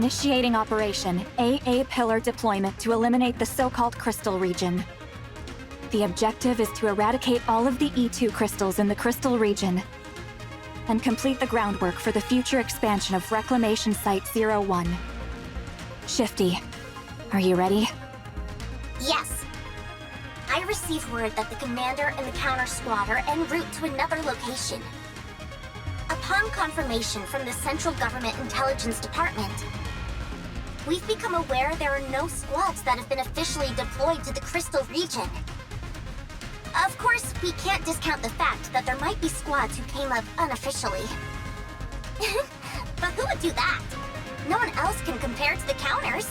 Initiating Operation AA Pillar Deployment to eliminate the so-called crystal region. The objective is to eradicate all of the E2 crystals in the crystal region and complete the groundwork for the future expansion of Reclamation Site 01. Shifty, are you ready? Yes. I received word that the commander and the counter squad are en route to another location. Upon confirmation from the Central Government Intelligence Department, we've become aware there are no squads that have been officially deployed to the Crystal region. Of course, we can't discount the fact that there might be squads who came up unofficially. But who would do that? No one else can compare to the counters.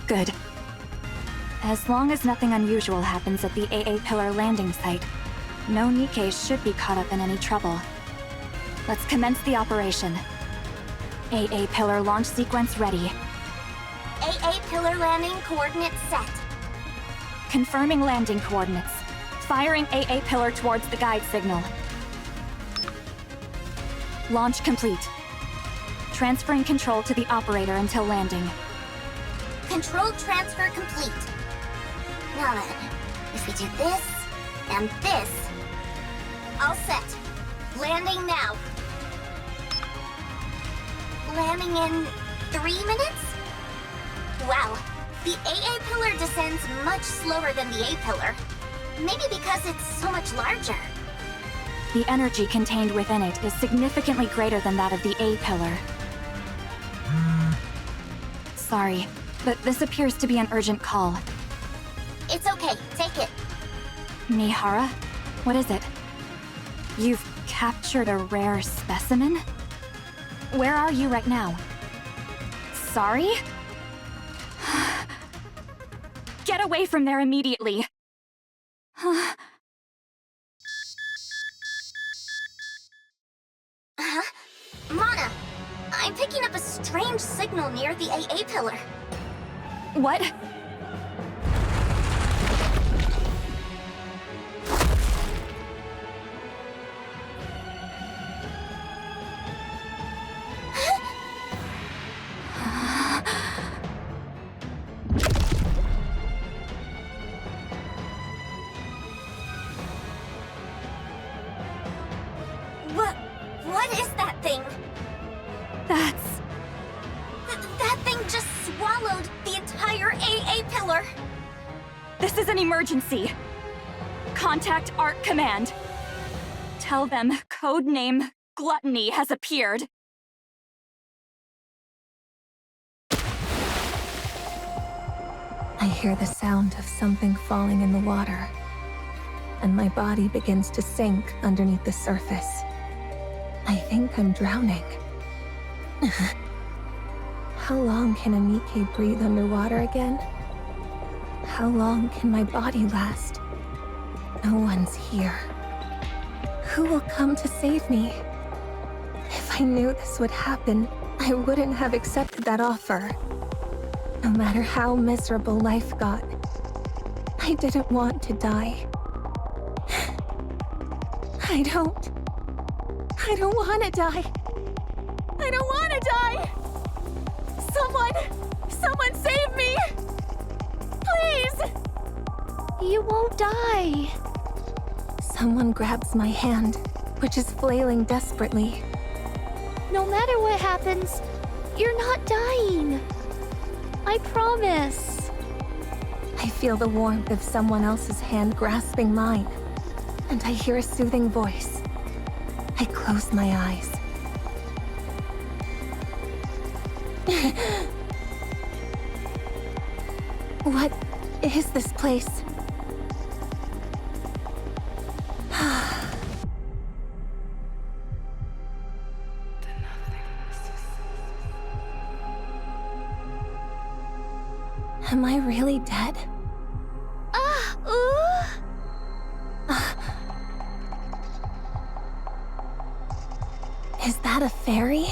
Good. As long as nothing unusual happens at the AA Pillar landing site, no Nikkeis should be caught up in any trouble. Let's commence the operation. AA Pillar launch sequence ready. AA Pillar landing coordinates set. Confirming landing coordinates. Firing AA Pillar towards the guide signal. Launch complete. Transferring control to the operator until landing. Control transfer complete. Now then, if we do this, and this... All set. Landing now. Landing in 3 minutes? Wow, the AA Pillar descends much slower than the A Pillar. Maybe because it's so much larger. The energy contained within it is significantly greater than that of the A Pillar. Sorry, but this appears to be an urgent call. It's okay, take it. Mihara? What is it? You've captured a rare specimen? Where are you right now? Sorry? Get away from there immediately! Mana, I'm picking up a strange signal near the AA Pillar. What? What is that thing? That's... That thing just swallowed the entire AA Pillar. This is an emergency. Contact ARC Command. Tell them codename Gluttony has appeared. I hear the sound of something falling in the water, and my body begins to sink underneath the surface. I think I'm drowning. How long can a Nikke breathe underwater again? How long can my body last? No one's here. Who will come to save me? If I knew this would happen, I wouldn't have accepted that offer. No matter how miserable life got, I didn't want to die. I don't want to die. I don't want to die! Someone save me! Please! You won't die. Someone grabs my hand, which is flailing desperately. No matter what happens, you're not dying. I promise. I feel the warmth of someone else's hand grasping mine, and I hear a soothing voice. I close my eyes. What is this place? Am I really dead? Is that a fairy?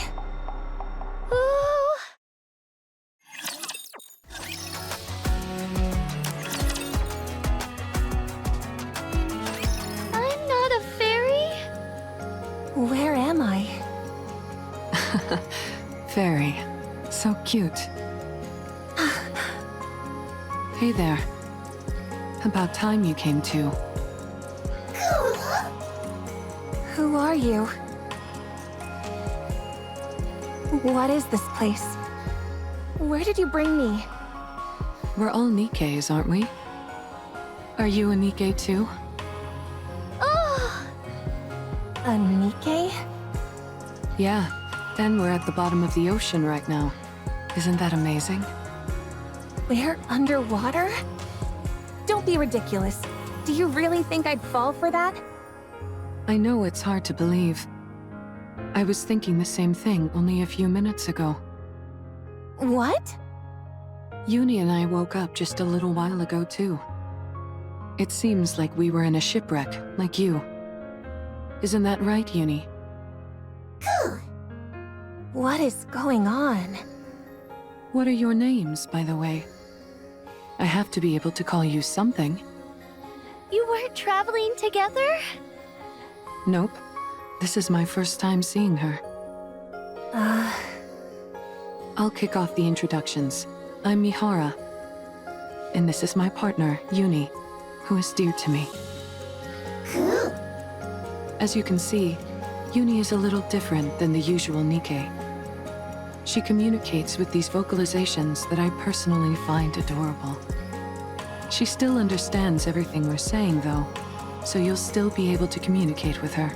I'm not a fairy. Where am I? Fairy. So cute. Hey there. About time you came too. Who are you? What is this place? Where did you bring me? We're all Nikkeis, aren't we? Are you a Nikke too? Oh! A Nikke? Yeah, and we're at the bottom of the ocean right now. Isn't that amazing? We're underwater? Don't be ridiculous. Do you really think I'd fall for that? I know it's hard to believe. I was thinking the same thing only a few minutes ago. What? Uni and I woke up just a little while ago too. It seems like we were in a shipwreck, like you. Isn't that right, Uni? What is going on? What are your names, by the way? I have to be able to call you something. You weren't traveling together? Nope. This is my first time seeing her. I'll kick off the introductions. I'm Mihara. And this is my partner, Uni, who is dear to me. As you can see, Uni is a little different than the usual Nikke. She communicates with these vocalizations that I personally find adorable. She still understands everything we're saying, though, so you'll still be able to communicate with her.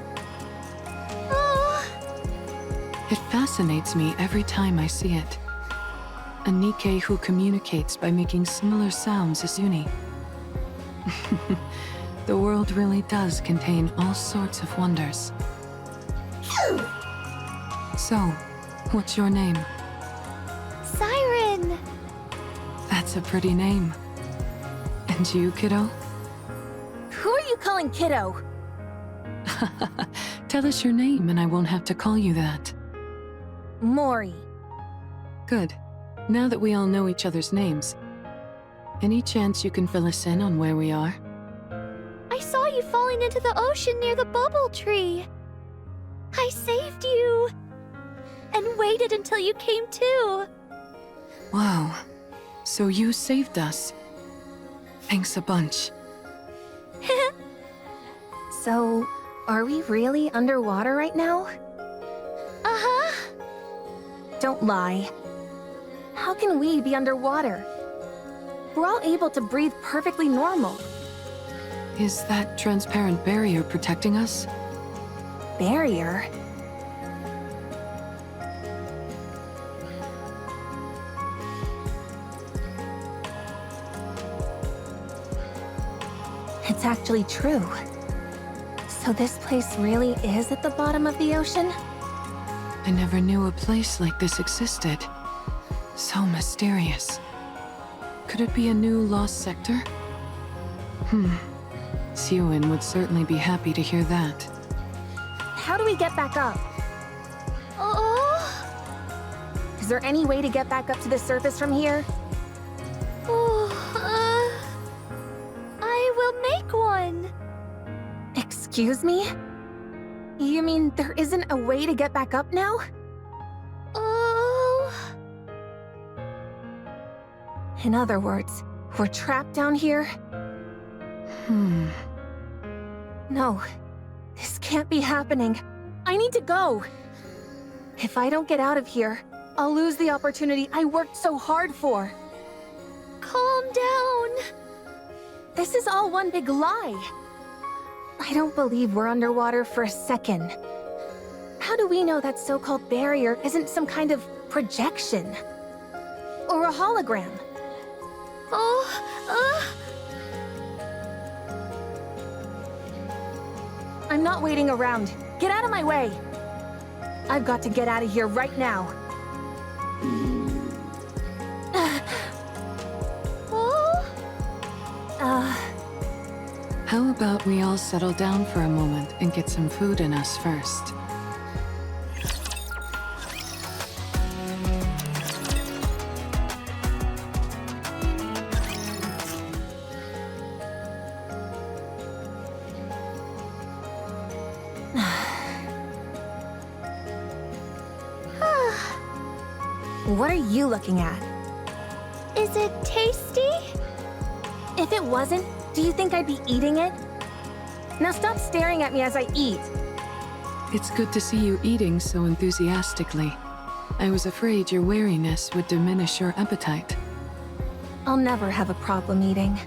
It fascinates me every time I see it. A Nikke who communicates by making similar sounds as Uni. The world really does contain all sorts of wonders. So, what's your name? Siren! That's a pretty name. And you, kiddo? Who are you calling kiddo? Tell us your name and I won't have to call you that. Mori. Good. Now that we all know each other's names, any chance you can fill us in on where we are? I saw you falling into the ocean near the bubble tree. I saved you. And waited until you came to. Wow. So you saved us. Thanks a bunch. So, are we really underwater right now? Uh-huh. Don't lie. How can we be underwater? We're all able to breathe perfectly normal. Is that transparent barrier protecting us? Barrier? It's actually true. So this place really is at the bottom of the ocean? I never knew a place like this existed. So mysterious. Could it be a new lost sector? Siwin would certainly be happy to hear that. How do we get back up? Oh. Is there any way to get back up to the surface from here? I will make one. Excuse me? You mean there isn't a way to get back up now? Oh. In other words, we're trapped down here? No, this can't be happening. I need to go. If I don't get out of here, I'll lose the opportunity I worked so hard for. Calm down. This is all one big lie. I don't believe we're underwater for a second. How do we know that so-called barrier isn't some kind of projection? Or a hologram? I'm not waiting around. Get out of my way! I've got to get out of here right now. How about we all settle down for a moment and get some food in us first? What are you looking at? Is it tasty? If it wasn't, do you think I'd be eating it? Now stop staring at me as I eat. It's good to see you eating so enthusiastically. I was afraid your wariness would diminish your appetite. I'll never have a problem eating.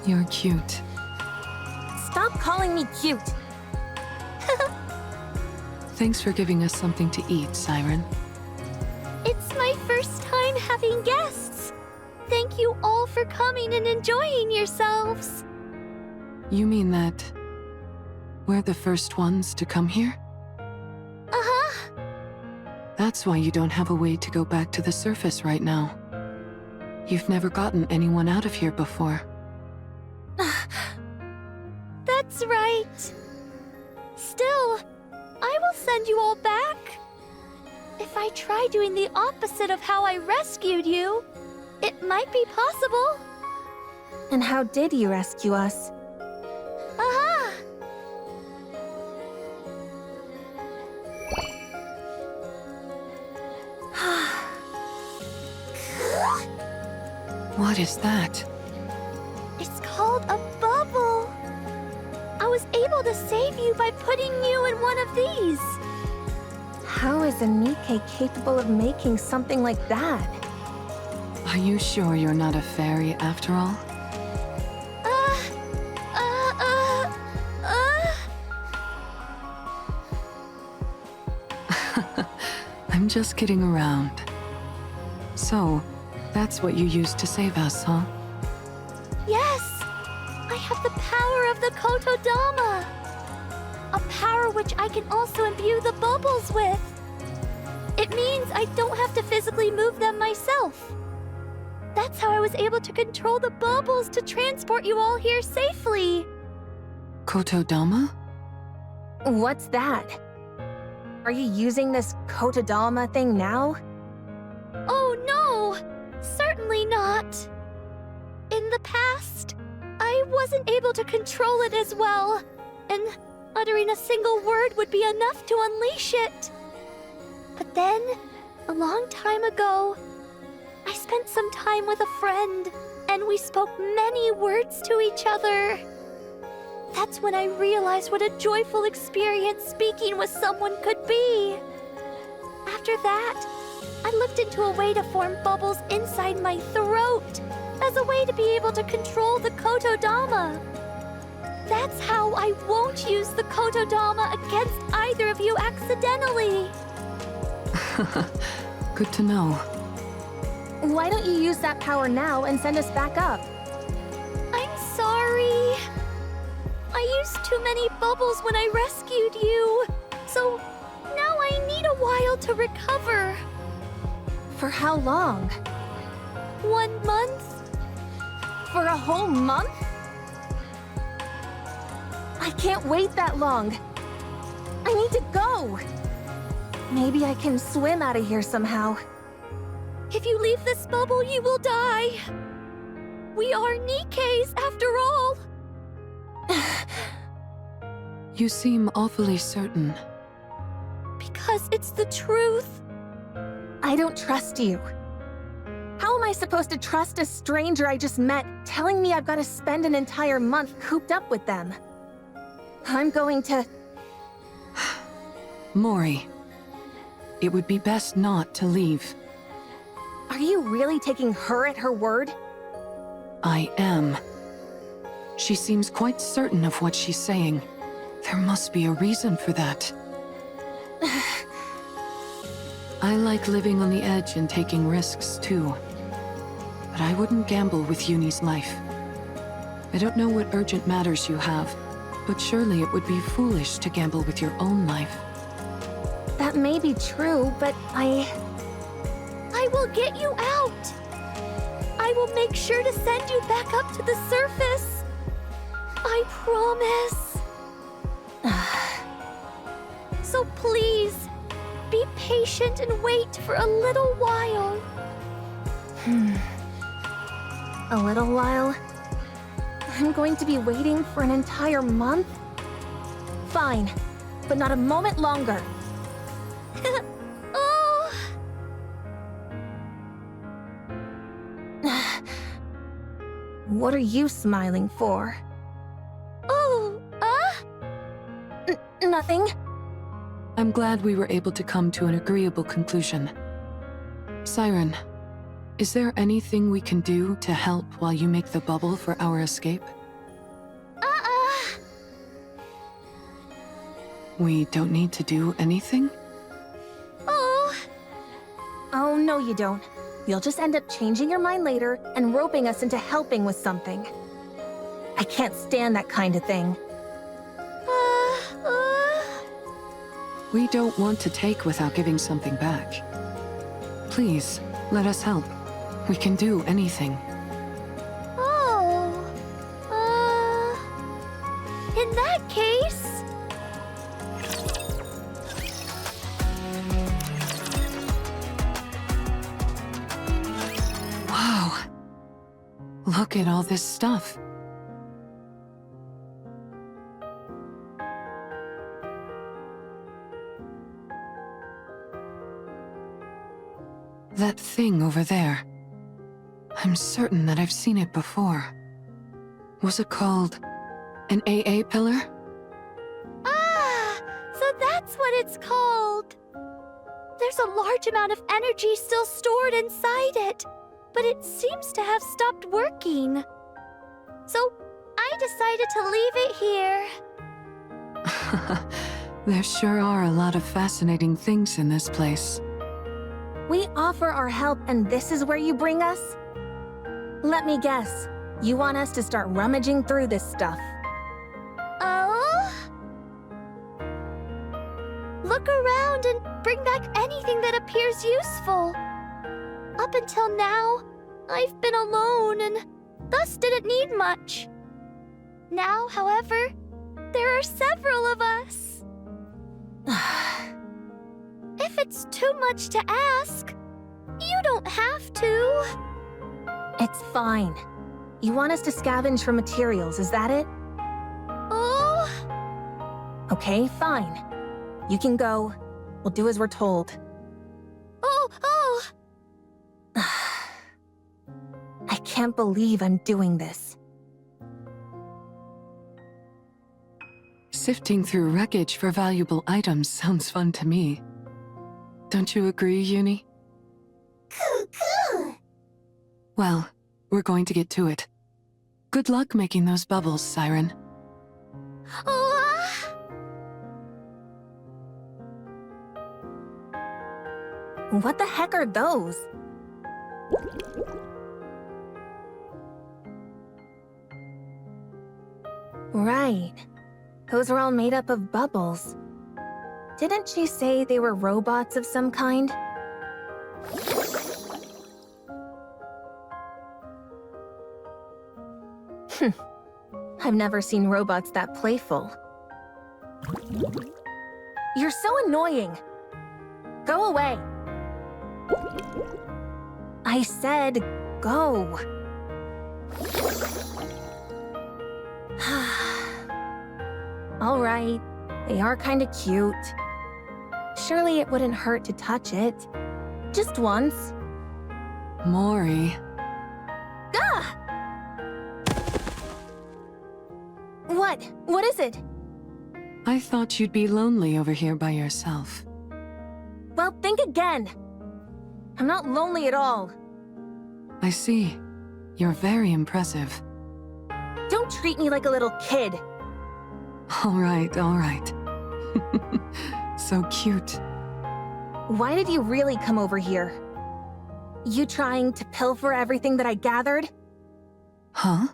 You're cute. Stop calling me cute. Thanks for giving us something to eat, Siren. It's my first time having guests. Thank you all for coming and enjoying yourselves. You mean that we're the first ones to come here? Uh-huh. That's why you don't have a way to go back to the surface right now. You've never gotten anyone out of here before. That's right. Still, I will send you all back. If I try doing the opposite of how I rescued you, it might be possible. And how did you rescue us? Aha! What is that? It's called a bubble. I was able to save you by putting you in one of these. How is a Nikke capable of making something like that? Are you sure you're not a fairy after all? I'm just kidding around. So, that's what you used to save us, huh? Yes! I have the power of the Kotodama! A power which I can also imbue the bubbles with. It means I don't have to physically move them myself. That's how I was able to control the bubbles to transport you all here safely. Kotodama? What's that? Are you using this Kotodama thing now? Oh no! Certainly not. In the past, I wasn't able to control it as well, and uttering a single word would be enough to unleash it. But then, a long time ago, I spent some time with a friend, and we spoke many words to each other. That's when I realized what a joyful experience speaking with someone could be. After that, I looked into a way to form bubbles inside my throat as a way to be able to control the Kotodama. That's how I won't use the Kotodama against either of you accidentally. Good to know. Why don't you use that power now and send us back up? I'm sorry. I used too many bubbles when I rescued you, so now I need a while to recover. For how long? 1 month? For a whole month? I can't wait that long. I need to go. Maybe I can swim out of here somehow. If you leave this bubble, you will die. We are Nikkes, after all. You seem awfully certain. Because it's the truth. I don't trust you. How am I supposed to trust a stranger I just met telling me I've got to spend an entire month cooped up with them? I'm going to... Mori, it would be best not to leave. Are you really taking her at her word? I am. She seems quite certain of what she's saying. There must be a reason for that. I like living on the edge and taking risks, too. But I wouldn't gamble with Uni's life. I don't know what urgent matters you have, but surely it would be foolish to gamble with your own life. That may be true, but I will get you out. I will make sure to send you back up to the surface. I promise. So please, be patient and wait for a little while. A little while? I'm going to be waiting for an entire month? Fine, but not a moment longer. What are you smiling for? Oh, Nothing. I'm glad we were able to come to an agreeable conclusion. Siren, is there anything we can do to help while you make the bubble for our escape? We don't need to do anything? Oh, no you don't. You'll just end up changing your mind later and roping us into helping with something. I can't stand that kind of thing. We don't want to take without giving something back. Please, let us help. We can do anything. In that case... Wow. Look at all this stuff. That thing over there. I'm certain that I've seen it before. Was it called an AA pillar? So that's what it's called. There's a large amount of energy still stored inside it, but it seems to have stopped working. So I decided to leave it here. There sure are a lot of fascinating things in this place. We offer our help and this is where you bring us? Let me guess. You want us to start rummaging through this stuff. Oh? Look around and bring back anything that appears useful. Up until now, I've been alone and thus didn't need much. Now, however, there are several of us. If it's too much to ask, you don't have to. It's fine. You want us to scavenge for materials, is that it? Oh? Okay, fine. You can go. We'll do as we're told. Oh! I can't believe I'm doing this. Sifting through wreckage for valuable items sounds fun to me. Don't you agree, Uni? Well, we're going to get to it. Good luck making those bubbles, Siren. What the heck are those? Right. Those are all made up of bubbles. Didn't she say they were robots of some kind? I've never seen robots that playful. You're so annoying. Go away. I said go. All right, they are kind of cute. Surely it wouldn't hurt to touch it. Just once. Mori. Ah! What? What is it? I thought you'd be lonely over here by yourself. Well, think again. I'm not lonely at all. I see. You're very impressive. Don't treat me like a little kid. All right, all right. So cute. Why did you really come over here? You trying to pilfer everything that I gathered? Huh?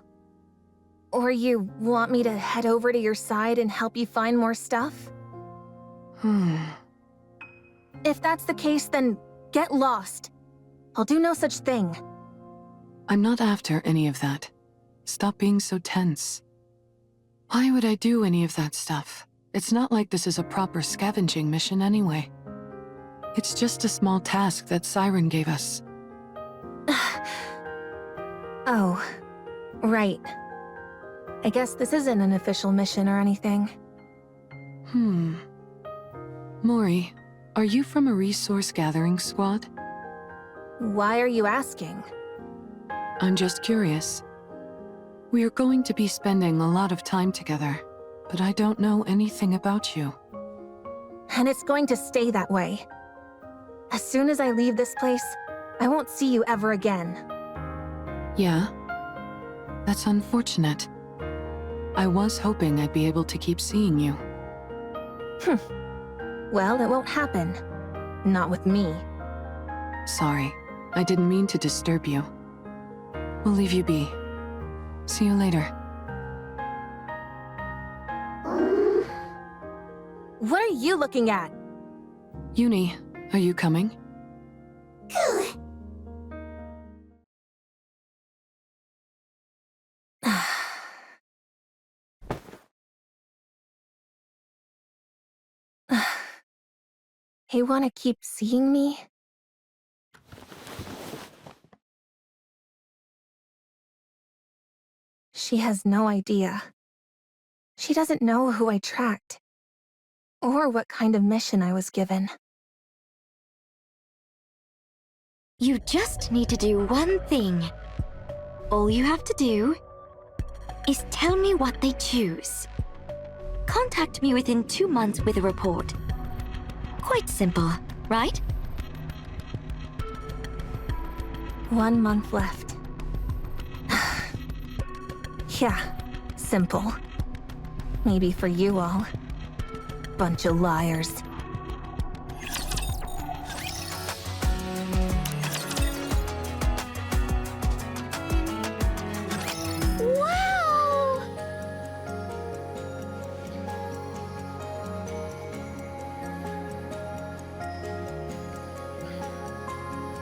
Or you want me to head over to your side and help you find more stuff? If that's the case, then get lost. I'll do no such thing. I'm not after any of that. Stop being so tense. Why would I do any of that stuff? It's not like this is a proper scavenging mission anyway. It's just a small task that Siren gave us. Oh, right. I guess this isn't an official mission or anything. Mori, are you from a resource gathering squad? Why are you asking? I'm just curious. We are going to be spending a lot of time together, but I don't know anything about you. And it's going to stay that way. As soon as I leave this place, I won't see you ever again. Yeah? That's unfortunate. I was hoping I'd be able to keep seeing you. Well, it won't happen. Not with me. Sorry, I didn't mean to disturb you. We'll leave you be. See you later. What are you looking at? Uni, are you coming? You want to keep seeing me? She has no idea. She doesn't know who I tracked, or what kind of mission I was given. You just need to do one thing. All you have to do is tell me what they choose. Contact me within 2 months with a report. Quite simple, right? 1 month left. Yeah, simple. Maybe for you all. Bunch of liars. Wow!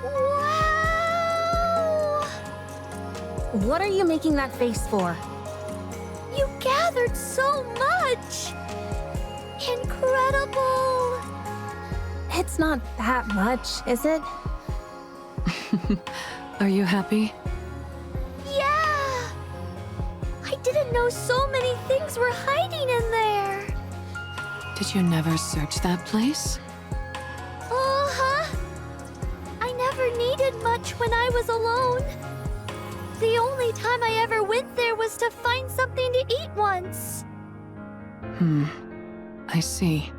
Wow! What are you making that face for? You gathered so much! Incredible! It's not that much, is it? Are you happy? Yeah! I didn't know so many things were hiding in there! Did you never search that place? Uh-huh! I never needed much when I was alone. The only time I ever went there was to find something to eat once. I see.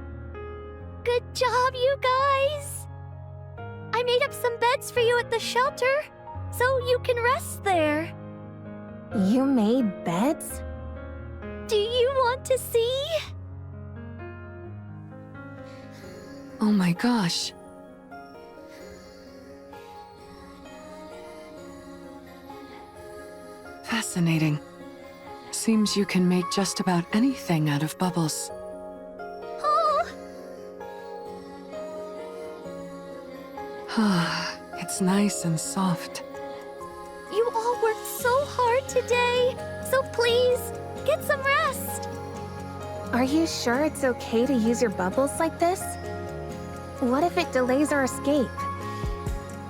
Good job, you guys! I made up some beds for you at the shelter, so you can rest there. You made beds? Do you want to see? Oh my gosh. Fascinating. Seems you can make just about anything out of bubbles. Oh, It's nice and soft. you all worked so hard today, so please, get some rest. Are you sure it's okay to use your bubbles like this? What if it delays our escape?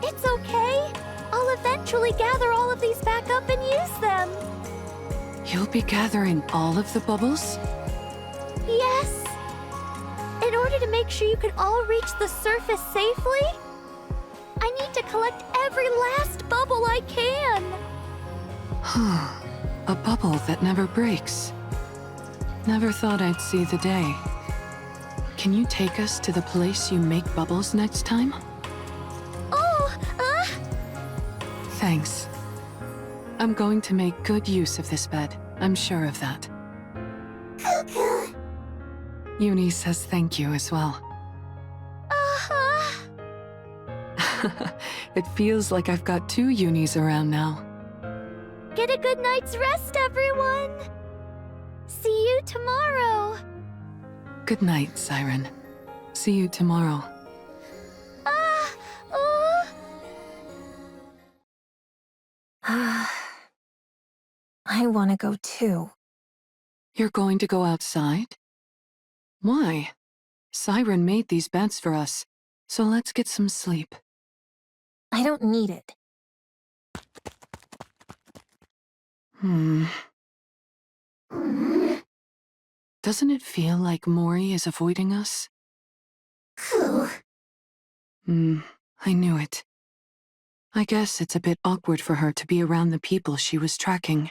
It's okay. I'll eventually gather all of these back up and use them. You'll be gathering all of the bubbles? Yes. In order to make sure you can all reach the surface safely, I need to collect every last bubble I can. A bubble that never breaks. Never thought I'd see the day. Can you take us to the place you make bubbles next time? Oh, Thanks. I'm going to make good use of this bed. I'm sure of that. Uni says thank you as well. uh-huh. It feels like I've got 2 Unis around now. Get a good night's rest, everyone. See you tomorrow. Good night, Siren. See you tomorrow. I want to go too. You're going to go outside? Why? Siren made these beds for us, so let's get some sleep. I don't need it. Doesn't it feel like Mori is avoiding us? I knew it. I guess it's a bit awkward for her to be around the people she was tracking.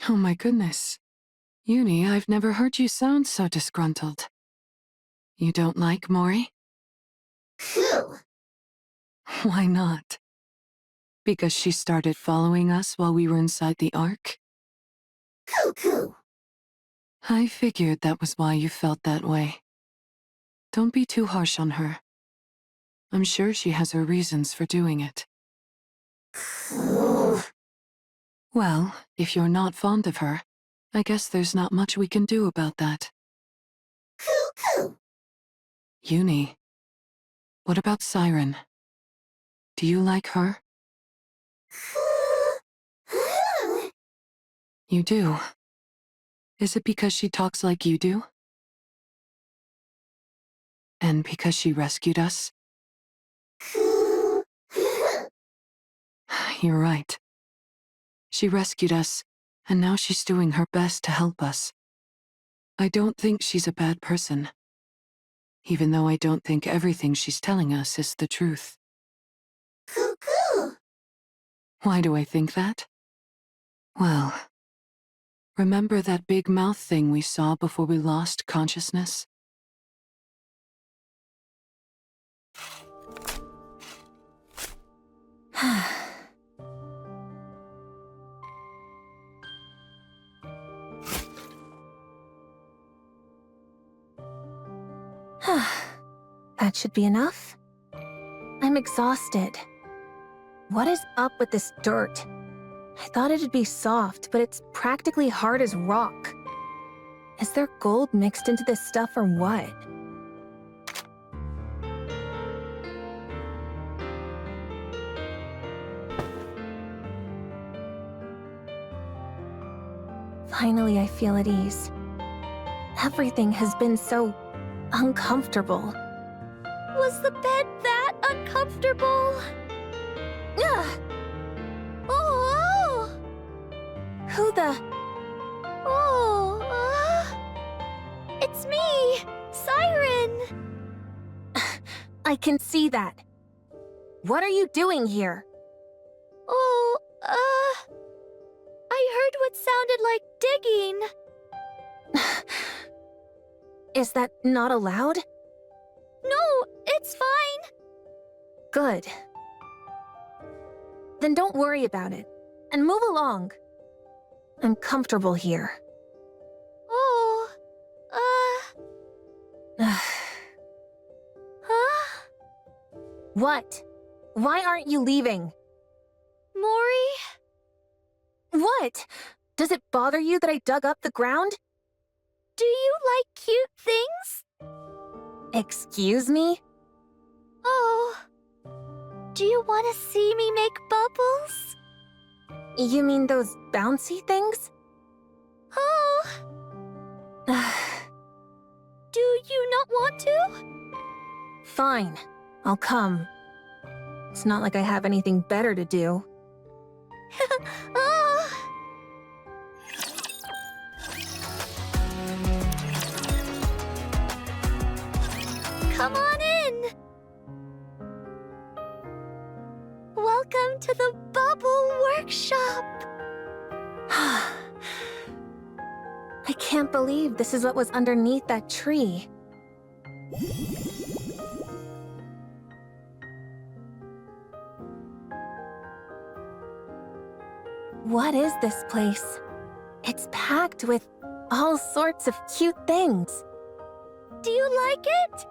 Oh my goodness. Uni, I've never heard you sound so disgruntled. You don't like Mori? Why not? Because she started following us while we were inside the Ark? I figured that was why you felt that way. Don't be too harsh on her. I'm sure she has her reasons for doing it. Well, if you're not fond of her, I guess there's not much we can do about that. Uni, what about Siren? Do you like her? You do? Is it because she talks like you do? And because she rescued us? You're right. She rescued us, and now she's doing her best to help us. I don't think she's a bad person, even though I don't think everything she's telling us is the truth. Why do I think that? Well, remember that big mouth thing we saw before we lost consciousness? That should be enough. I'm exhausted. What is up with this dirt? I thought it'd be soft, but it's practically hard as rock. Is there gold mixed into this stuff or what? Finally, I feel at ease. Everything has been so uncomfortable. Was the bed that uncomfortable? Ugh! Oh! Who the... Oh, it's me, Siren! I can see that. What are you doing here? Oh, I heard what sounded like digging. Is that not allowed? No, it's fine. Good. Then don't worry about it, and move along. I'm comfortable here. Oh, huh? What? Why aren't you leaving? Mori? What? Does it bother you that I dug up the ground? Do you like cute things? Excuse me? Oh. Do you want to see me make bubbles? You mean those bouncy things? Oh. Do you not want to? Fine. I'll come. It's not like I have anything better to do. Oh. Come on in. Welcome to the Bubble Workshop. I can't believe this is what was underneath that tree. What is this place? It's packed with all sorts of cute things. Do you like it?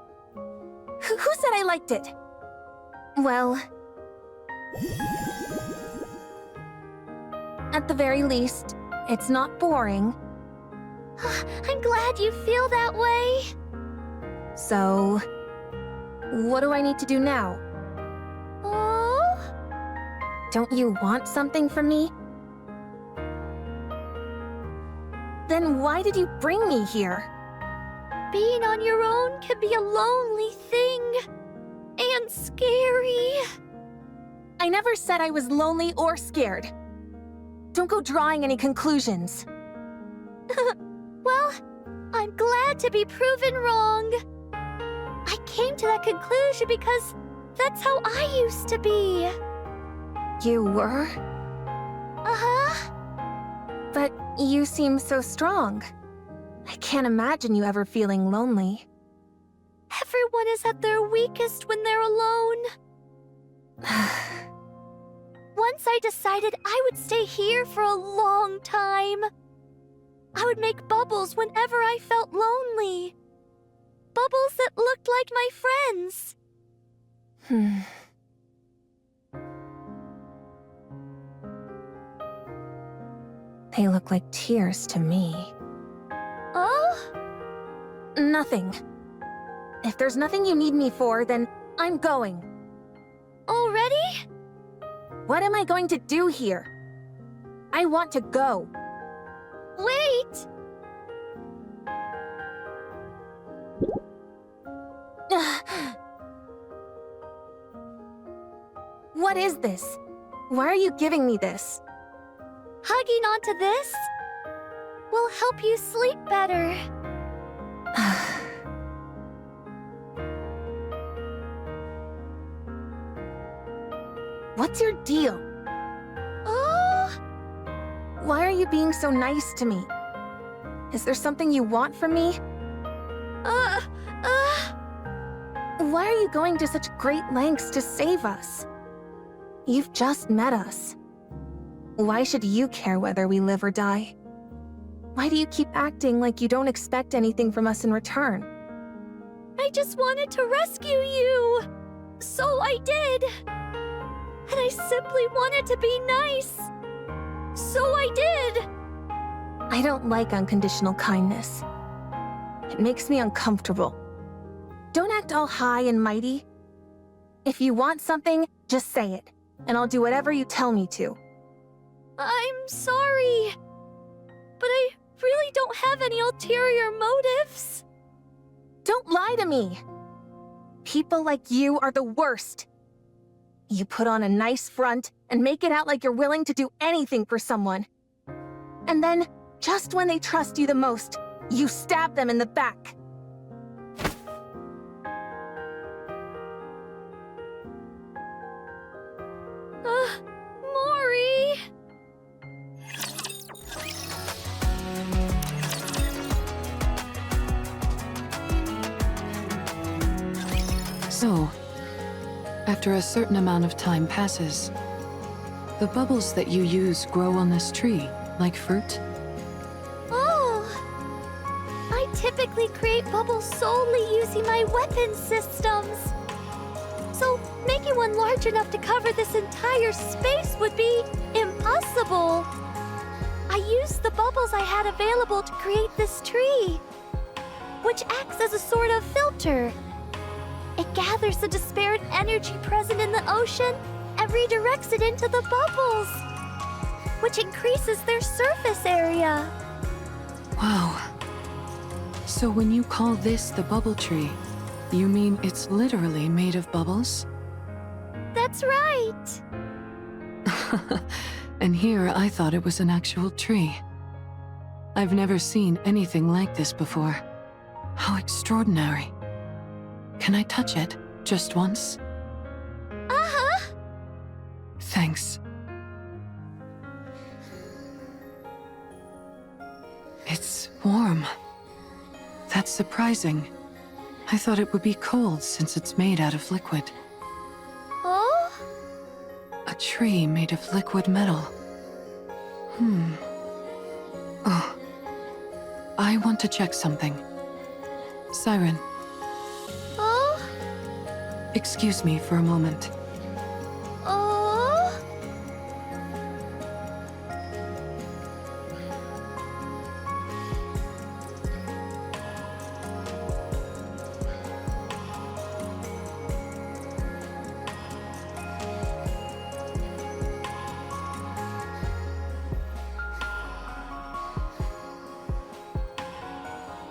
Who said I liked it? Well... at the very least, it's not boring. I'm glad you feel that way. So... what do I need to do now? Oh? Don't you want something from me? Then why did you bring me here? Being on your own can be a lonely thing. And scary. I never said I was lonely or scared. Don't go drawing any conclusions. Well, I'm glad to be proven wrong. I came to that conclusion because that's how I used to be. You were? Uh-huh. But you seem so strong. I can't imagine you ever feeling lonely. Everyone is at their weakest when they're alone. Once I decided I would stay here for a long time. I would make bubbles whenever I felt lonely. Bubbles that looked like my friends. They look like tears to me. Oh? Nothing. If there's nothing you need me for, then I'm going. Already? What am I going to do here? I want to go. Wait! What is this? Why are you giving me this? Hugging onto this will help you sleep better. What's your deal? Oh? Why are you being so nice to me? Is there something you want from me? Why are you going to such great lengths to save us? You've just met us. Why should you care whether we live or die? Why do you keep acting like you don't expect anything from us in return? I just wanted to rescue you. So I did. And I simply wanted to be nice. So I did. I don't like unconditional kindness. It makes me uncomfortable. Don't act all high and mighty. If you want something, just say it, and I'll do whatever you tell me to. I'm sorry. But I really don't have any ulterior motives. Don't lie to me! People like you are the worst. You put on a nice front and make it out like you're willing to do anything for someone. And then, just when they trust you the most, you stab them in the back. Mori! So, after a certain amount of time passes, the bubbles that you use grow on this tree, like fruit? Oh! I typically create bubbles solely using my weapon systems. So, making one large enough to cover this entire space would be impossible. I used the bubbles I had available to create this tree, which acts as a sort of filter. It gathers the disparate energy present in the ocean and redirects it into the bubbles, which increases their surface area. Wow. So when you call this the bubble tree, you mean it's literally made of bubbles? That's right. And here I thought it was an actual tree. I've never seen anything like this before. How extraordinary. Can I touch it? Just once? Uh-huh. Thanks. It's warm. That's surprising. I thought it would be cold since it's made out of liquid. Oh? A tree made of liquid metal. Oh. I want to check something. Siren, Oh? excuse me for a moment. Oh?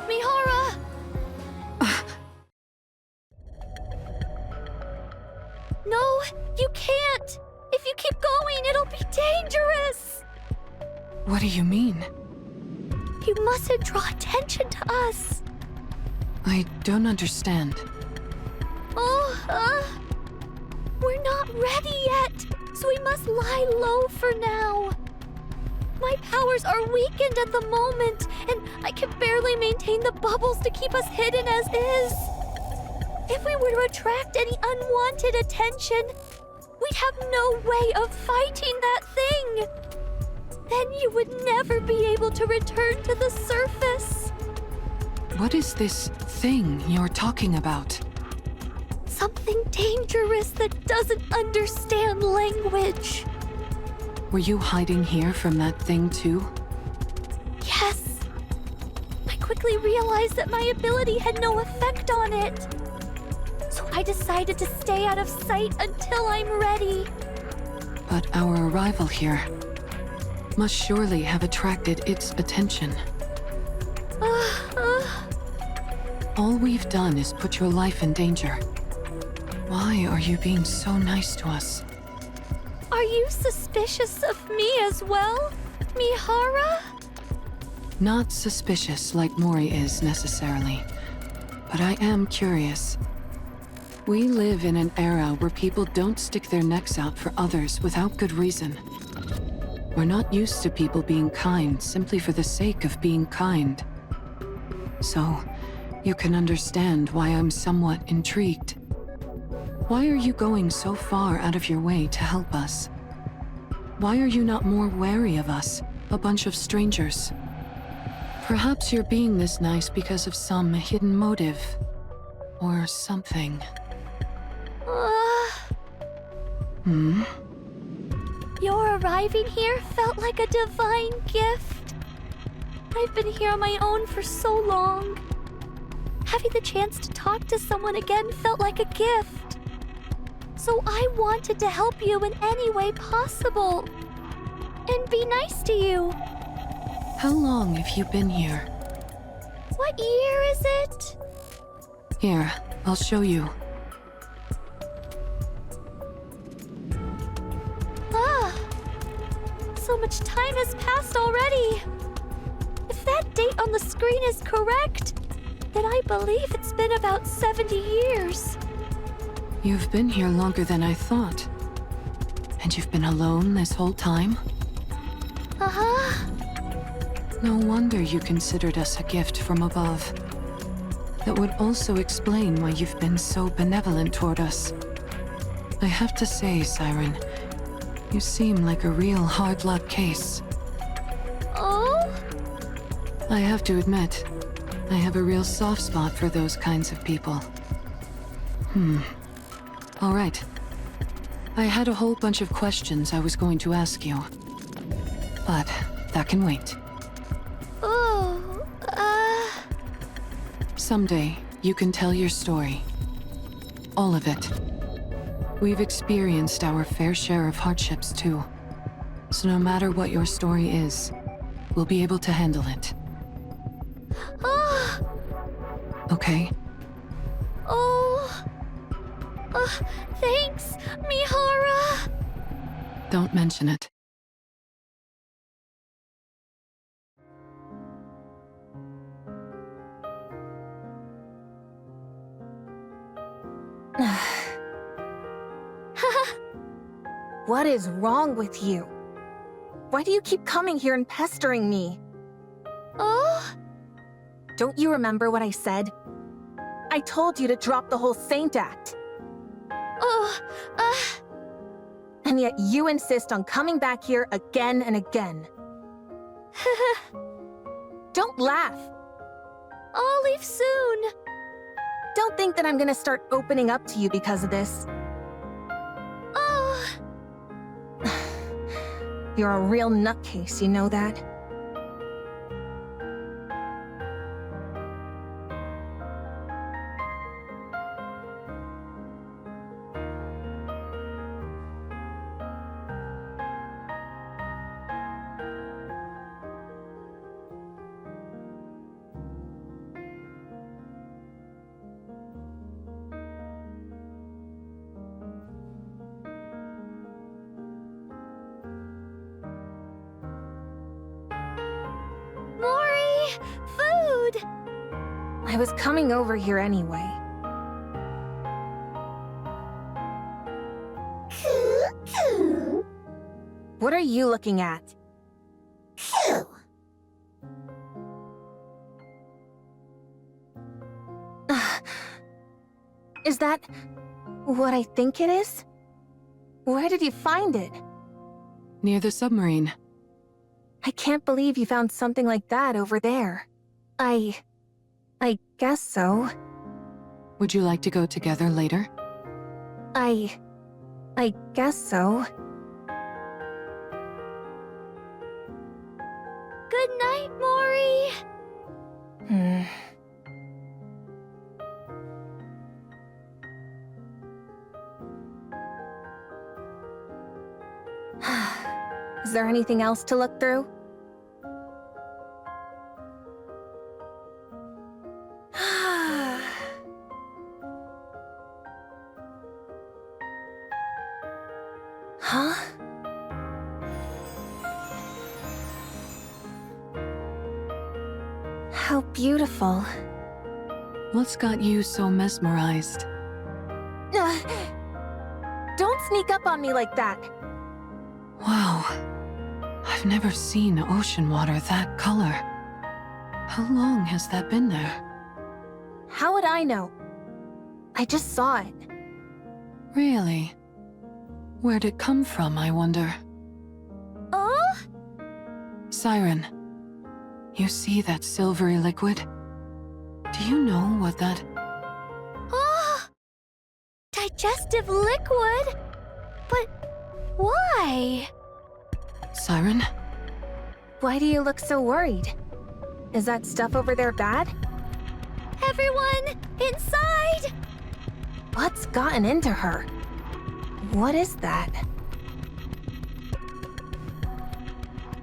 Mihara! No, you can't! If you keep going, it'll be dangerous! What do you mean? You mustn't draw attention to us. I don't understand. Oh, we're not ready yet, so we must lie low for now. My powers are weakened at the moment, and I can barely maintain the bubbles to keep us hidden as is. If we were to attract any unwanted attention, we'd have no way of fighting that thing. Then you would never be able to return to the surface. What is this thing you're talking about? Something dangerous that doesn't understand language. Were you hiding here from that thing too? Yes. I quickly realized that my ability had no effect on it. So I decided to stay out of sight until I'm ready. But our arrival here must surely have attracted its attention. All we've done is put your life in danger. Why are you being so nice to us? Are you suspicious of me as well, Mihara? Not suspicious like Mori is necessarily, but I am curious. We live in an era where people don't stick their necks out for others without good reason. We're not used to people being kind simply for the sake of being kind. So, you can understand why I'm somewhat intrigued. Why are you going so far out of your way to help us? Why are you not more wary of us, a bunch of strangers? Perhaps you're being this nice because of some hidden motive. Or something. Your arriving here felt like a divine gift. I've been here on my own for so long. Having the chance to talk to someone again felt like a gift. So I wanted to help you in any way possible. And be nice to you. How long have you been here? What year is it? Here, I'll show you. So much time has passed already. If that date on the screen is correct, then I believe it's been about 70 years. You've been here longer than I thought. And you've been alone this whole time? Uh-huh. No wonder you considered us a gift from above. That would also explain why you've been so benevolent toward us. I have to say, Siren, you seem like a real hard luck case. Oh? I have to admit, I have a real soft spot for those kinds of people. All right. I had a whole bunch of questions I was going to ask you. But that can wait. Oh, Someday, you can tell your story. All of it. We've experienced our fair share of hardships, too. So no matter what your story is, we'll be able to handle it. Okay? Thanks, Mihara. Don't mention it. What is wrong with you? Why do you keep coming here and pestering me? Oh? Don't you remember what I said? I told you to drop the whole Saint act. And yet you insist on coming back here again and again. Don't laugh. I'll leave soon. Don't think that I'm gonna start opening up to you because of this. Oh. You're a real nutcase, you know that? Mori! Food! I was coming over here anyway. What are you looking at? Is that what I think it is? Where did you find it? Near the submarine. I can't believe you found something like that over there. I guess so. Would you like to go together later? I guess so. Good night, Mori. Is there anything else to look through? Huh? How beautiful. What's got you so mesmerized? Don't sneak up on me like that. Wow. I've never seen ocean water that color. How long has that been there? How would I know? I just saw it. Really? Where'd it come from, I wonder? Oh? Siren, you see that silvery liquid? Do you know what that... Oh! Digestive liquid? But why? Siren? Why do you look so worried? Is that stuff over there bad? Everyone, inside! What's gotten into her? What is that?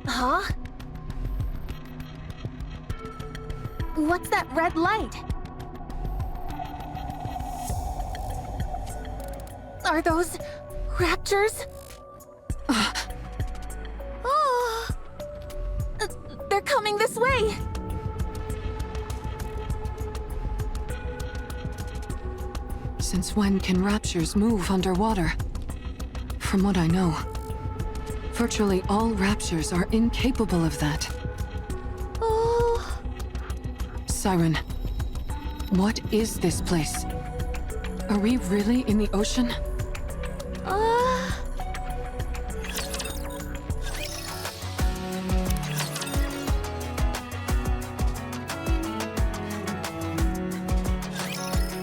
Huh? What's that red light? Are those raptures? Oh! They're coming this way! Since when can raptures move underwater? From what I know, virtually all raptures are incapable of that. Oh... Siren, what is this place? Are we really in the ocean?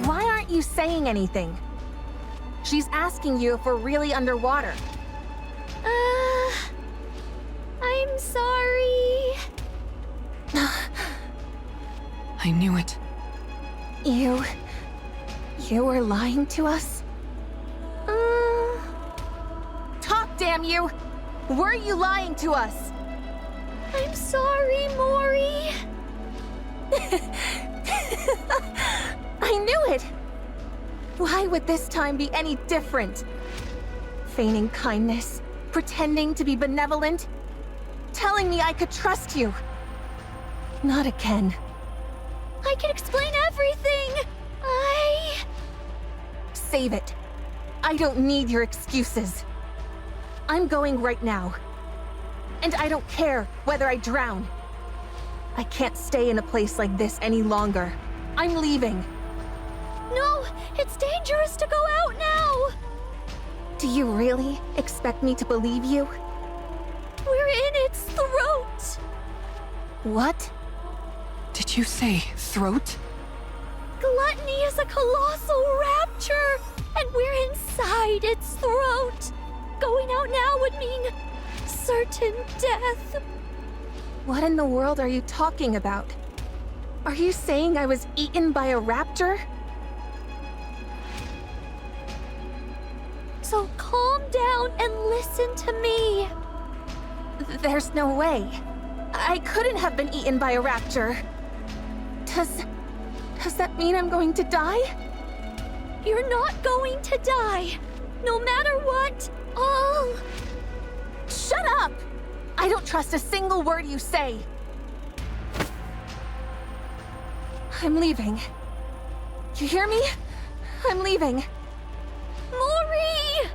Why aren't you saying anything? She's asking you if we're really underwater. I'm sorry. I knew it. You were lying to us? Talk, damn you! Were you lying to us? I'm sorry, Mori. I knew it! Why would this time be any different? Feigning kindness, pretending to be benevolent, telling me I could trust you. Not again. I can explain everything. Save it. I don't need your excuses. I'm going right now. And I don't care whether I drown. I can't stay in a place like this any longer. I'm leaving. No, it's dangerous to go out now. Do you really expect me to believe you? We're in its throat. What? Did you say throat? Gluttony is a colossal rapture, and we're inside its throat. Going out now would mean certain death. What in the world are you talking about? Are you saying I was eaten by a raptor? So calm down and listen to me. There's no way. I couldn't have been eaten by a raptor. Does that mean I'm going to die? You're not going to die. No matter what, Shut up! I don't trust a single word you say. I'm leaving. You hear me? I'm leaving. Mori!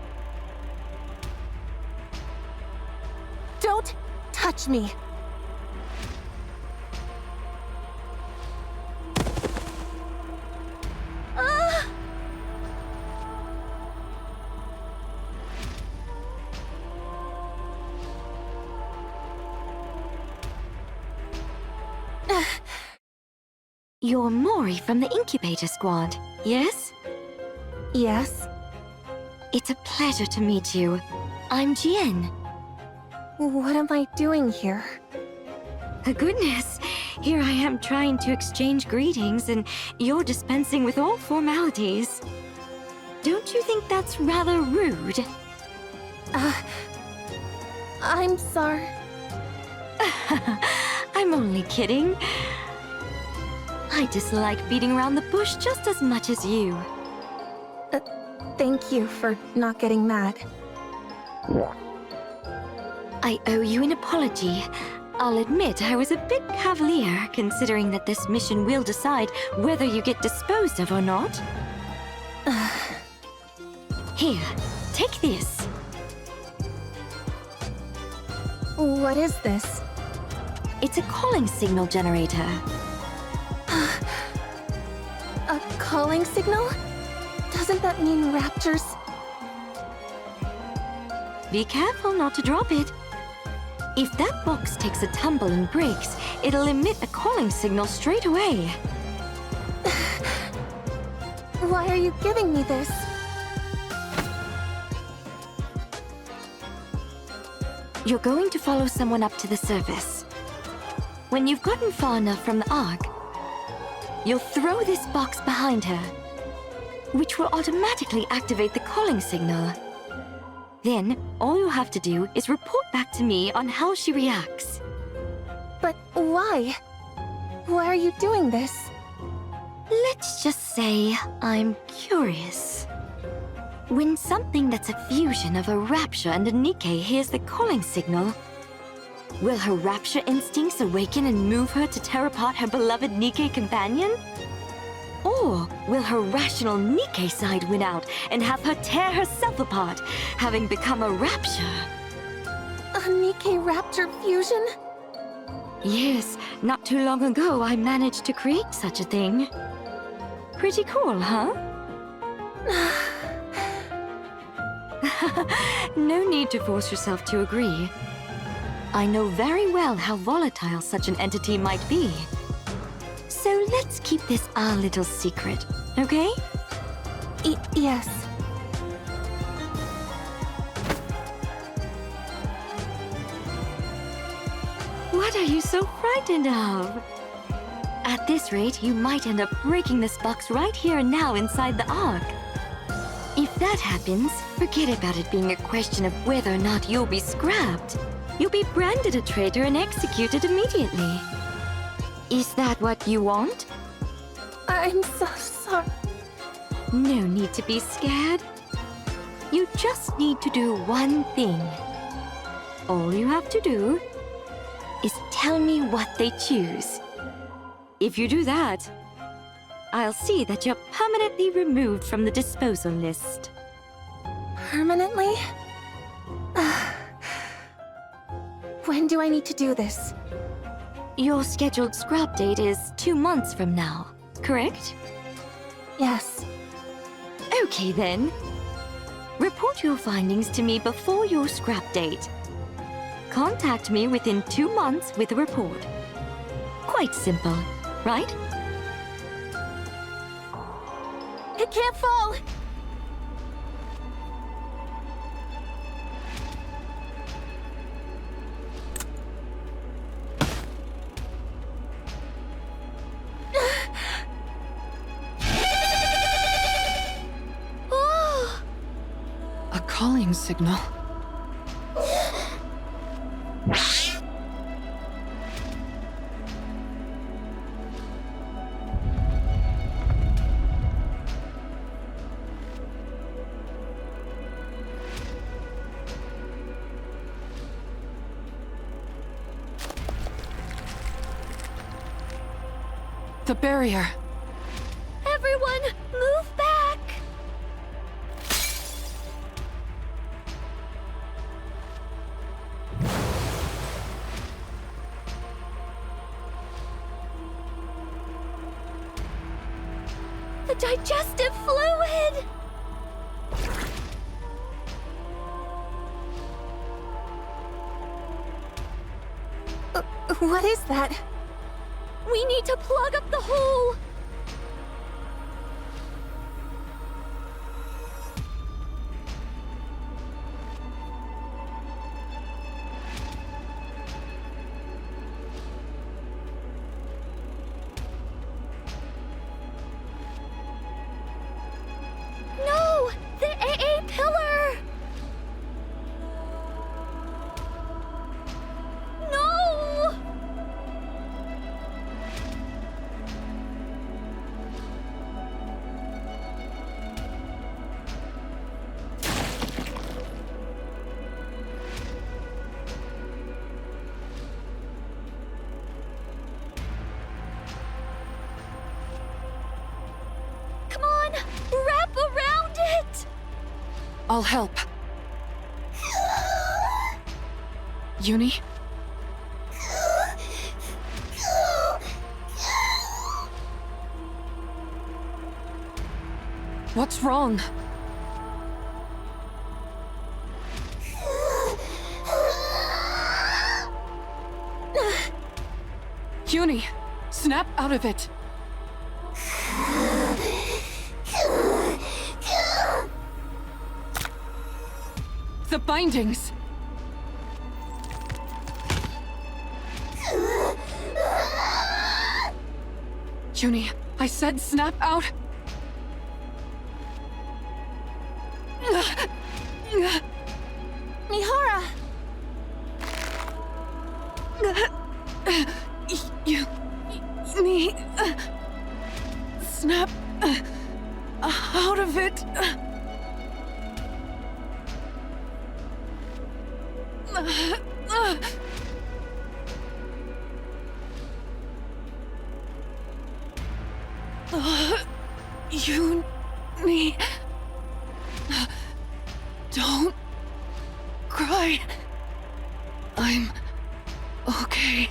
Don't touch me. You're Mori from the Incubator Squad, yes? Yes? It's a pleasure to meet you. I'm Jien. What am I doing here? Goodness, here I am trying to exchange greetings and you're dispensing with all formalities. Don't you think that's rather rude? I'm sorry. I'm only kidding. I dislike beating around the bush just as much as you. Thank you for not getting mad. I owe you an apology. I'll admit I was a bit cavalier, considering that this mission will decide whether you get disposed of or not. Here, take this. What is this? It's a calling signal generator. A calling signal? Doesn't that mean raptors? Be careful not to drop it. If that box takes a tumble and breaks, it'll emit a calling signal straight away. Why are you giving me this? You're going to follow someone up to the surface. When you've gotten far enough from the Ark, you'll throw this box behind her, which will automatically activate the calling signal. Then, all you have to do is report back to me on how she reacts. But why? Why are you doing this? Let's just say I'm curious. When something that's a fusion of a Rapture and a Nikke hears the calling signal, will her Rapture instincts awaken and move her to tear apart her beloved Nikke companion? Or will her rational Nikke side win out and have her tear herself apart, having become a Rapture? A Nikke Raptor fusion? Yes, not too long ago I managed to create such a thing. Pretty cool, huh? No need to force yourself to agree. I know very well how volatile such an entity might be. So let's keep this our little secret, okay? Yes. What are you so frightened of? At this rate, you might end up breaking this box right here and now inside the Ark. If that happens, forget about it being a question of whether or not you'll be scrapped. You'll be branded a traitor and executed immediately. Is that what you want? I'm so sorry. No need to be scared. You just need to do one thing. All you have to do is tell me what they choose. If you do that, I'll see that you're permanently removed from the disposal list. Permanently? When do I need to do this? Your scheduled scrap date is 2 months from now, correct? Yes. Okay then. Report your findings to me before your scrap date. Contact me within 2 months with a report. Quite simple, right? It can't fall! A calling signal. The barrier. Everyone, move back! The digestive fluid! What is that? We need to plug up the hole! No! The AA pillar! No! Come on! Wrap around it! I'll help. Uni? What's wrong? Uni, snap out of it. The bindings! Uni, I said snap out! Mihara! Me... snap... out of it... Uni... Don't... cry... I'm... okay...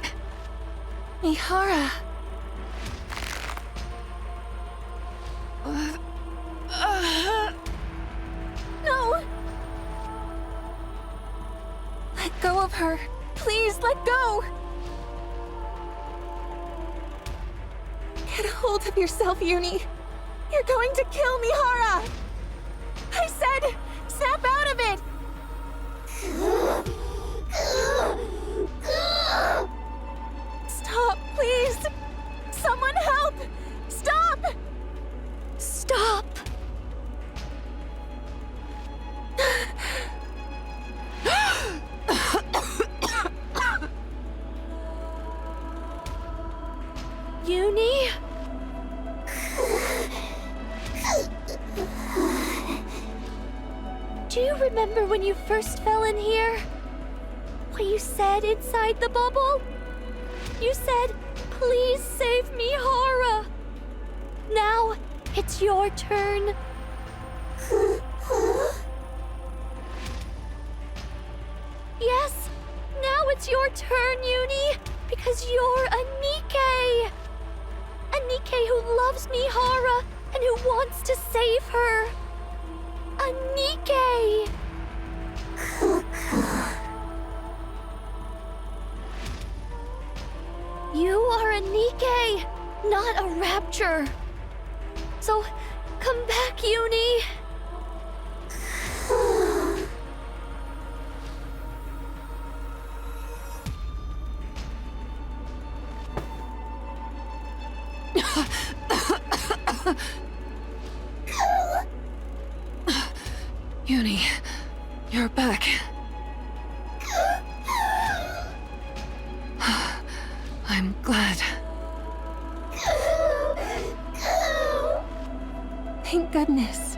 Mihara! No! Let go of her. Please, let go! Get a hold of yourself, Uni. You're going to kill Mihara! I said, snap out of it! Stop, please! Someone help! Stop! Stop! Uni? Do you remember when you first fell in here? What you said inside the bubble? You said, please save me, Hara! Now, it's your turn. Yes, now it's your turn, Uni, because you're a Nikke! A Nikke who loves Mihara and who wants to save her. A Nikke! You are a Nikke, not a rapture. So, come back, Uni. Uni, you're back. I'm glad. Thank goodness.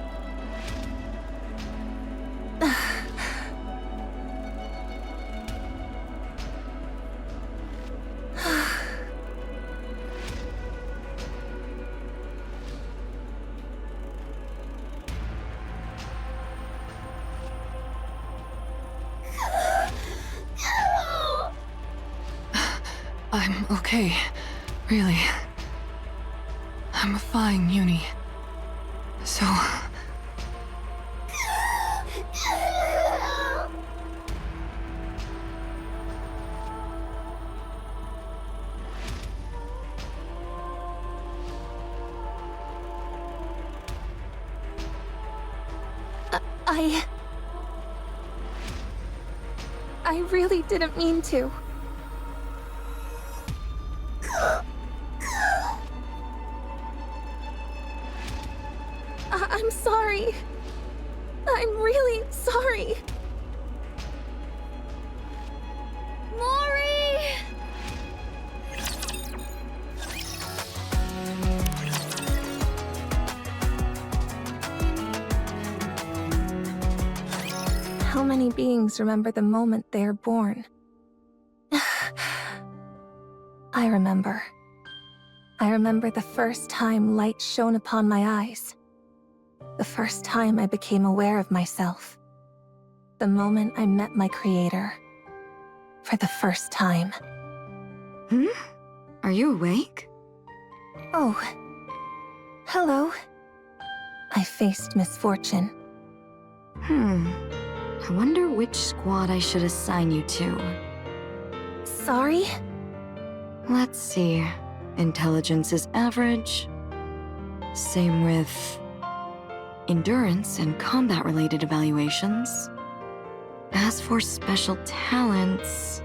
I'm okay. Really. I'm fine, Uni. So... I really didn't mean to. I'm sorry. I'm really sorry. Mori! How many beings remember the moment they are born? I remember. I remember the first time light shone upon my eyes. The first time I became aware of myself. The moment I met my creator. For the first time. Are you awake? Oh. Hello. I faced misfortune. I wonder which squad I should assign you to. Sorry? Let's see. Intelligence is average. Same with endurance and combat-related evaluations. As for special talents...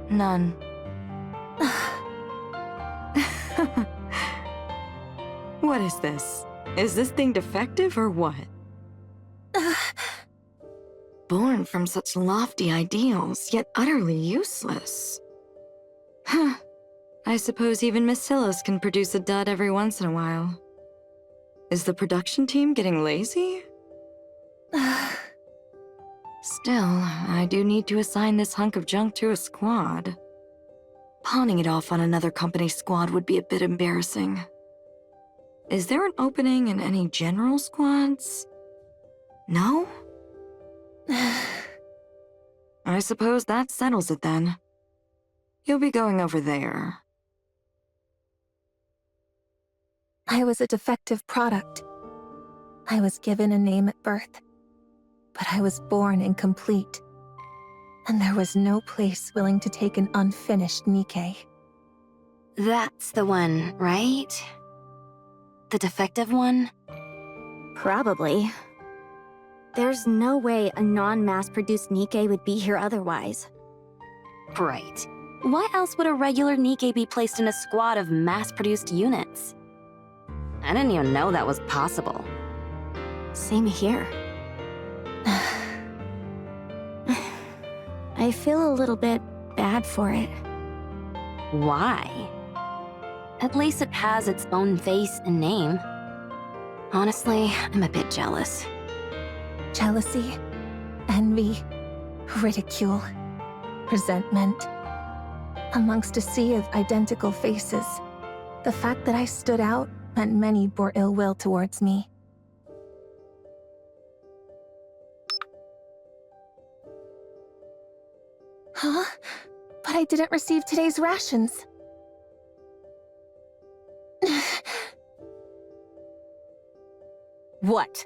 None. What is this? Is this thing defective or what? Born from such lofty ideals, yet utterly useless. Huh. I suppose even Miss Silas can produce a dud every once in a while. Is the production team getting lazy? Still, I do need to assign this hunk of junk to a squad. Pawning it off on another company's squad would be a bit embarrassing. Is there an opening in any general squads? No? I suppose that settles it then. You'll be going over there. I was a defective product. I was given a name at birth, but I was born incomplete. And there was no place willing to take an unfinished Nikke. That's the one, right? The defective one? Probably. There's no way a non-mass-produced Nikke would be here otherwise. Right. Why else would a regular Nikke be placed in a squad of mass-produced units? I didn't even know that was possible. Same here. I feel a little bit bad for it. Why? At least it has its own face and name. Honestly, I'm a bit jealous. Jealousy, envy, ridicule, resentment. Amongst a sea of identical faces, the fact that I stood out meant many bore ill will towards me. Huh? But I didn't receive today's rations. What?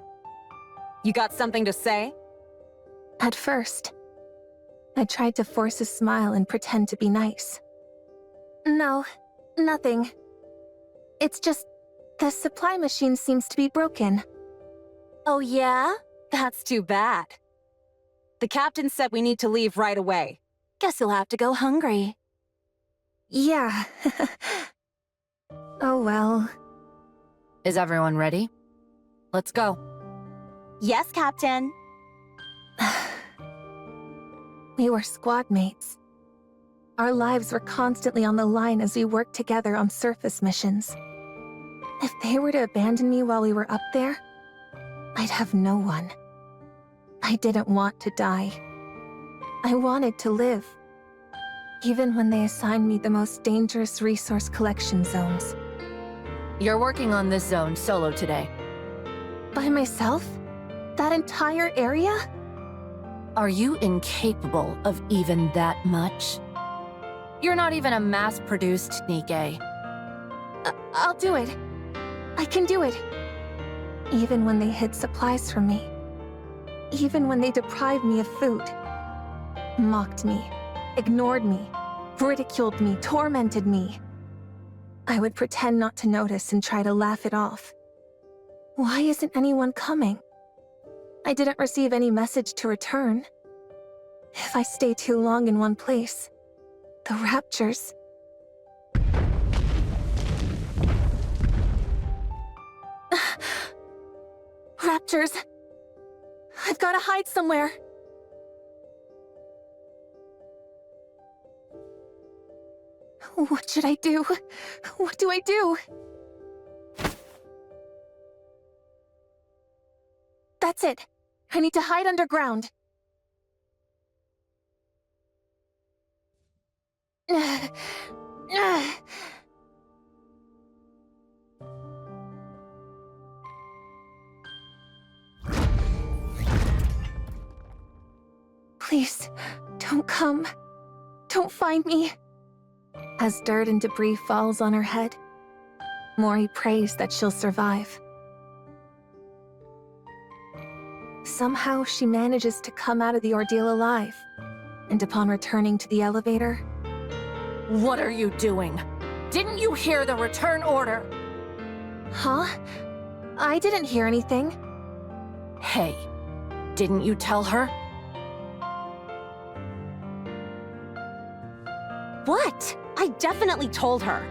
You got something to say? At first, I tried to force a smile and pretend to be nice. No, nothing. It's just, the supply machine seems to be broken. Oh yeah? That's too bad. The captain said we need to leave right away. Guess you'll have to go hungry. Yeah. Oh well. Is everyone ready? Let's go. Yes, Captain. We were squad mates. Our lives were constantly on the line as we worked together on surface missions. If they were to abandon me while we were up there, I'd have no one. I didn't want to die. I wanted to live. Even when they assigned me the most dangerous resource collection zones. You're working on this zone solo today. By myself? That entire area? Are you incapable of even that much? You're not even a mass-produced Nikke. I'll do it. I can do it. Even when they hid supplies from me. Even when they deprived me of food. Mocked me. Ignored me. Ridiculed me. Tormented me. I would pretend not to notice and try to laugh it off. Why isn't anyone coming? I didn't receive any message to return. If I stay too long in one place, the raptures... Raptors! I've gotta hide somewhere! What should I do? What do I do? That's it. I need to hide underground. Please, don't come. Don't find me. As dirt and debris falls on her head, Mori prays that she'll survive. Somehow she manages to come out of the ordeal alive, and upon returning to the elevator... What are you doing? Didn't you hear the return order? Huh? I didn't hear anything. Hey, didn't you tell her? What? I definitely told her.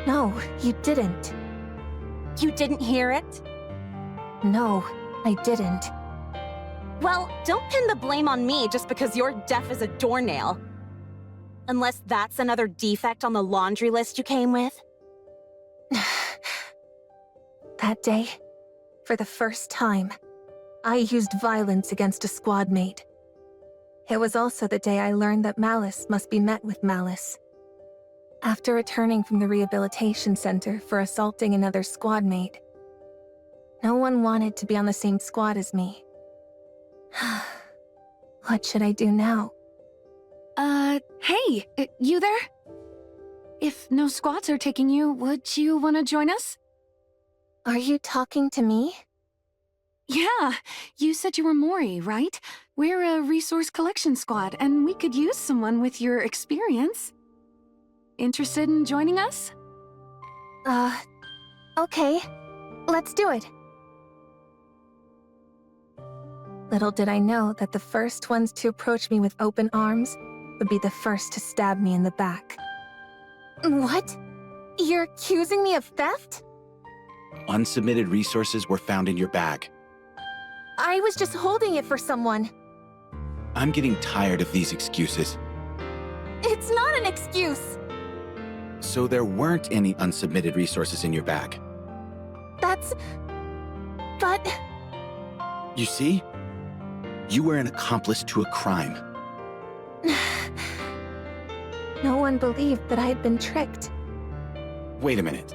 No, you didn't. You didn't hear it? No, I didn't. Well, don't pin the blame on me just because you're deaf as a doornail. Unless that's another defect on the laundry list you came with. That day, for the first time, I used violence against a squad mate. It was also the day I learned that malice must be met with malice. After returning from the rehabilitation center for assaulting another squad mate, no one wanted to be on the same squad as me. What should I do now? Hey, you there? If no squads are taking you, would you want to join us? Are you talking to me? Yeah, you said you were Mori, right? We're a resource collection squad, and we could use someone with your experience. Interested in joining us? Okay. Let's do it. Little did I know that the first ones to approach me with open arms would be the first to stab me in the back. What? You're accusing me of theft? Unsubmitted resources were found in your bag. I was just holding it for someone. I'm getting tired of these excuses. It's not an excuse. So there weren't any unsubmitted resources in your bag. But... You see? You were an accomplice to a crime. No one believed that I had been tricked. Wait a minute.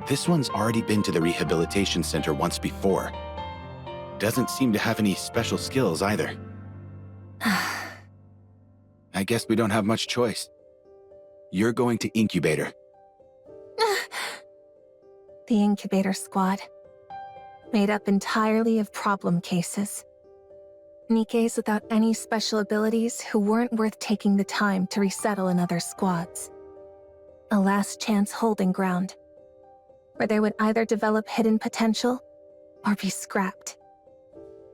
This one's already been to the rehabilitation center once before. Doesn't seem to have any special skills either. I guess we don't have much choice. You're going to Incubator. The Incubator Squad. Made up entirely of problem cases. Nikkei's without any special abilities who weren't worth taking the time to resettle in other squads. A last chance holding ground, where they would either develop hidden potential or be scrapped.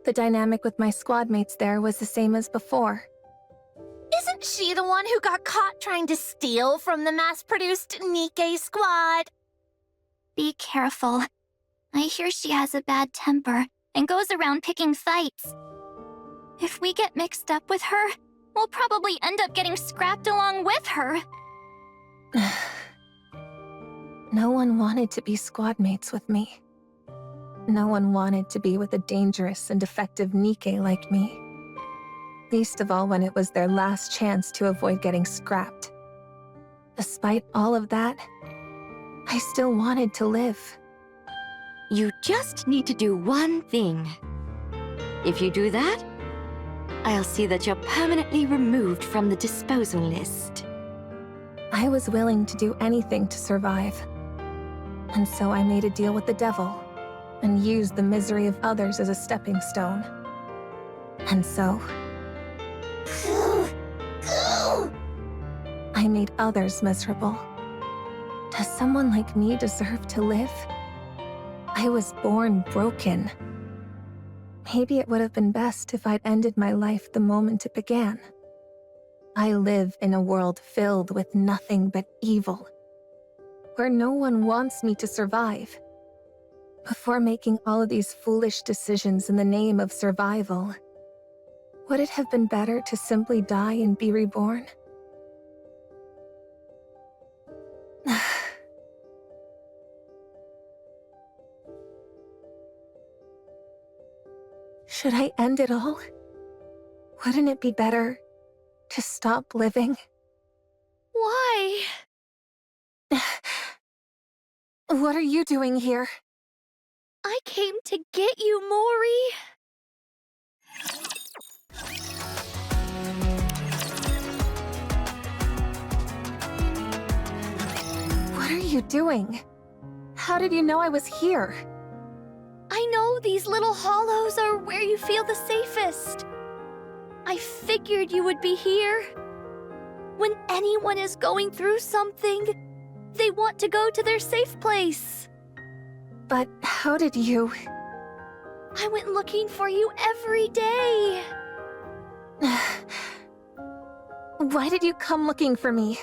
The dynamic with my squad mates there was the same as before. Isn't she the one who got caught trying to steal from the mass-produced Nikkei squad? Be careful. I hear she has a bad temper and goes around picking fights. If we get mixed up with her, we'll probably end up getting scrapped along with her. No one wanted to be squad mates with me. No one wanted to be with a dangerous and defective Nikkei like me. Least of all when it was their last chance to avoid getting scrapped. Despite all of that, I still wanted to live. You just need to do one thing. If you do that, I'll see that you're permanently removed from the disposal list. I was willing to do anything to survive. And so I made a deal with the devil, and used the misery of others as a stepping stone. And so... I made others miserable. Does someone like me deserve to live? I was born broken. Maybe it would have been best if I'd ended my life the moment it began. I live in a world filled with nothing but evil, where no one wants me to survive. Before making all of these foolish decisions in the name of survival, would it have been better to simply die and be reborn? Should I end it all? Wouldn't it be better to stop living? Why? What are you doing here? I came to get you, Mori. What are you doing? How did you know I was here? I know these little hollows are where you feel the safest. I figured you would be here. When anyone is going through something, they want to go to their safe place. But how did you... I went looking for you every day. Why did you come looking for me?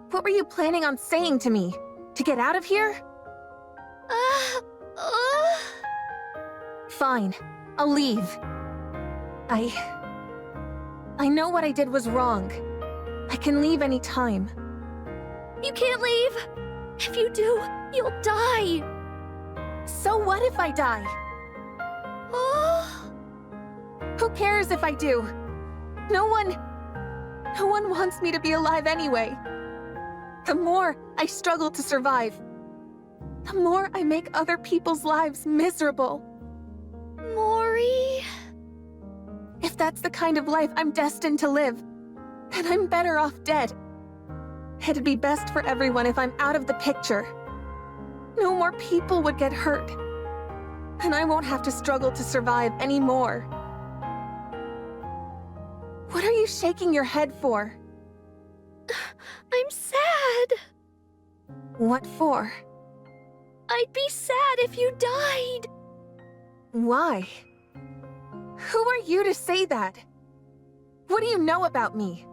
What were you planning on saying to me? To get out of here? Fine, I'll leave. I know what I did was wrong. I can leave any time. You can't leave. If you do, you'll die. So what if I die? Who cares if I do? No one wants me to be alive anyway. The more I struggle to survive, the more I make other people's lives miserable. Mori... If that's the kind of life I'm destined to live, then I'm better off dead. It'd be best for everyone if I'm out of the picture. No more people would get hurt. And I won't have to struggle to survive anymore. What are you shaking your head for? I'm sad. What for? I'd be sad if you died. Why? Who are you to say that? What do you know about me?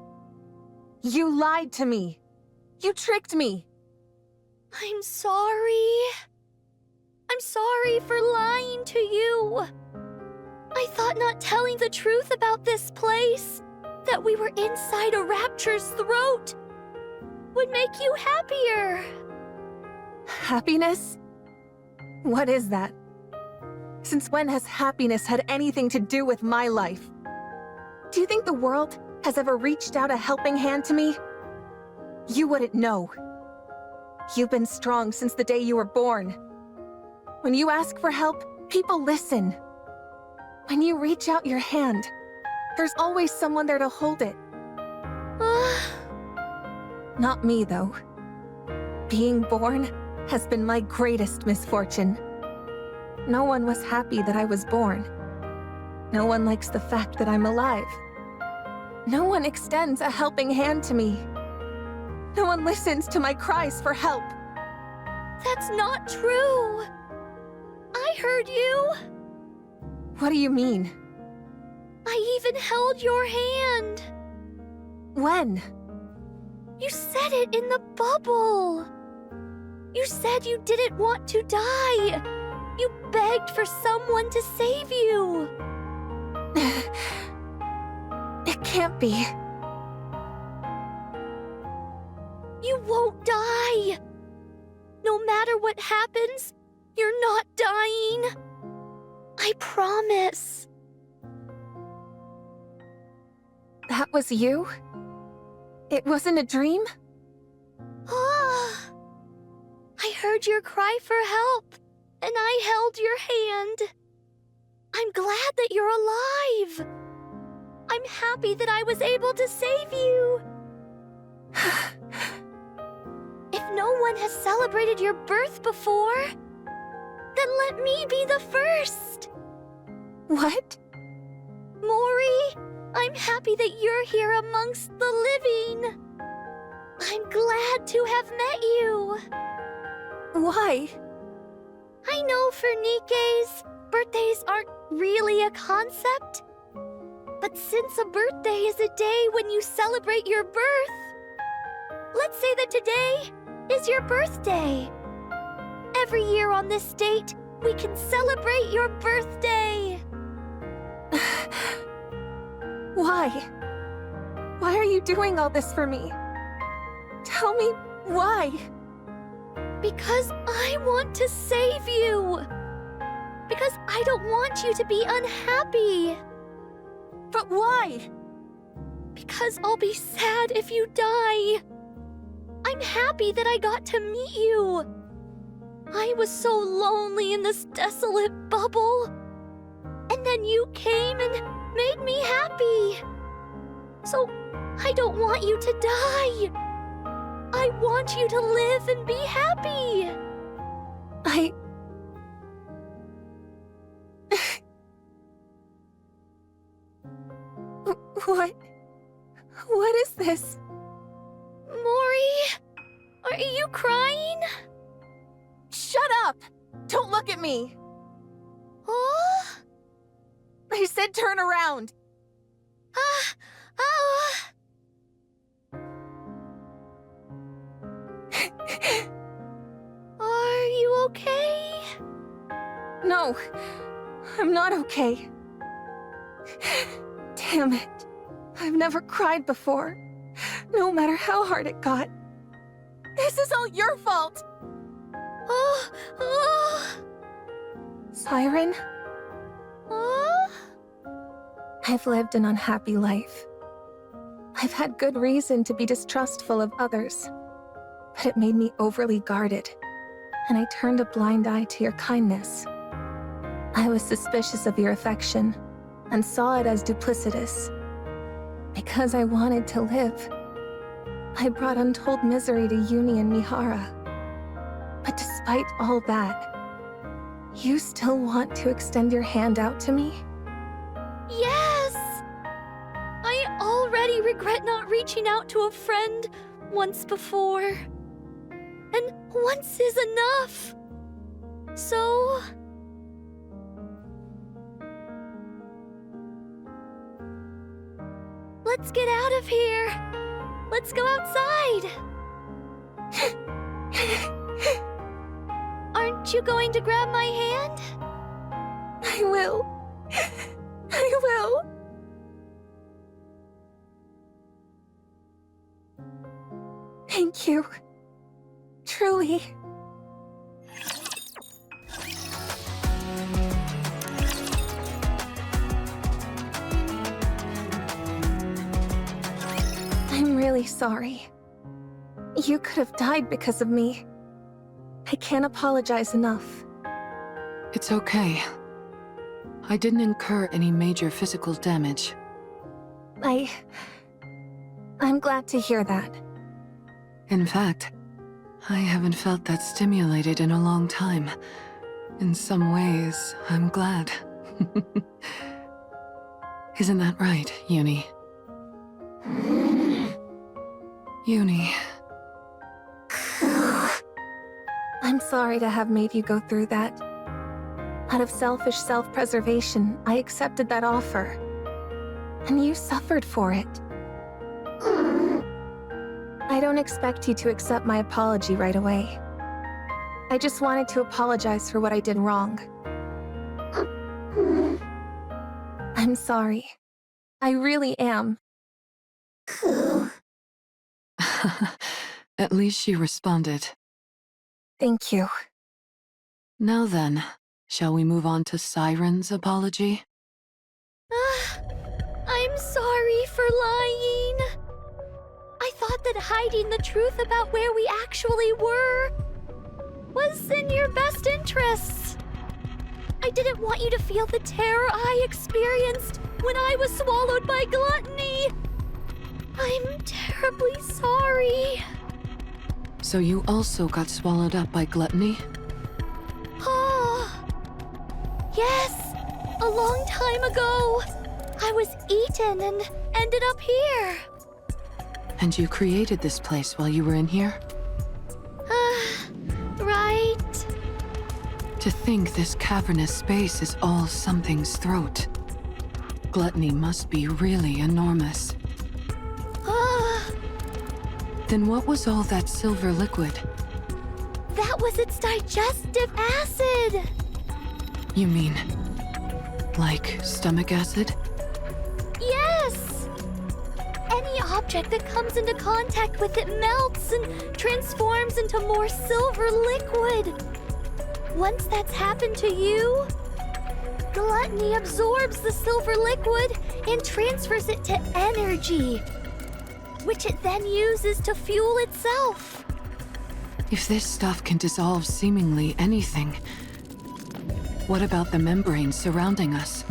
You lied to me. You tricked me. I'm sorry. I'm sorry for lying to you. I thought not telling the truth about this place, that we were inside a rapture's throat, would make you happier. Happiness? What is that? Since when has happiness had anything to do with my life? Do you think the world has ever reached out a helping hand to me? You wouldn't know. You've been strong since the day you were born. When you ask for help, people listen. When you reach out your hand, there's always someone there to hold it. Not me, though. Being born has been my greatest misfortune. No one was happy that I was born. No one likes the fact that I'm alive. No one extends a helping hand to me. No one listens to my cries for help. That's not true. I heard you. What do you mean? I even held your hand. When? You said it in the bubble. You said you didn't want to die. You begged for someone to save you. It can't be. You won't die. No matter what happens, you're not dying. I promise. That was you? It wasn't a dream? I heard your cry for help, and I held your hand. I'm glad that you're alive. I'm happy that I was able to save you. If no one has celebrated your birth before, then let me be the first. What? Mori, I'm happy that you're here amongst the living. I'm glad to have met you. Why? I know for Nikes, birthdays aren't really a concept. But since a birthday is a day when you celebrate your birth, let's say that today is your birthday. Every year on this date, we can celebrate your birthday. Why? Why are you doing all this for me? Tell me why. Because I want to save you. Because I don't want you to be unhappy. But why? Because I'll be sad if you die. I'm happy that I got to meet you. I was so lonely in this desolate bubble. And then you came and made me happy. So I don't want you to die. I want you to live and be happy. What is this? Mori, are you crying? Shut up! Don't look at me! Oh? I said turn around! Oh. Are you okay? No, I'm not okay. Damn it. I've never cried before, no matter how hard it got. This is all your fault! Oh. Siren? Oh? I've lived an unhappy life. I've had good reason to be distrustful of others, but it made me overly guarded, and I turned a blind eye to your kindness. I was suspicious of your affection, and saw it as duplicitous. Because I wanted to live, I brought untold misery to Uni and Mihara. But despite all that, you still want to extend your hand out to me? Yes! I already regret not reaching out to a friend once before. And once is enough. So... let's get out of here. Let's go outside. Aren't you going to grab my hand? I will. I will. Thank you. Truly. I'm really sorry. You could have died because of me. I can't apologize enough. It's okay. I didn't incur any major physical damage. I'm glad to hear that. In fact, I haven't felt that stimulated in a long time. In some ways, I'm glad. Isn't that right, Uni? Uni. I'm sorry to have made you go through that. Out of selfish self-preservation, I accepted that offer. And you suffered for it. I don't expect you to accept my apology right away. I just wanted to apologize for what I did wrong. I'm sorry. I really am. At least she responded. Thank you. Now then, shall we move on to Siren's apology? I'm sorry for lying. I thought that hiding the truth about where we actually were was in your best interests. I didn't want you to feel the terror I experienced when I was swallowed by gluttony. I'm terribly sorry. So you also got swallowed up by gluttony? Oh, yes. A long time ago, I was eaten and ended up here. And you created this place while you were in here? Right. To think this cavernous space is all something's throat. Gluttony must be really enormous. Then what was all that silver liquid? That was its digestive acid! You mean, like stomach acid? Yes! Any object that comes into contact with it melts and transforms into more silver liquid. Once that's happened to you, gluttony absorbs the silver liquid and transfers it to energy, which it then uses to fuel itself. If this stuff can dissolve seemingly anything, what about the membrane surrounding us?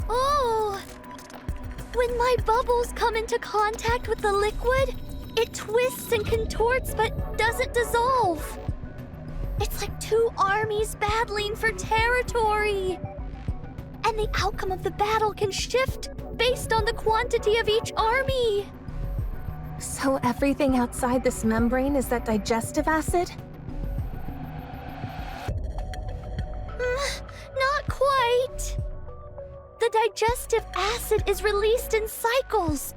Oh! When my bubbles come into contact with the liquid, it twists and contorts but doesn't dissolve. It's like two armies battling for territory. And the outcome of the battle can shift based on the quantity of each army. So everything outside this membrane is that digestive acid? Not quite. The digestive acid is released in cycles.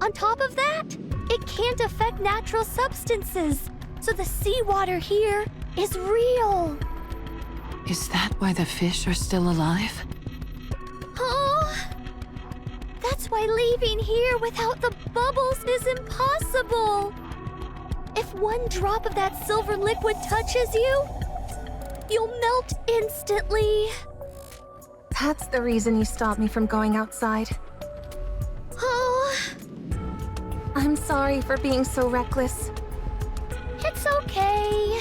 On top of that, it can't affect natural substances, so the seawater here is real. Is that why the fish are still alive? Oh, that's why leaving here without the bubbles is impossible. If one drop of that silver liquid touches you, you'll melt instantly. That's the reason you stopped me from going outside. Oh, I'm sorry for being so reckless. it's okay.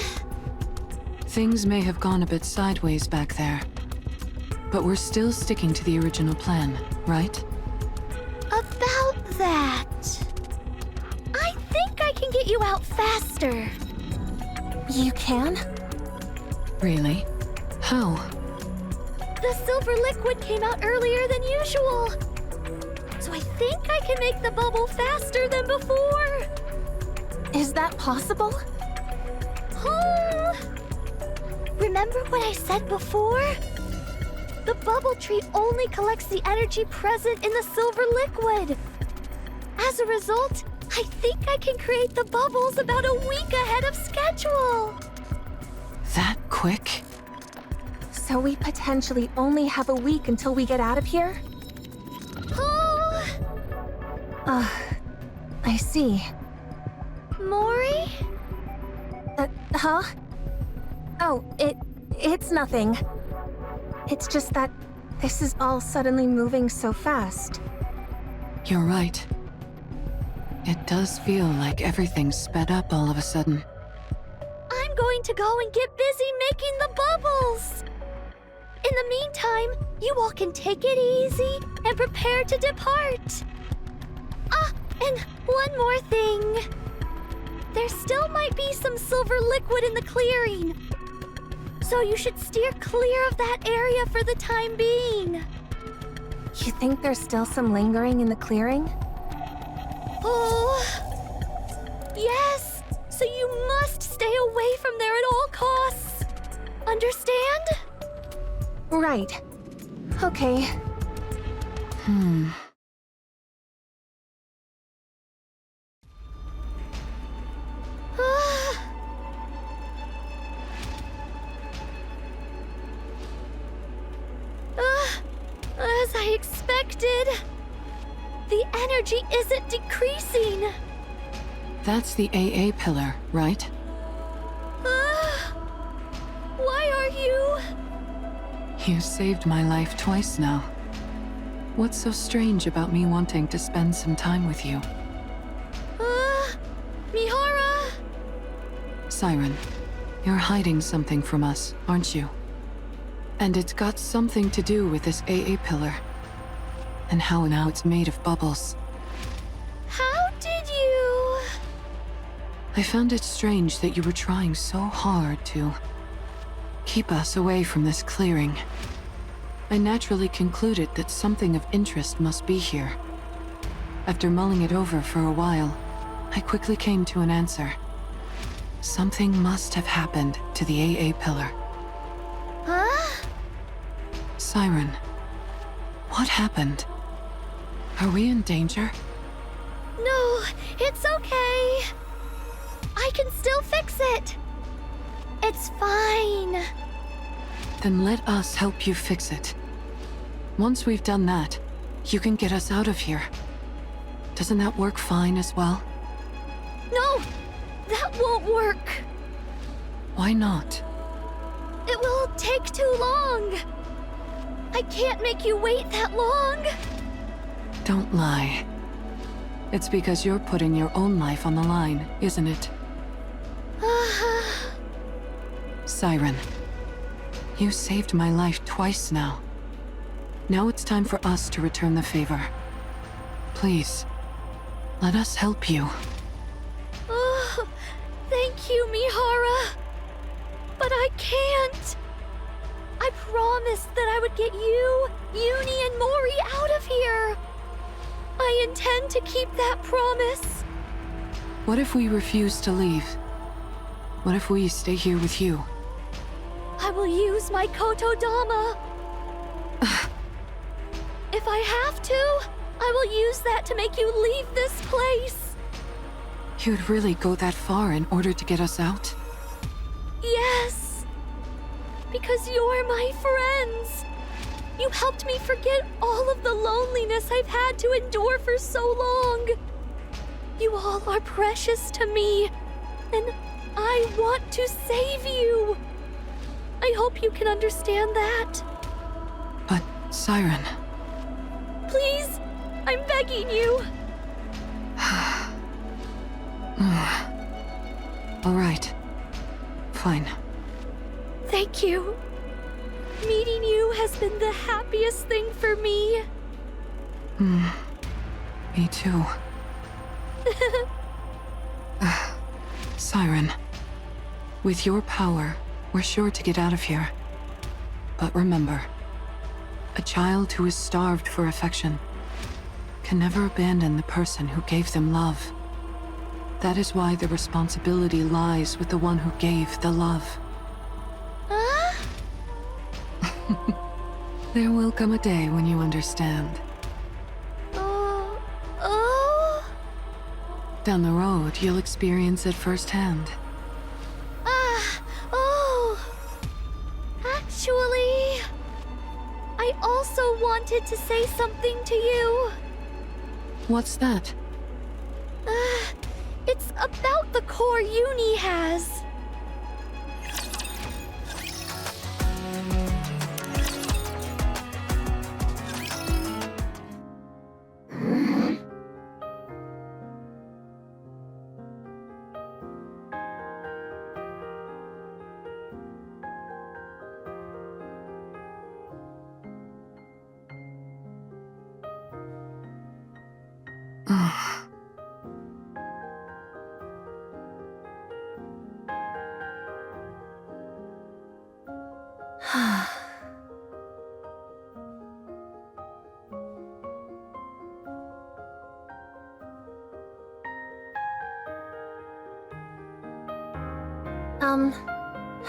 Things may have gone a bit sideways back there. But we're still sticking to the original plan, right? About that, I think I can get you out faster. You can? Really? How? The silver liquid came out earlier than usual. So I think I can make the bubble faster than before. Is that possible? Oh! Remember what I said before? The bubble tree only collects the energy present in the silver liquid. As a result, I think I can create the bubbles about a week ahead of schedule. That quick? So we potentially only have a week until we get out of here? Oh, I see. Mori? Huh? Oh, it's nothing. It's just that this is all suddenly moving so fast. You're right. It does feel like everything's sped up all of a sudden. I'm going to go and get busy making the bubbles. In the meantime, you all can take it easy and prepare to depart. Ah, and one more thing. There still might be some silver liquid in the clearing. So you should steer clear of that area for the time being. You think there's still some lingering in the clearing? Oh, yes. So you must stay away from there at all costs. Understand? Right. Okay. As I expected, the energy isn't decreasing. That's the AA pillar, right? Why are you? You saved my life twice now. What's so strange about me wanting to spend some time with you? Mihara? Siren, you're hiding something from us, aren't you? And it's got something to do with this AA pillar. And how now it's made of bubbles. How did you? I found it strange that you were trying so hard to keep us away from this clearing. I naturally concluded that something of interest must be here. After mulling it over for a while, I quickly came to an answer. Something must have happened to the AA pillar. Siren, what happened? Are we in danger? No, it's okay. I can still fix it. It's fine. Then let us help you fix it. Once we've done that, you can get us out of here. Doesn't that work fine as well? No, that won't work. Why not? It will take too long. I can't make you wait that long. Don't lie. It's because you're putting your own life on the line, isn't it? Siren, you saved my life twice now. Now it's time for us to return the favor. Please, let us help you. Oh, thank you, Mihara. But I can't. I promised that I would get you, Uni, and Mori out of here. I intend to keep that promise. What if we refuse to leave? What if we stay here with you? I will use my Kotodama. If I have to, I will use that to make you leave this place. You'd really go that far in order to get us out? Yes. Because you're my friends. You helped me forget all of the loneliness I've had to endure for so long. You all are precious to me, and I want to save you. I hope you can understand that. But, Siren... Please, I'm begging you. All right. Fine. Thank you. Meeting you has been the happiest thing for me. Me too. Siren, with your power, we're sure to get out of here. But remember, a child who is starved for affection can never abandon the person who gave them love. That is why the responsibility lies with the one who gave the love. There will come a day when you understand. Oh? Down the road, you'll experience it firsthand. Actually, I also wanted to say something to you. What's that? It's about the core Uni has.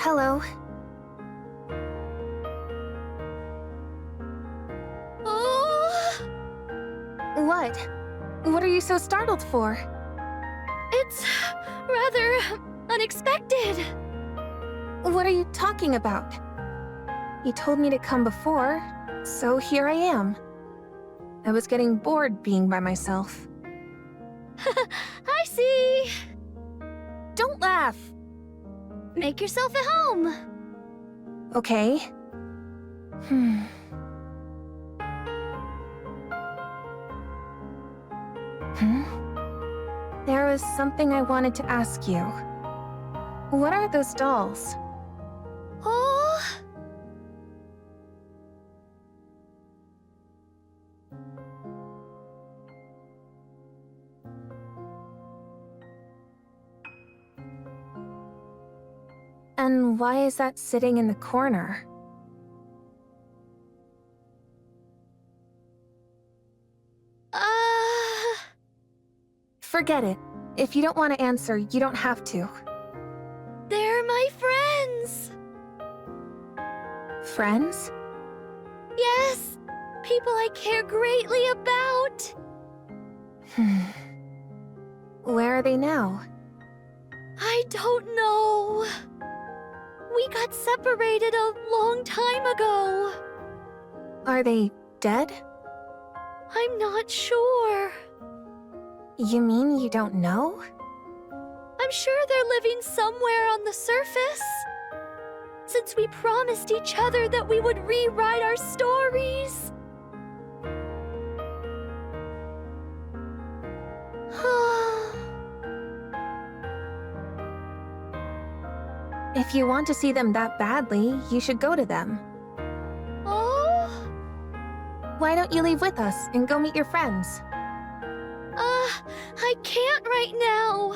Hello. Oh, What? What are you so startled for? it's rather unexpected. What are you talking about? You told me to come before, so here I am. I was getting bored being by myself. I see. Don't laugh! Make yourself at home. Okay. There was something I wanted to ask you. What are those dolls? Oh, And why is that sitting in the corner? Forget it. If you don't want to answer, you don't have to. they're my friends. Friends? Yes, people I care greatly about. Where are they now? I don't know. We got separated a long time ago. Are they dead? I'm not sure. You mean you don't know? I'm sure they're living somewhere on the surface. Since we promised each other that we would rewrite our stories. If you want to see them that badly, you should go to them. Oh? Why don't you leave with us and go meet your friends? I can't right now.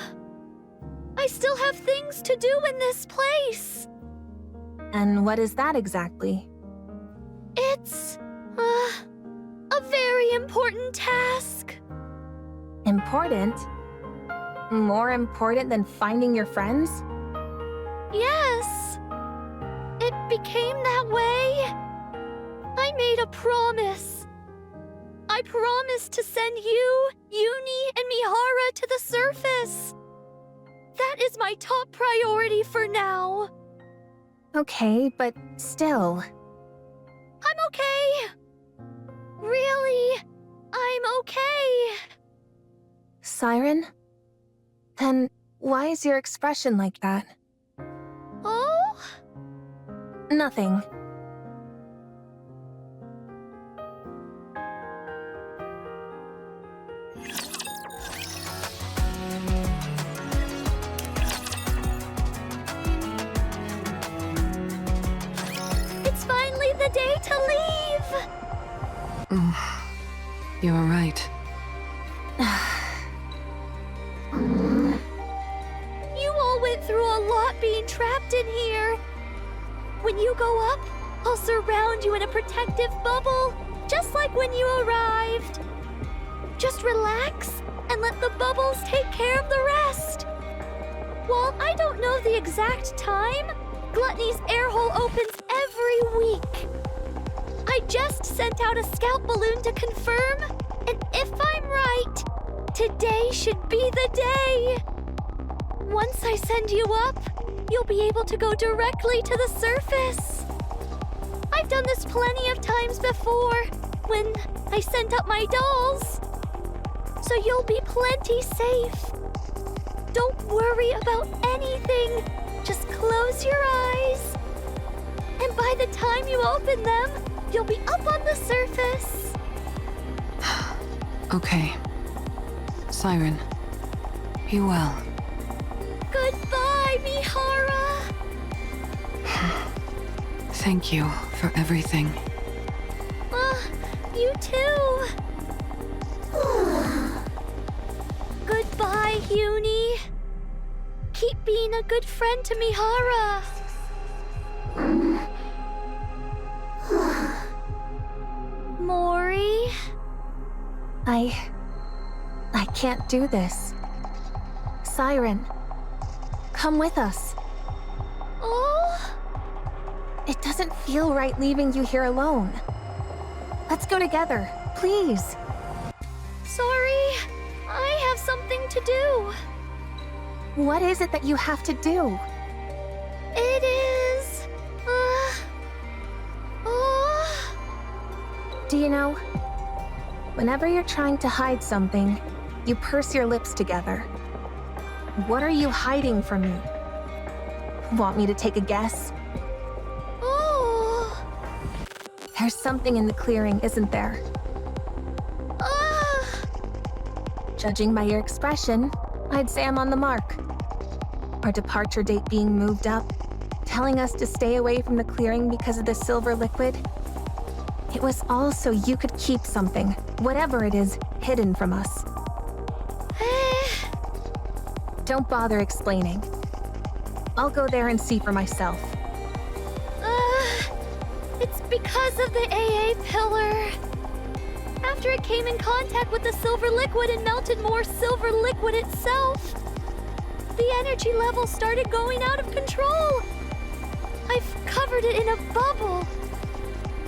I still have things to do in this place. And what is that exactly? It's, a very important task. Important? More important than finding your friends? Yes. It became that way. I made a promise. I promised to send you, Uni, and Mihara to the surface. That is my top priority for now. Okay, but still. I'm okay. Really, I'm okay. Siren? Then why is your expression like that? Oh? Nothing. It's finally the day to leave! You're right. You all went through a lot being trapped in here. When you go up, I'll surround you in a protective bubble, just like when you arrived. Just relax and let the bubbles take care of the rest. While I don't know the exact time, Gluttony's air hole opens every week. I just sent out a scout balloon to confirm, and if I'm right, today should be the day. Once I send you up, you'll be able to go directly to the surface. I've done this plenty of times before, when I sent up my dolls. So you'll be plenty safe. Don't worry about anything. Just close your eyes. And by the time you open them, you'll be up on the surface. Okay. Siren, be well. Goodbye, Mihara. Thank you for everything. You too. Goodbye, Uni. Keep being a good friend to Mihara. Mori? I can't do this. Siren, come with us. Oh? It doesn't feel right leaving you here alone. Let's go together, please. Sorry, I have something to do. What is it that you have to do? It is... Do you know? Whenever you're trying to hide something, you purse your lips together. What are you hiding from me? Want me to take a guess? Oh... There's something in the clearing, isn't there? Judging by your expression, I'd say I'm on the mark. Our departure date being moved up, telling us to stay away from the clearing because of the silver liquid. It was all so you could keep something, whatever it is, hidden from us. Don't bother explaining. I'll go there and see for myself. It's because of the AA pillar. After it came in contact with the silver liquid and melted more silver liquid itself, the energy level started going out of control. I've covered it in a bubble.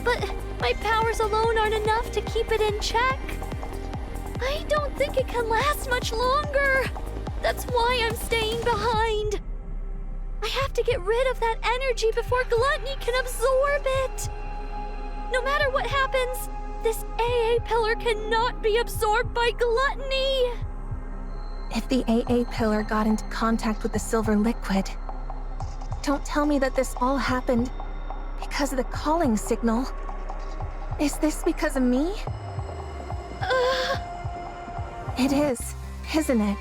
But My powers alone aren't enough to keep it in check. I don't think it can last much longer. That's why I'm staying behind. I have to get rid of that energy before Gluttony can absorb it. No matter what happens, this AA pillar cannot be absorbed by Gluttony. If the AA pillar got into contact with the silver liquid, don't tell me that this all happened because of the calling signal. Is this because of me? It is, isn't it?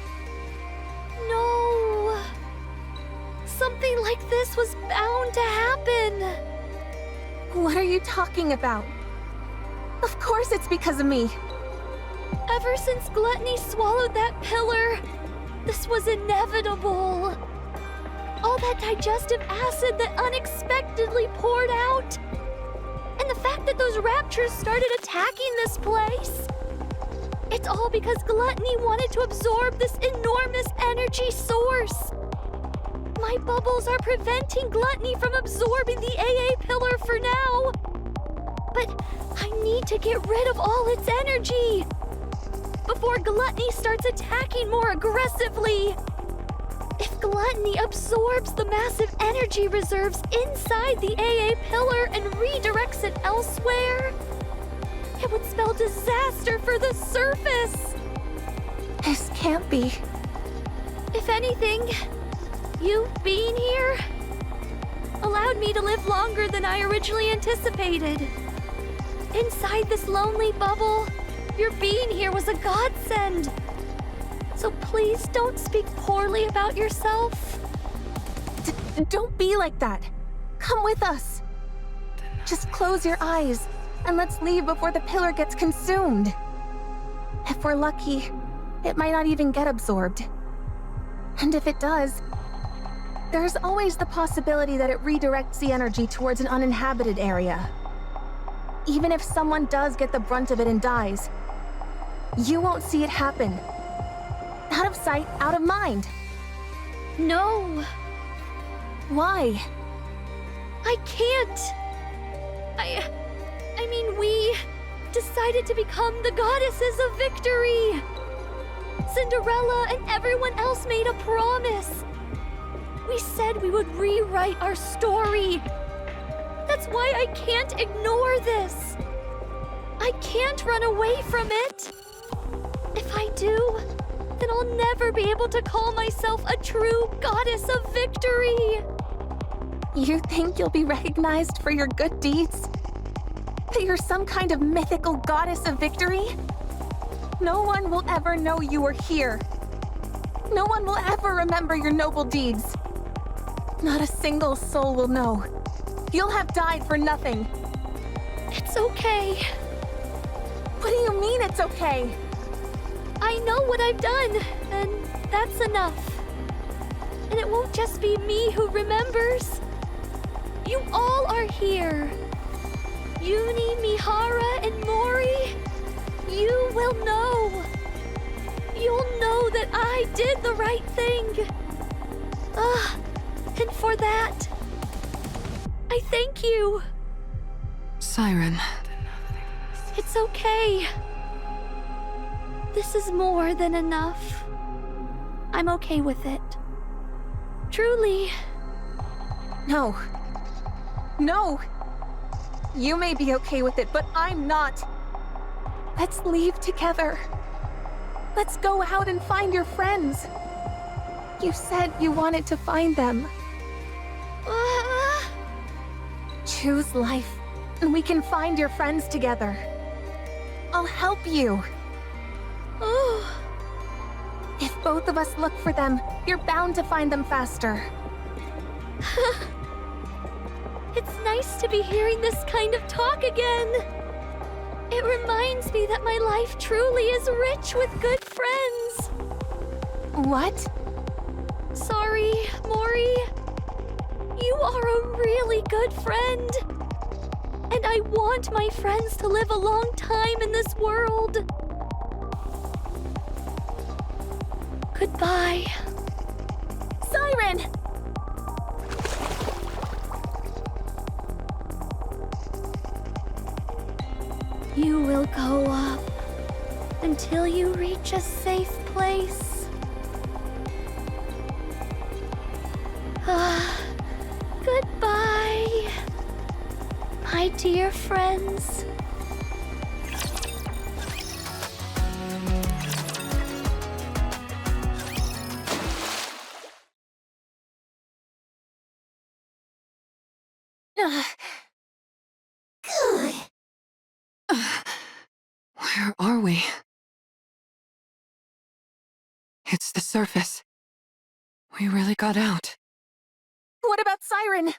No. Something like this was bound to happen. What are you talking about? Of course it's because of me. Ever since Gluttony swallowed that pillar, this was inevitable. All that digestive acid that unexpectedly poured out. And the fact that those raptures started attacking this place. It's all because Gluttony wanted to absorb this enormous energy source. My bubbles are preventing Gluttony from absorbing the AA pillar for now. But I need to get rid of all its energy before Gluttony starts attacking more aggressively. If Gluttony absorbs the massive energy reserves inside the AA pillar and redirects it elsewhere, it would spell disaster for the surface. This can't be. If anything, you being here allowed me to live longer than I originally anticipated. Inside this lonely bubble, your being here was a godsend. So please don't speak poorly about yourself. Don't be like that. Come with us. Just close your eyes and let's leave before the pillar gets consumed. If we're lucky, it might not even get absorbed. And if it does, there's always the possibility that it redirects the energy towards an uninhabited area. Even if someone does get the brunt of it and dies, you won't see it happen. Out of sight, out of mind. No. Why? I can't. I mean, we decided to become the goddesses of victory. Cinderella and everyone else made a promise. We said we would rewrite our story. That's why I can't ignore this. I can't run away from it. If I do, then I'll never be able to call myself a true goddess of victory. You think you'll be recognized for your good deeds? That you're some kind of mythical goddess of victory? No one will ever know you were here. No one will ever remember your noble deeds. Not a single soul will know. You'll have died for nothing. It's okay. What do you mean it's okay? I know what I've done, and that's enough. And it won't just be me who remembers. You all are here. Uni, Mihara, and Mori. You will know. You'll know that I did the right thing. And for that, I thank you. Siren. It's okay. This is more than enough. I'm okay with it. Truly. No. No! You may be okay with it, but I'm not. Let's leave together. Let's go out and find your friends. You said you wanted to find them. Choose life, and we can find your friends together. I'll help you. Oh. If both of us look for them, you're bound to find them faster. It's nice to be hearing this kind of talk again. It reminds me that my life truly is rich with good friends. What? Sorry, Mori. You are a really good friend. And I want my friends to live a long time in this world. Goodbye. Siren! until you reach a safe place. Goodbye, my dear friends. Where are we? It's the surface. We really got out. What about Siren?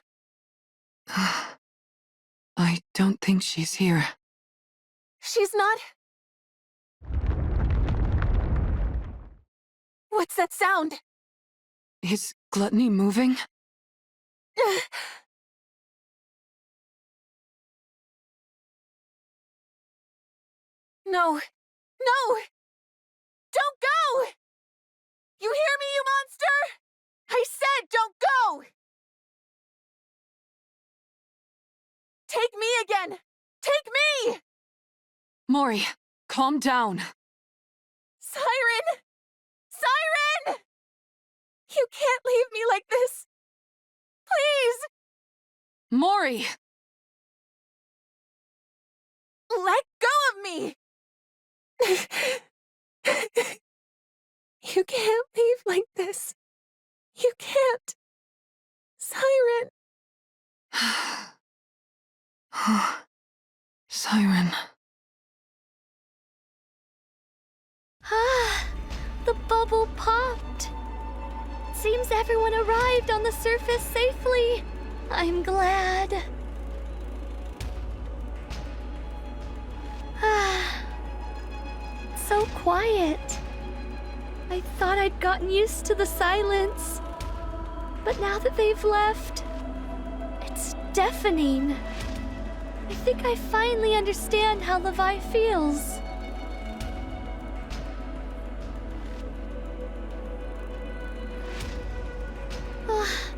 I don't think she's here. She's not... What's that sound? Is Gluttony moving? No. No! Don't go! You hear me, you monster? I said don't go! Take me again! Take me! Mori, calm down. Siren! Siren! You can't leave me like this! Please! Mori! Let go of me! You can't leave like this. You can't. Siren. Siren. The bubble popped. Seems everyone arrived on the surface safely. I'm glad. So quiet. I thought I'd gotten used to the silence. But now that they've left, it's deafening. I think I finally understand how Levi feels.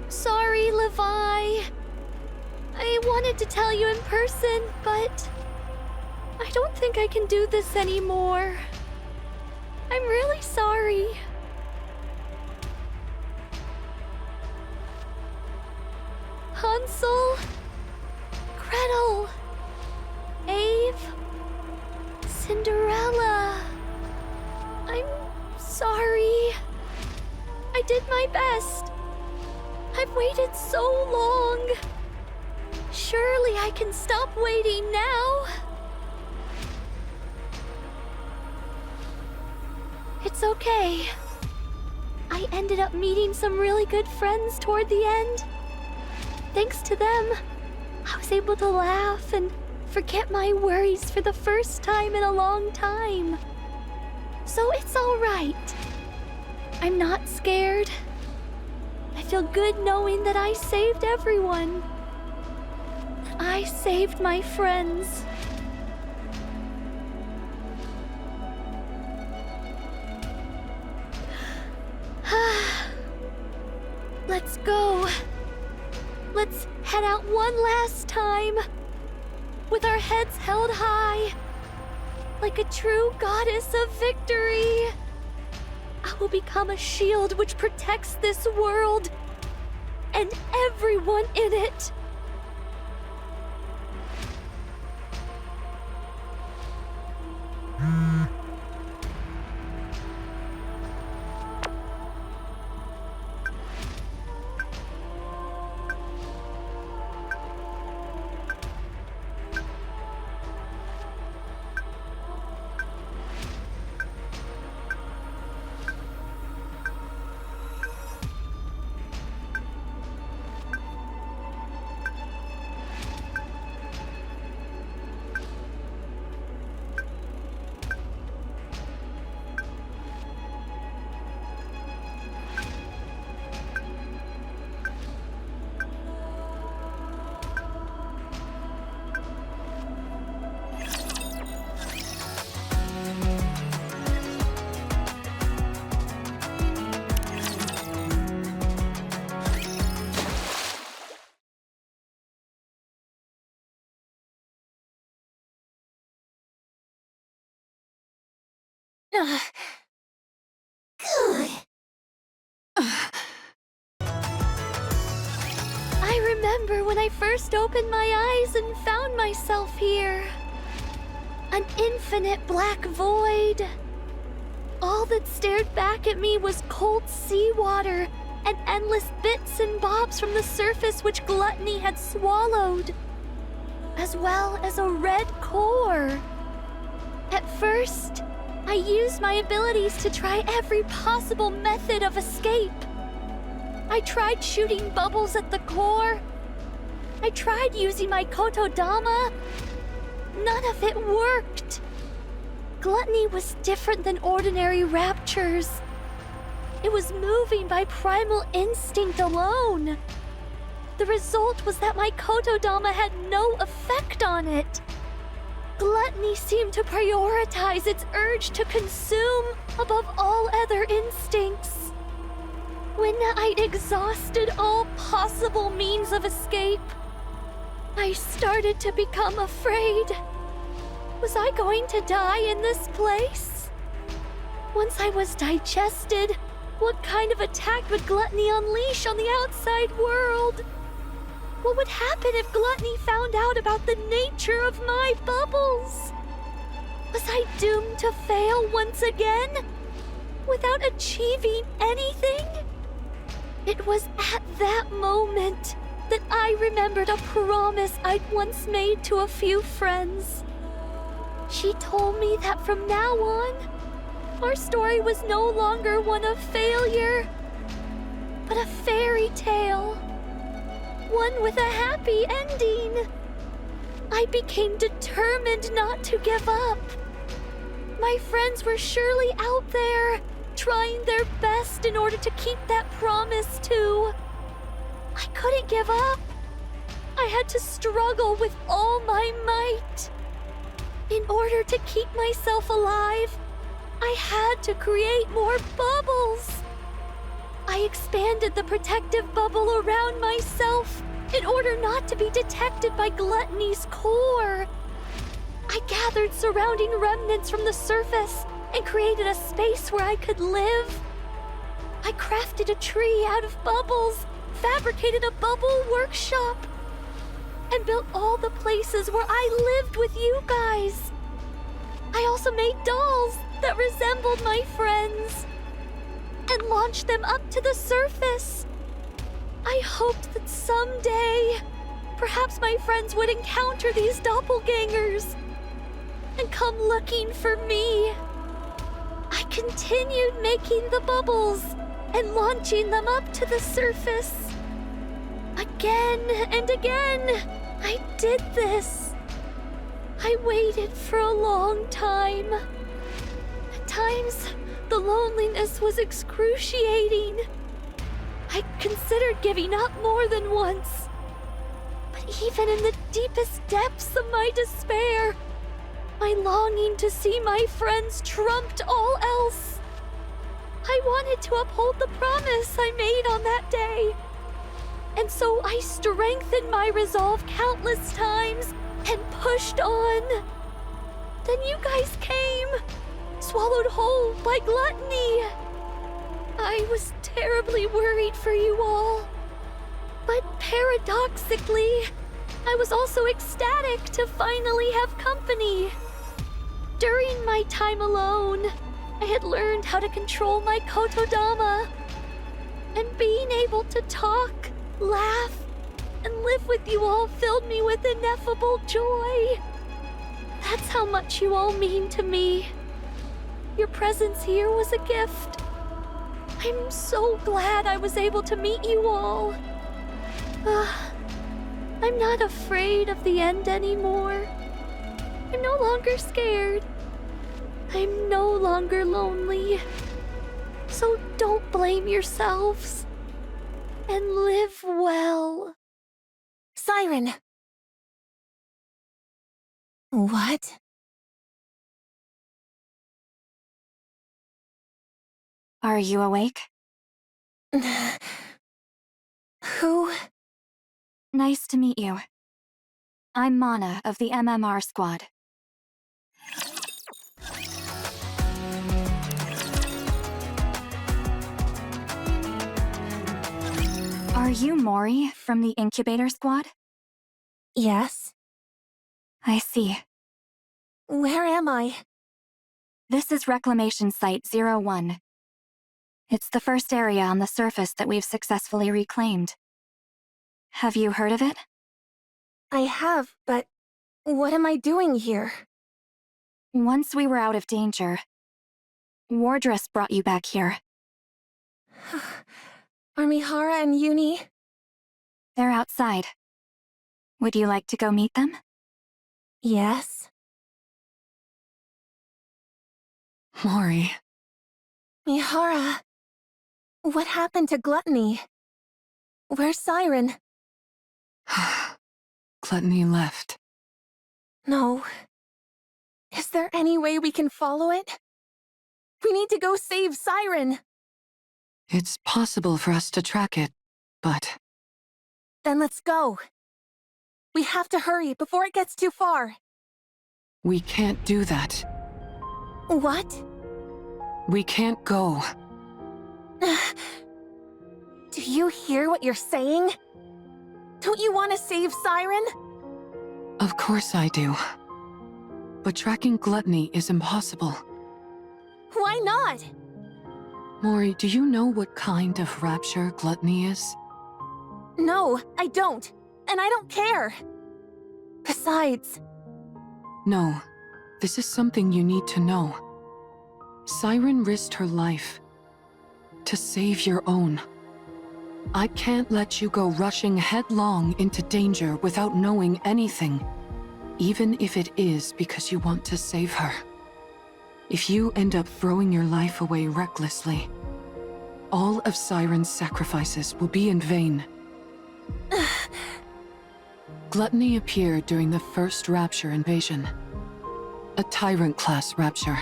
Sorry, Levi. I wanted to tell you in person, but I don't think I can do this anymore. I'm really sorry. Hansel, Gretel, Ave, Cinderella. I'm sorry. I did my best. I've waited so long. Surely I can stop waiting now. It's okay. I ended up meeting some really good friends toward the end. Thanks to them, I was able to laugh and forget my worries for the first time in a long time. So it's all right. I'm not scared. I feel good knowing that I saved everyone. That I saved my friends. Let's go. Let's head out one last time. With our heads held high. Like a true goddess of victory. I will become a shield which protects this world. And everyone in it. I remember when I first opened my eyes and found myself here. An infinite black void. All that stared back at me was cold seawater and endless bits and bobs from the surface which Gluttony had swallowed, as well as a red core. At first, I used my abilities to try every possible method of escape. I tried shooting bubbles at the core. I tried using my Kotodama. None of it worked. Gluttony was different than ordinary raptures. It was moving by primal instinct alone. The result was that my Kotodama had no effect on it. Gluttony seemed to prioritize its urge to consume above all other instincts. When I'd exhausted all possible means of escape, I started to become afraid. Was I going to die in this place? Once I was digested, what kind of attack would Gluttony unleash on the outside world? What would happen if Gluttony found out about the nature of my bubbles? Was I doomed to fail once again, without achieving anything? It was at that moment that I remembered a promise I'd once made to a few friends. She told me that from now on, our story was no longer one of failure, but a fairy tale. One with a happy ending. I became determined not to give up. My friends were surely out there, trying their best in order to keep that promise too. I couldn't give up. I had to struggle with all my might. In order to keep myself alive, I had to create more bubbles. I expanded the protective bubble around myself in order not to be detected by Gluttony's core. I gathered surrounding remnants from the surface and created a space where I could live. I crafted a tree out of bubbles, fabricated a bubble workshop, and built all the places where I lived with you guys. I also made dolls that resembled my friends and launched them up to the surface. I hoped that someday, perhaps my friends would encounter these doppelgangers and come looking for me. I continued making the bubbles and launching them up to the surface. Again and again, I did this. I waited for a long time. At times, the loneliness was excruciating. I considered giving up more than once. But even in the deepest depths of my despair, my longing to see my friends trumped all else. I wanted to uphold the promise I made on that day. And so I strengthened my resolve countless times and pushed on. Then you guys came, swallowed whole by Gluttony. I was terribly worried for you all. But paradoxically, I was also ecstatic to finally have company. During my time alone, I had learned how to control my Kotodama. And being able to talk, laugh, and live with you all filled me with ineffable joy. That's how much you all mean to me. Your presence here was a gift. I'm so glad I was able to meet you all. I'm not afraid of the end anymore. I'm no longer scared. I'm no longer lonely. So don't blame yourselves. And live well. Siren! What? Are you awake? Who? Nice to meet you. I'm Mana of the MMR squad. Are you Mori from the incubator squad? Yes? I see. Where am I? This is Reclamation Site 01. It's the first area on the surface that we've successfully reclaimed. Have you heard of it? I have, but what am I doing here? Once we were out of danger, Wardress brought you back here. Are Mihara and Uni? They're outside. Would you like to go meet them? Yes. Mori. Mihara. What happened to Gluttony? Where's Siren? Gluttony left. No. Is there any way we can follow it? We need to go save Siren! It's possible for us to track it, but... Then let's go. We have to hurry before it gets too far. we can't do that. What? We can't go. Do you hear what you're saying? Don't you want to save Siren? Of course I do. But tracking Gluttony is impossible. Why not? Mori, do you know what kind of rapture Gluttony is? No, I don't. And I don't care. Besides... No, this is something you need to know. Siren risked her life to save your own. I can't let you go rushing headlong into danger without knowing anything, even if it is because you want to save her. If you end up throwing your life away recklessly, all of Siren's sacrifices will be in vain. Gluttony appeared during the first Rapture invasion, a Tyrant-class Rapture.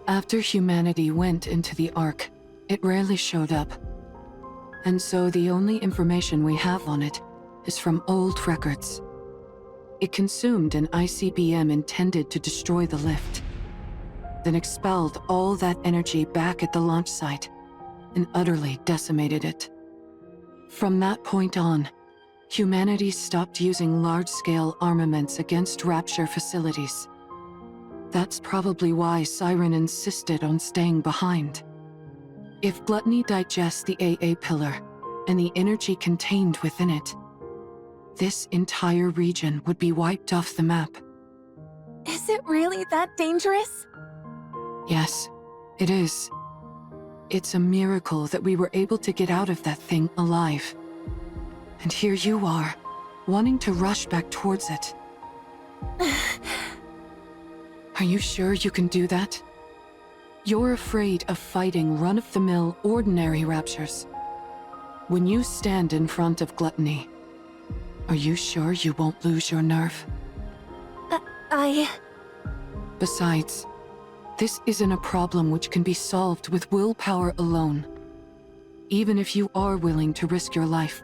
After humanity went into the Ark, it rarely showed up. And so the only information we have on it is from old records. It consumed an ICBM intended to destroy the lift, then expelled all that energy back at the launch site and utterly decimated it. From that point on, humanity stopped using large-scale armaments against Rapture facilities. That's probably why Siren insisted on staying behind. If Gluttony digests the AA pillar and the energy contained within it, this entire region would be wiped off the map. Is it really that dangerous? Yes, it is. It's a miracle that we were able to get out of that thing alive. And here you are, wanting to rush back towards it. Are you sure you can do that? You're afraid of fighting run-of-the-mill ordinary raptures. When you stand in front of Gluttony, are you sure you won't lose your nerve? Besides, this isn't a problem which can be solved with willpower alone. Even if you are willing to risk your life,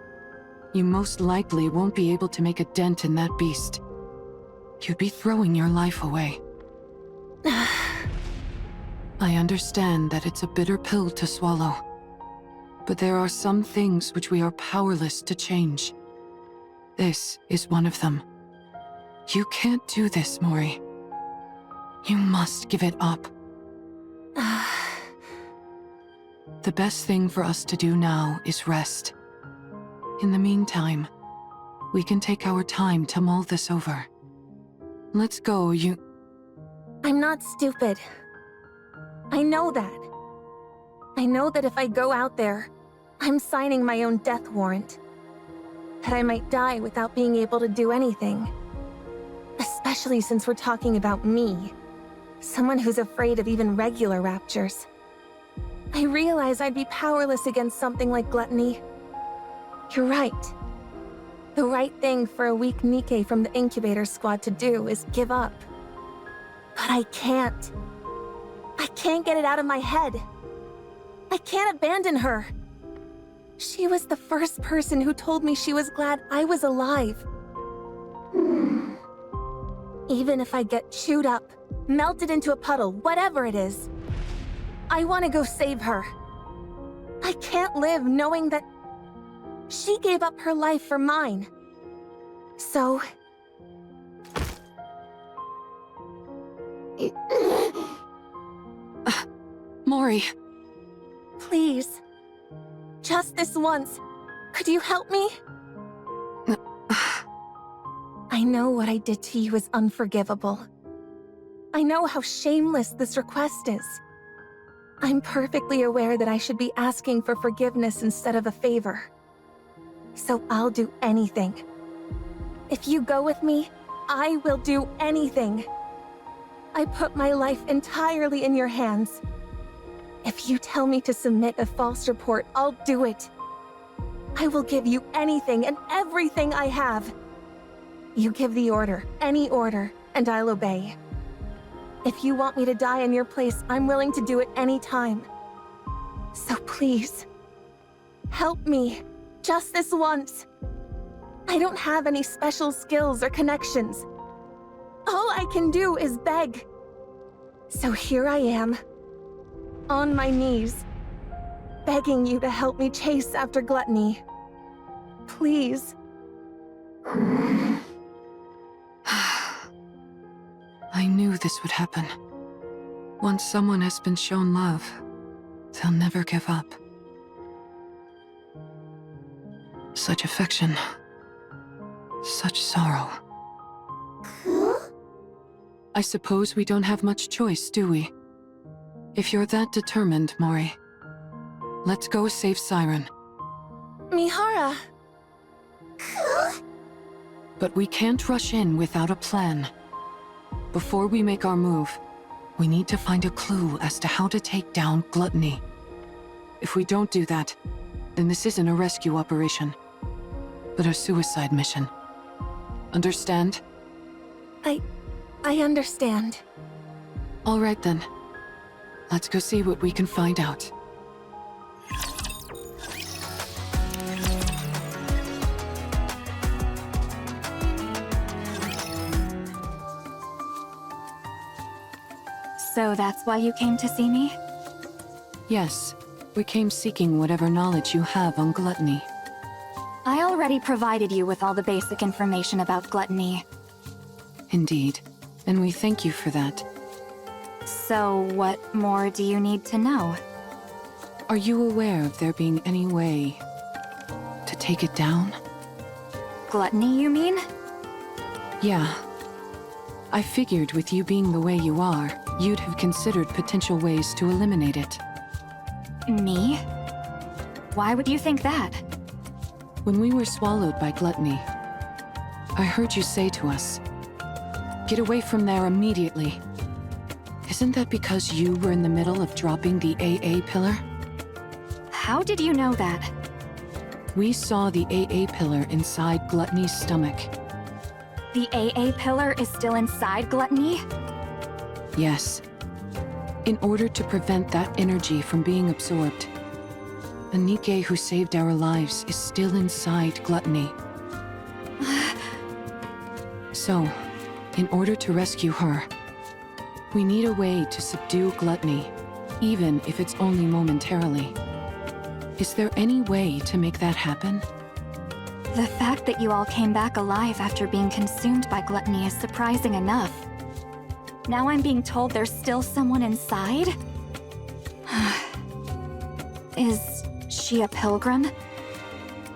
you most likely won't be able to make a dent in that beast. You'd be throwing your life away. I understand that it's a bitter pill to swallow, but there are some things which we are powerless to change. This is one of them. You can't do this, Mori. You must give it up. The best thing for us to do now is rest. In the meantime, we can take our time to mull this over. Let's go, I'm not stupid. I know that. I know that if I go out there, I'm signing my own death warrant. That I might die without being able to do anything. Especially since we're talking about me. Someone who's afraid of even regular raptures. I realize I'd be powerless against something like Gluttony. You're right. The right thing for a weak Nikke from the incubator squad to do is give up. But I can't. I can't get it out of my head. I can't abandon her. She was the first person who told me she was glad I was alive. Even if I get chewed up, melted into a puddle, whatever it is, I want to go save her. I can't live knowing that She gave up her life for mine. So... Mori. Please. Just this once. Could you help me? I know what I did to you is unforgivable. I know how shameless this request is. I'm perfectly aware that I should be asking for forgiveness instead of a favor. So I'll do anything. If you go with me, I will do anything. I put my life entirely in your hands. If you tell me to submit a false report, I'll do it. I will give you anything and everything I have. You give the order, any order, and I'll obey. If you want me to die in your place, I'm willing to do it any time. So please, help me, just this once. I don't have any special skills or connections. All I can do is beg. So here I am, on my knees, begging you to help me chase after gluttony. Please. I knew this would happen. Once someone has been shown love, they'll never give up. Such affection. Such sorrow. I suppose we don't have much choice, do we? If you're that determined, Mori, let's go save Siren. Mihara. But we can't rush in without a plan. Before we make our move, we need to find a clue as to how to take down Gluttony. If we don't do that, then this isn't a rescue operation, but a suicide mission. Understand? I understand. All right then. Let's go see what we can find out. So that's why you came to see me? Yes, we came seeking whatever knowledge you have on Gluttony. I already provided you with all the basic information about Gluttony. Indeed, and we thank you for that. So what more do you need to know? Are you aware of there being any way to take it down? Gluttony, you mean? Yeah. I figured with you being the way you are, you'd have considered potential ways to eliminate it. Me? Why would you think that? When we were swallowed by Gluttony, I heard you say to us, "Get away from there immediately." Isn't that because you were in the middle of dropping the AA pillar? How did you know that? We saw the AA pillar inside Gluttony's stomach. The AA pillar is still inside Gluttony? Yes. In order to prevent that energy from being absorbed, the Nikke who saved our lives is still inside Gluttony. So, in order to rescue her, we need a way to subdue Gluttony, even if it's only momentarily. Is there any way to make that happen? The fact that you all came back alive after being consumed by Gluttony is surprising enough. Now I'm being told there's still someone inside? Is she a pilgrim?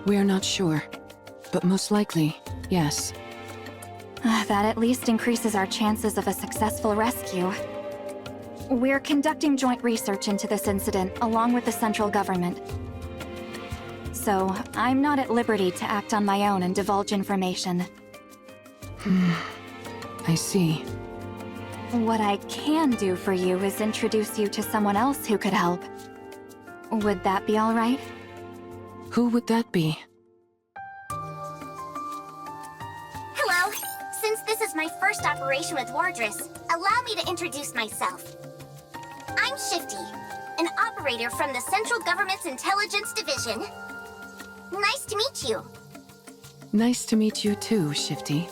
We're not sure, but most likely, yes. That at least increases our chances of a successful rescue. We're conducting joint research into this incident along with the central government. So, I'm not at liberty to act on my own and divulge information. I see. What I can do for you is introduce you to someone else who could help. Would that be all right? Who would that be? Hello. Since this is my first operation with Wardress, allow me to introduce myself. I'm Shifty, an operator from the Central Government's Intelligence Division. Nice to meet you. Nice to meet you too, Shifty.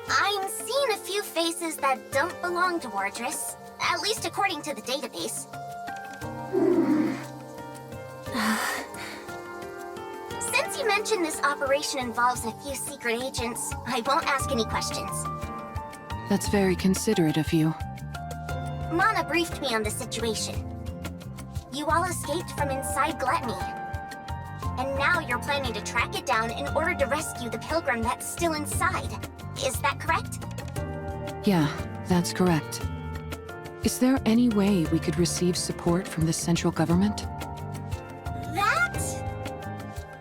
I'm seeing a few faces that don't belong to Wardress, at least according to the database. Since you you mention this operation involves a few secret agents, I won't ask any questions. That's very considerate of you. Mana briefed me on the situation. You all escaped from inside Gluttony. And now you're planning to track it down in order to rescue the pilgrim that's still inside. Is that correct? Yeah, that's correct. Is there any way we could receive support from the central government? That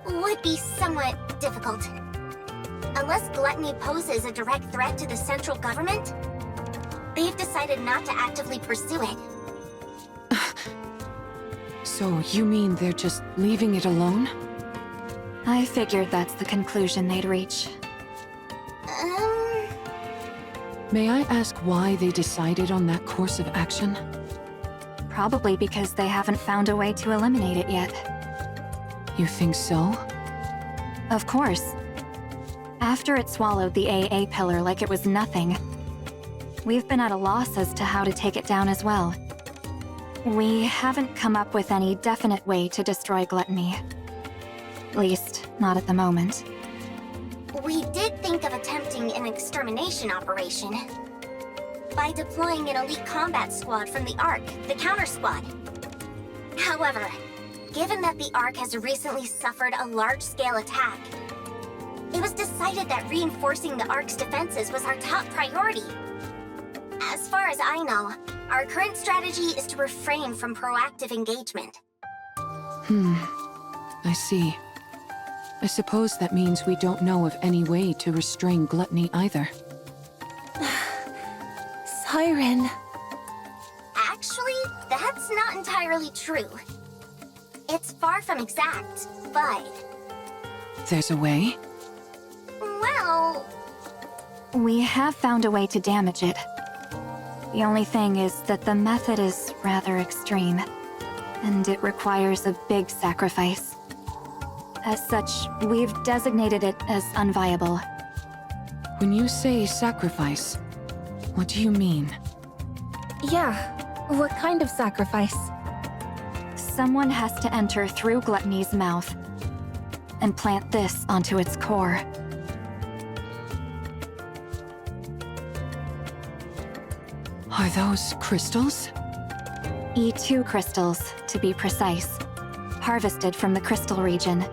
would be somewhat difficult. Unless Gluttony poses a direct threat to the central government, they've decided not to actively pursue it. So you mean they're just leaving it alone? I figured that's the conclusion they'd reach. May I ask why they decided on that course of action? Probably because they haven't found a way to eliminate it yet. You think so? Of course. After it swallowed the AA pillar like it was nothing, we've been at a loss as to how to take it down as well. We haven't come up with any definite way to destroy Gluttony. At least, not at the moment. We did think of attempting an extermination operation by deploying an elite combat squad from the Ark, the counter squad. However, given that the Ark has recently suffered a large-scale attack, it was decided that reinforcing the Ark's defenses was our top priority. As far as I know, our current strategy is to refrain from proactive engagement. I see. I suppose that means we don't know of any way to restrain Gluttony either. Siren. Actually, that's not entirely true. It's far from exact, but... There's a way? Well... We have found a way to damage it. The only thing is that the method is rather extreme, and it requires a big sacrifice. As such, we've designated it as unviable. When you say sacrifice, what do you mean? Yeah, what kind of sacrifice? Someone has to enter through Gluttony's mouth and plant this onto its core. Are those crystals? E2 crystals, to be precise, harvested from the crystal region.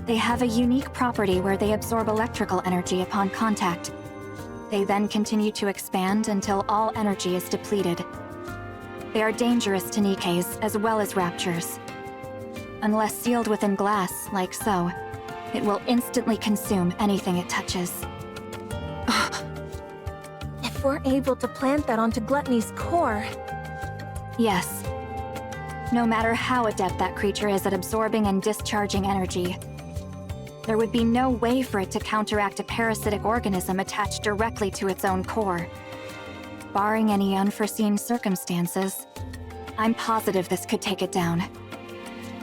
They have a unique property where they absorb electrical energy upon contact. They then continue to expand until all energy is depleted. They are dangerous to Nikes as well as Raptures. Unless sealed within glass, like so, it will instantly consume anything it touches. If we're able to plant that onto Gluttony's core... Yes. No matter how adept that creature is at absorbing and discharging energy, there would be no way for it to counteract a parasitic organism attached directly to its own core. Barring any unforeseen circumstances, I'm positive this could take it down.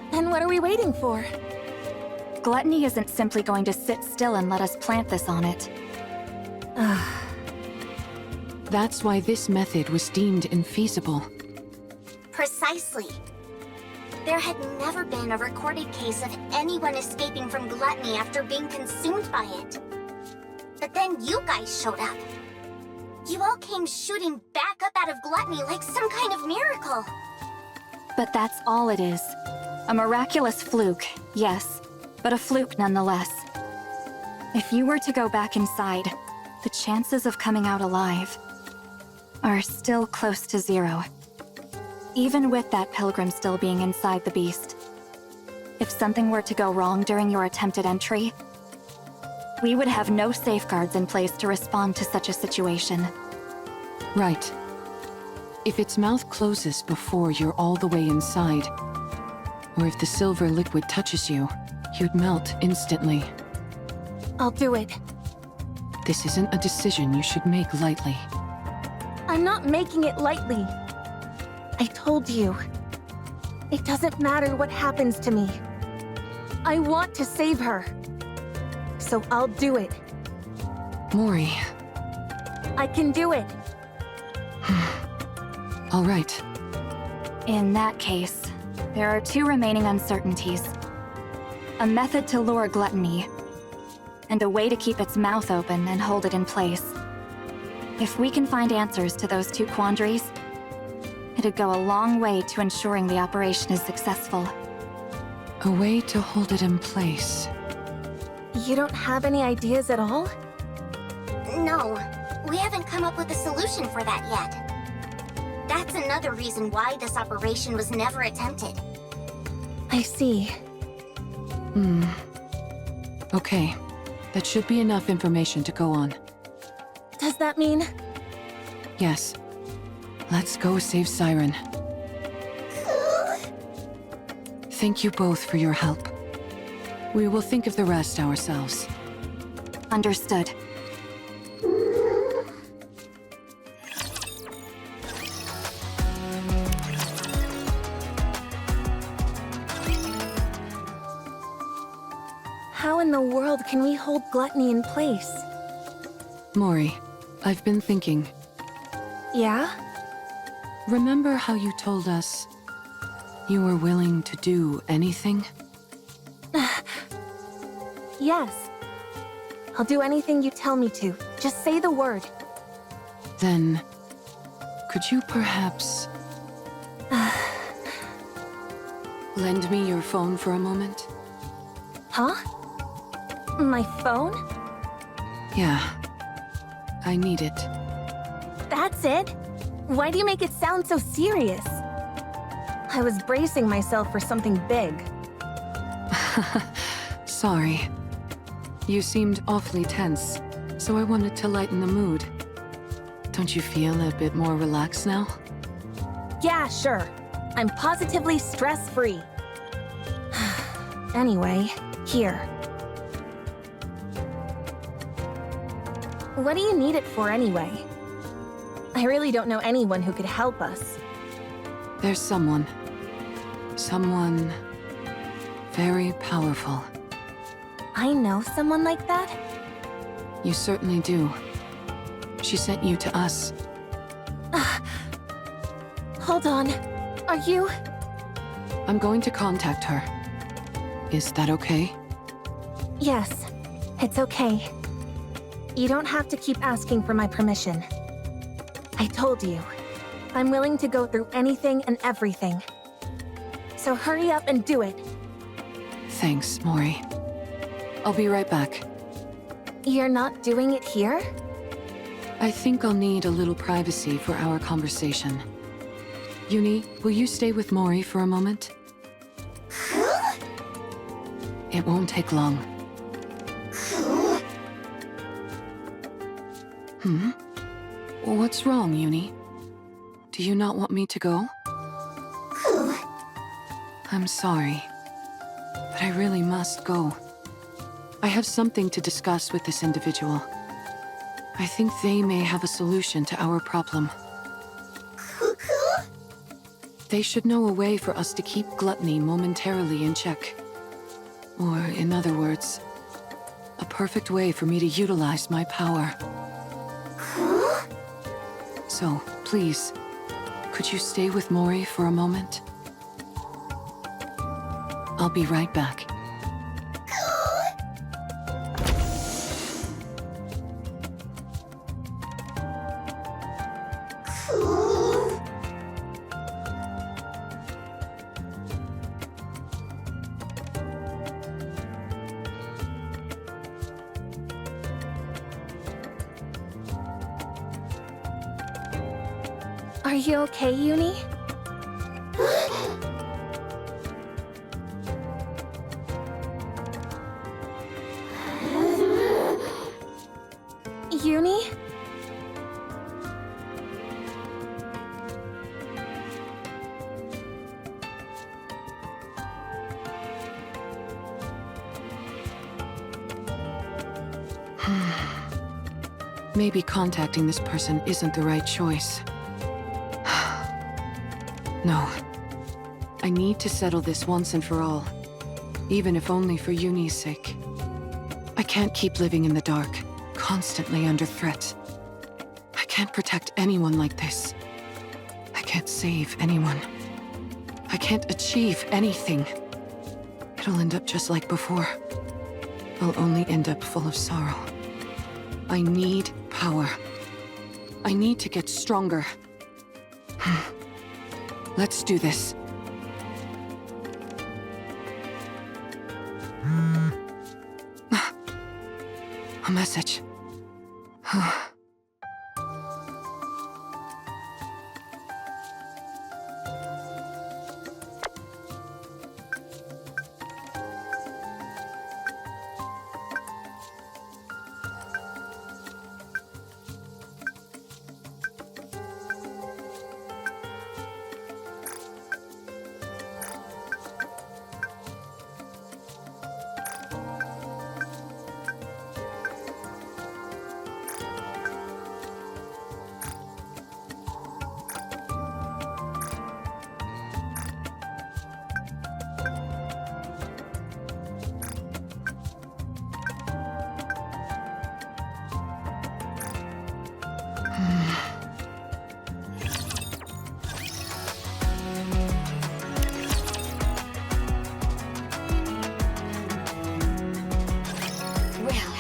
Then what are we waiting for? Gluttony isn't simply going to sit still and let us plant this on it. That's why this method was deemed infeasible. Precisely. There had never been a recorded case of anyone escaping from Gluttony after being consumed by it. But then you guys showed up. You all came shooting back up out of Gluttony like some kind of miracle. But that's all it is. A miraculous fluke, yes, but a fluke nonetheless. If you were to go back inside, the chances of coming out alive are still close to 0. Even with that pilgrim still being inside the beast. If something were to go wrong during your attempted entry, we would have no safeguards in place to respond to such a situation. Right. If its mouth closes before you're all the way inside, or if the silver liquid touches you, you'd melt instantly. I'll do it. This isn't a decision you should make lightly. I'm not making it lightly. I told you. It doesn't matter what happens to me. I want to save her. So I'll do it. Mori. I can do it. All right. In that case, there are 2 remaining uncertainties. a method to lure gluttony, and a way to keep its mouth open and hold it in place. If we can find answers to those two quandaries, it'd go a long way to ensuring the operation is successful. A way to hold it in place. You don't have any ideas at all? No, we haven't come up with a solution for that yet. That's another reason why this operation was never attempted. I see. Okay. That should be enough information to go on. Does that mean... Yes. Let's go save Siren. Thank you both for your help. We will think of the rest ourselves. Understood. How in the world can we hold gluttony in place? Mori, I've been thinking. Yeah? Remember how you told us you were willing to do anything? Yes. I'll do anything you tell me to. Just say the word. Then, could you perhaps lend me your phone for a moment? Huh? My phone? Yeah. I need it. That's it? Why do you make it sound so serious? I was bracing myself for something big. Sorry. You seemed awfully tense, so I wanted to lighten the mood. Don't you feel a bit more relaxed now? Yeah, sure. I'm positively stress-free. Anyway, here. What do you need it for anyway? I really don't know anyone who could help us. There's someone. Someone very powerful. I know someone like that? You certainly do. She sent you to us. Hold on. Are you... I'm going to contact her. Is that okay? Yes, it's okay. You don't have to keep asking for my permission. I told you, I'm willing to go through anything and everything. So hurry up and do it. Thanks, Mori. I'll be right back. You're not doing it here? I think I'll need a little privacy for our conversation. Uni, will you stay with Mori for a moment? It won't take long. What's wrong, Uni? Do you not want me to go? I'm sorry, but I really must go. I have something to discuss with this individual. I think they may have a solution to our problem. They should know a way for us to keep gluttony momentarily in check. Or, in other words, a perfect way for me to utilize my power. So, please, could you stay with Mori for a moment? I'll be right back. Are you okay, Uni? Uni? Maybe contacting this person isn't the right choice. No. I need to settle this once and for all. Even if only for Uni's sake. I can't keep living in the dark, constantly under threat. I can't protect anyone like this. I can't save anyone. I can't achieve anything. I It'll end up just like before. I'll only end up full of sorrow. I need power. I need to get stronger. Let's do this. A message.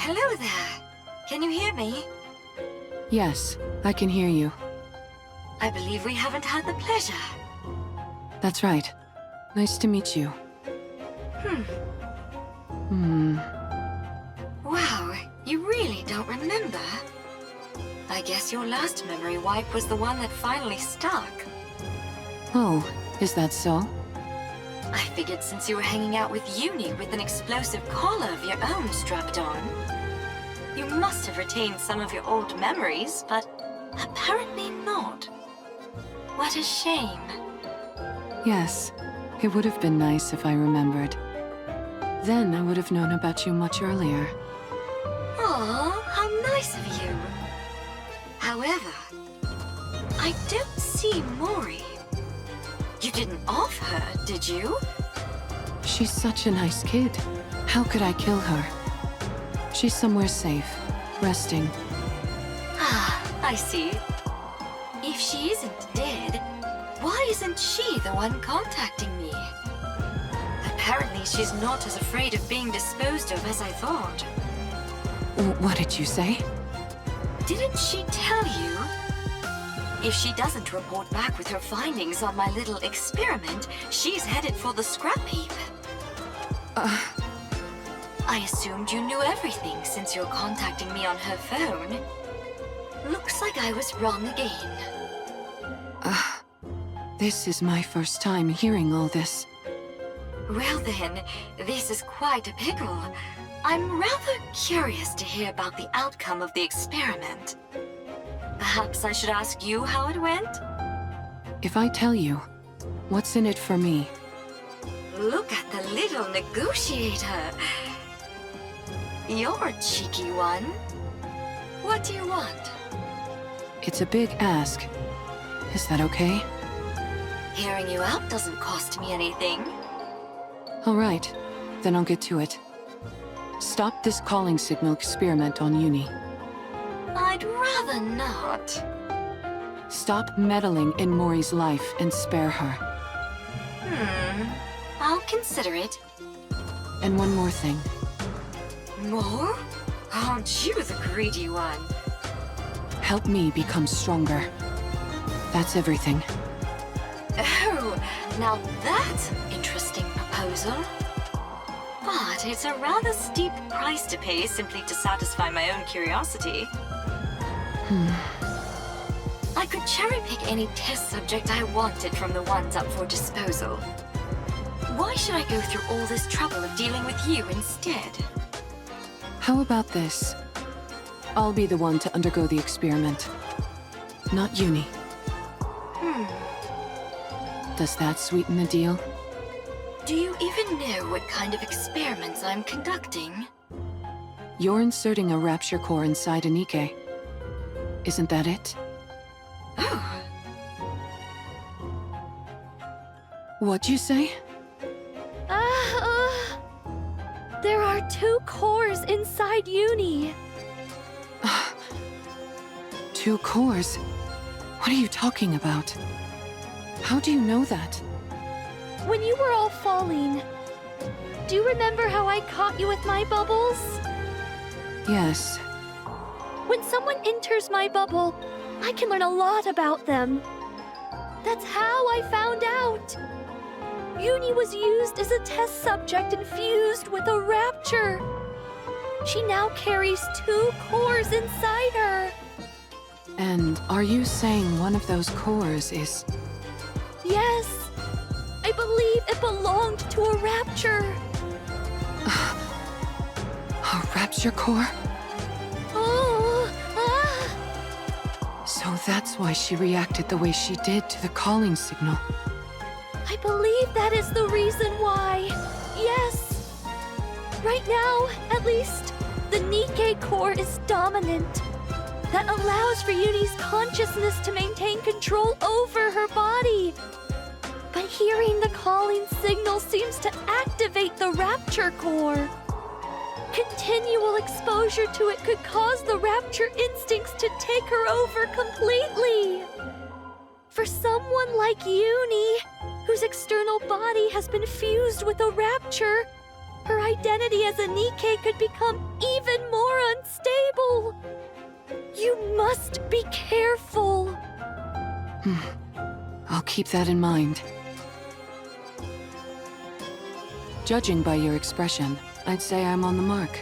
Hello there. Can you hear me? Yes, I can hear you. I believe we haven't had the pleasure. That's right. Nice to meet you. Wow, you really don't remember? I guess your last memory wipe was the one that finally stuck. Oh, is that so? I figured since you were hanging out with Uni with an explosive collar of your own strapped on, you must have retained some of your old memories, but apparently not. What a shame. Yes, it would have been nice if I remembered. Then I would have known about you much earlier. Aw, how nice of you. However, I don't see Mori. You didn't off her, did you? She's such a nice kid. How could I kill her? She's somewhere safe, resting. Ah, I see. If she isn't dead, why isn't she the one contacting me? Apparently she's not as afraid of being disposed of as I thought. What did you say? Didn't she tell you? If she doesn't report back with her findings on my little experiment, she's headed for the scrap heap. I assumed you knew everything since you're contacting me on her phone. Looks like I was wrong again. This is my first time hearing all this. Well then, this is quite a pickle. I'm rather curious to hear about the outcome of the experiment. Perhaps I should ask you how it went? If I tell you, what's in it for me? Look at the little negotiator. You're a cheeky one. What do you want? It's a big ask. Is that okay? Hearing you out doesn't cost me anything. All right, then I'll get to it. Stop this calling signal experiment on Uni. I'd rather not. Stop meddling in Mori's life and spare her. I'll consider it. And one more thing. More? Aren't you the greedy one? Help me become stronger. That's everything. Oh, now that's an interesting proposal. But it's a rather steep price to pay simply to satisfy my own curiosity. I could cherry-pick any test subject I wanted from the ones up for disposal. Why should I go through all this trouble of dealing with you instead? How about this? I'll be the one to undergo the experiment. Not Uni. Does that sweeten the deal? Do you even know what kind of experiments I'm conducting? You're inserting a rapture core inside a Nikke. Isn't that it? Oh, What'd you say? There are 2 cores inside Uni. 2 cores? What are you talking about? How do you know that? When you were all falling, Do you remember how I caught you with my bubbles? Yes. When someone enters my bubble, I can learn a lot about them. That's how I found out. Uni was used as a test subject infused with a rapture. She now carries 2 cores inside her. And are you saying one of those cores is... Yes. I believe it belonged to a rapture. a rapture core? Oh, So that's why she reacted the way she did to the calling signal. I believe that is the reason why. Yes. Right now, at least, the Nikkei core is dominant. That allows for Uni's consciousness to maintain control over her body. But hearing the calling signal seems to activate the rapture core. Continual exposure to it could cause the rapture instincts to take her over completely. For someone like Uni, whose external body has been fused with a rapture, her identity as a Nikkei could become even more unstable. You must be careful. I'll keep that in mind. Judging by your expression, I'd say I'm on the mark.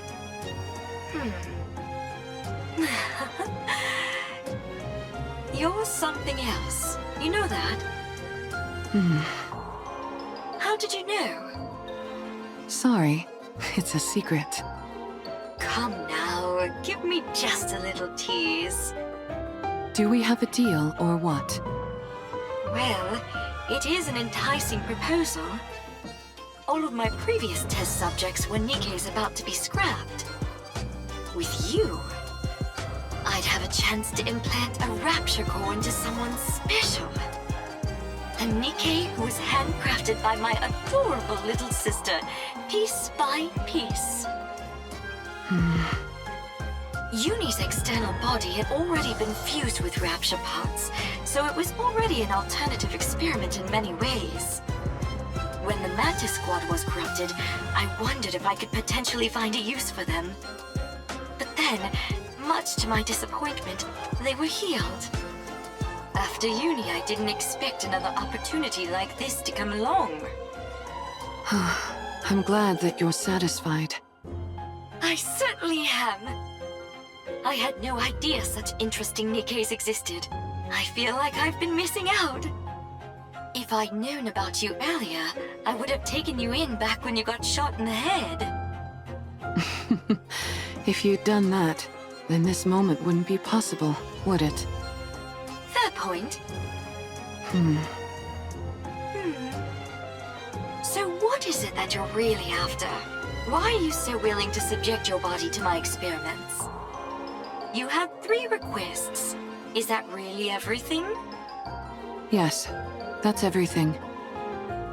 You're something else. You know that? How did you know? Sorry, it's a secret. Come now, give me just a little tease. Do we have a deal or what? Well, it is an enticing proposal. All of my previous test subjects were Nikkeis about to be scrapped. With you, I'd have a chance to implant a rapture core into someone special. A Nikkei who was handcrafted by my adorable little sister, piece by piece. Uni's external body had already been fused with rapture parts, so it was already an alternative experiment in many ways. When the Mantis Squad was corrupted, I wondered if I could potentially find a use for them. But then, much to my disappointment, they were healed. After Uni, I didn't expect another opportunity like this to come along. I'm glad that you're satisfied. I certainly am. I had no idea such interesting Nikkeis existed. I feel like I've been missing out. If I'd known about you earlier, I would have taken you in back when you got shot in the head. If you'd done that, then this moment wouldn't be possible, would it? Fair point. So what is it that you're really after? Why are you so willing to subject your body to my experiments? You had 3 requests. Is that really everything? Yes, that's everything.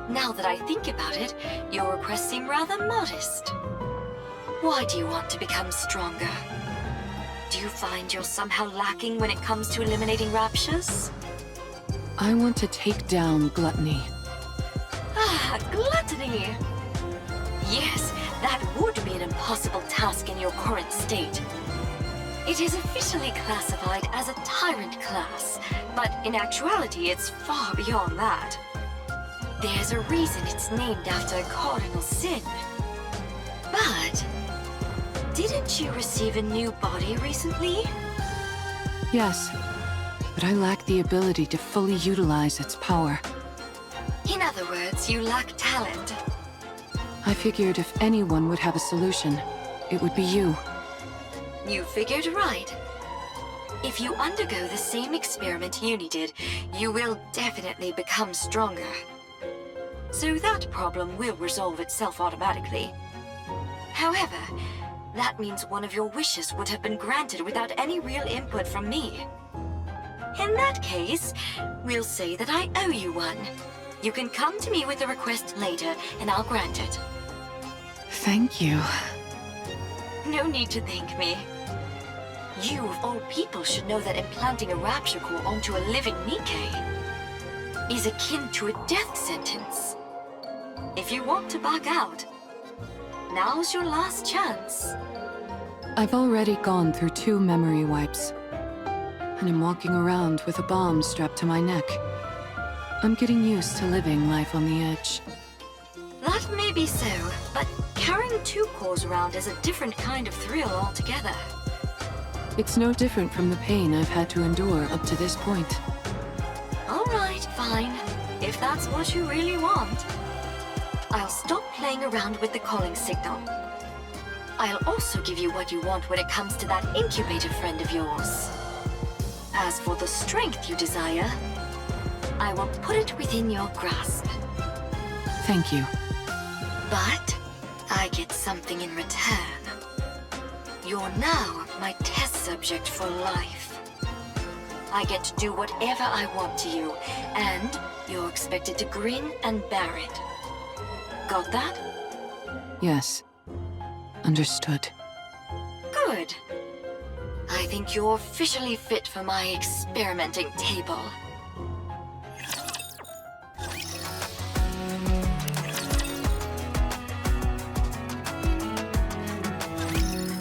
Now that I think about it, your requests seem rather modest. Why do you want to become stronger? Do you find you're somehow lacking when it comes to eliminating raptures? I want to take down gluttony. Ah, gluttony! Yes, that would be an impossible task in your current state. It is officially classified as a tyrant class, but in actuality it's far beyond that. There's a reason it's named after a cardinal sin. But didn't you receive a new body recently? Yes, but I lack the ability to fully utilize its power. In other words, you lack talent. I figured if anyone would have a solution, it would be you. You figured right. If you undergo the same experiment Uni did, you will definitely become stronger. So that problem will resolve itself automatically. However, that means one of your wishes would have been granted without any real input from me. In that case, we'll say that I owe you one. You can come to me with a request later, and I'll grant it. Thank you. No need to thank me. You, of all people, should know that implanting a rapture core onto a living Nikkei is akin to a death sentence. If you want to back out, now's your last chance. I've already gone through 2 memory wipes, and I'm walking around with a bomb strapped to my neck. I'm getting used to living life on the edge. That may be so, but carrying 2 cores around is a different kind of thrill altogether. It's no different from the pain I've had to endure up to this point. All right, fine. If that's what you really want. I'll stop playing around with the calling signal. I'll also give you what you want when it comes to that incubator friend of yours. As for the strength you desire, I will put it within your grasp. Thank you. But I get something in return. You're now my test subject for life. I get to do whatever I want to you, and you're expected to grin and bear it. Got that? Yes. Understood. Good. I think you're officially fit for my experimenting table.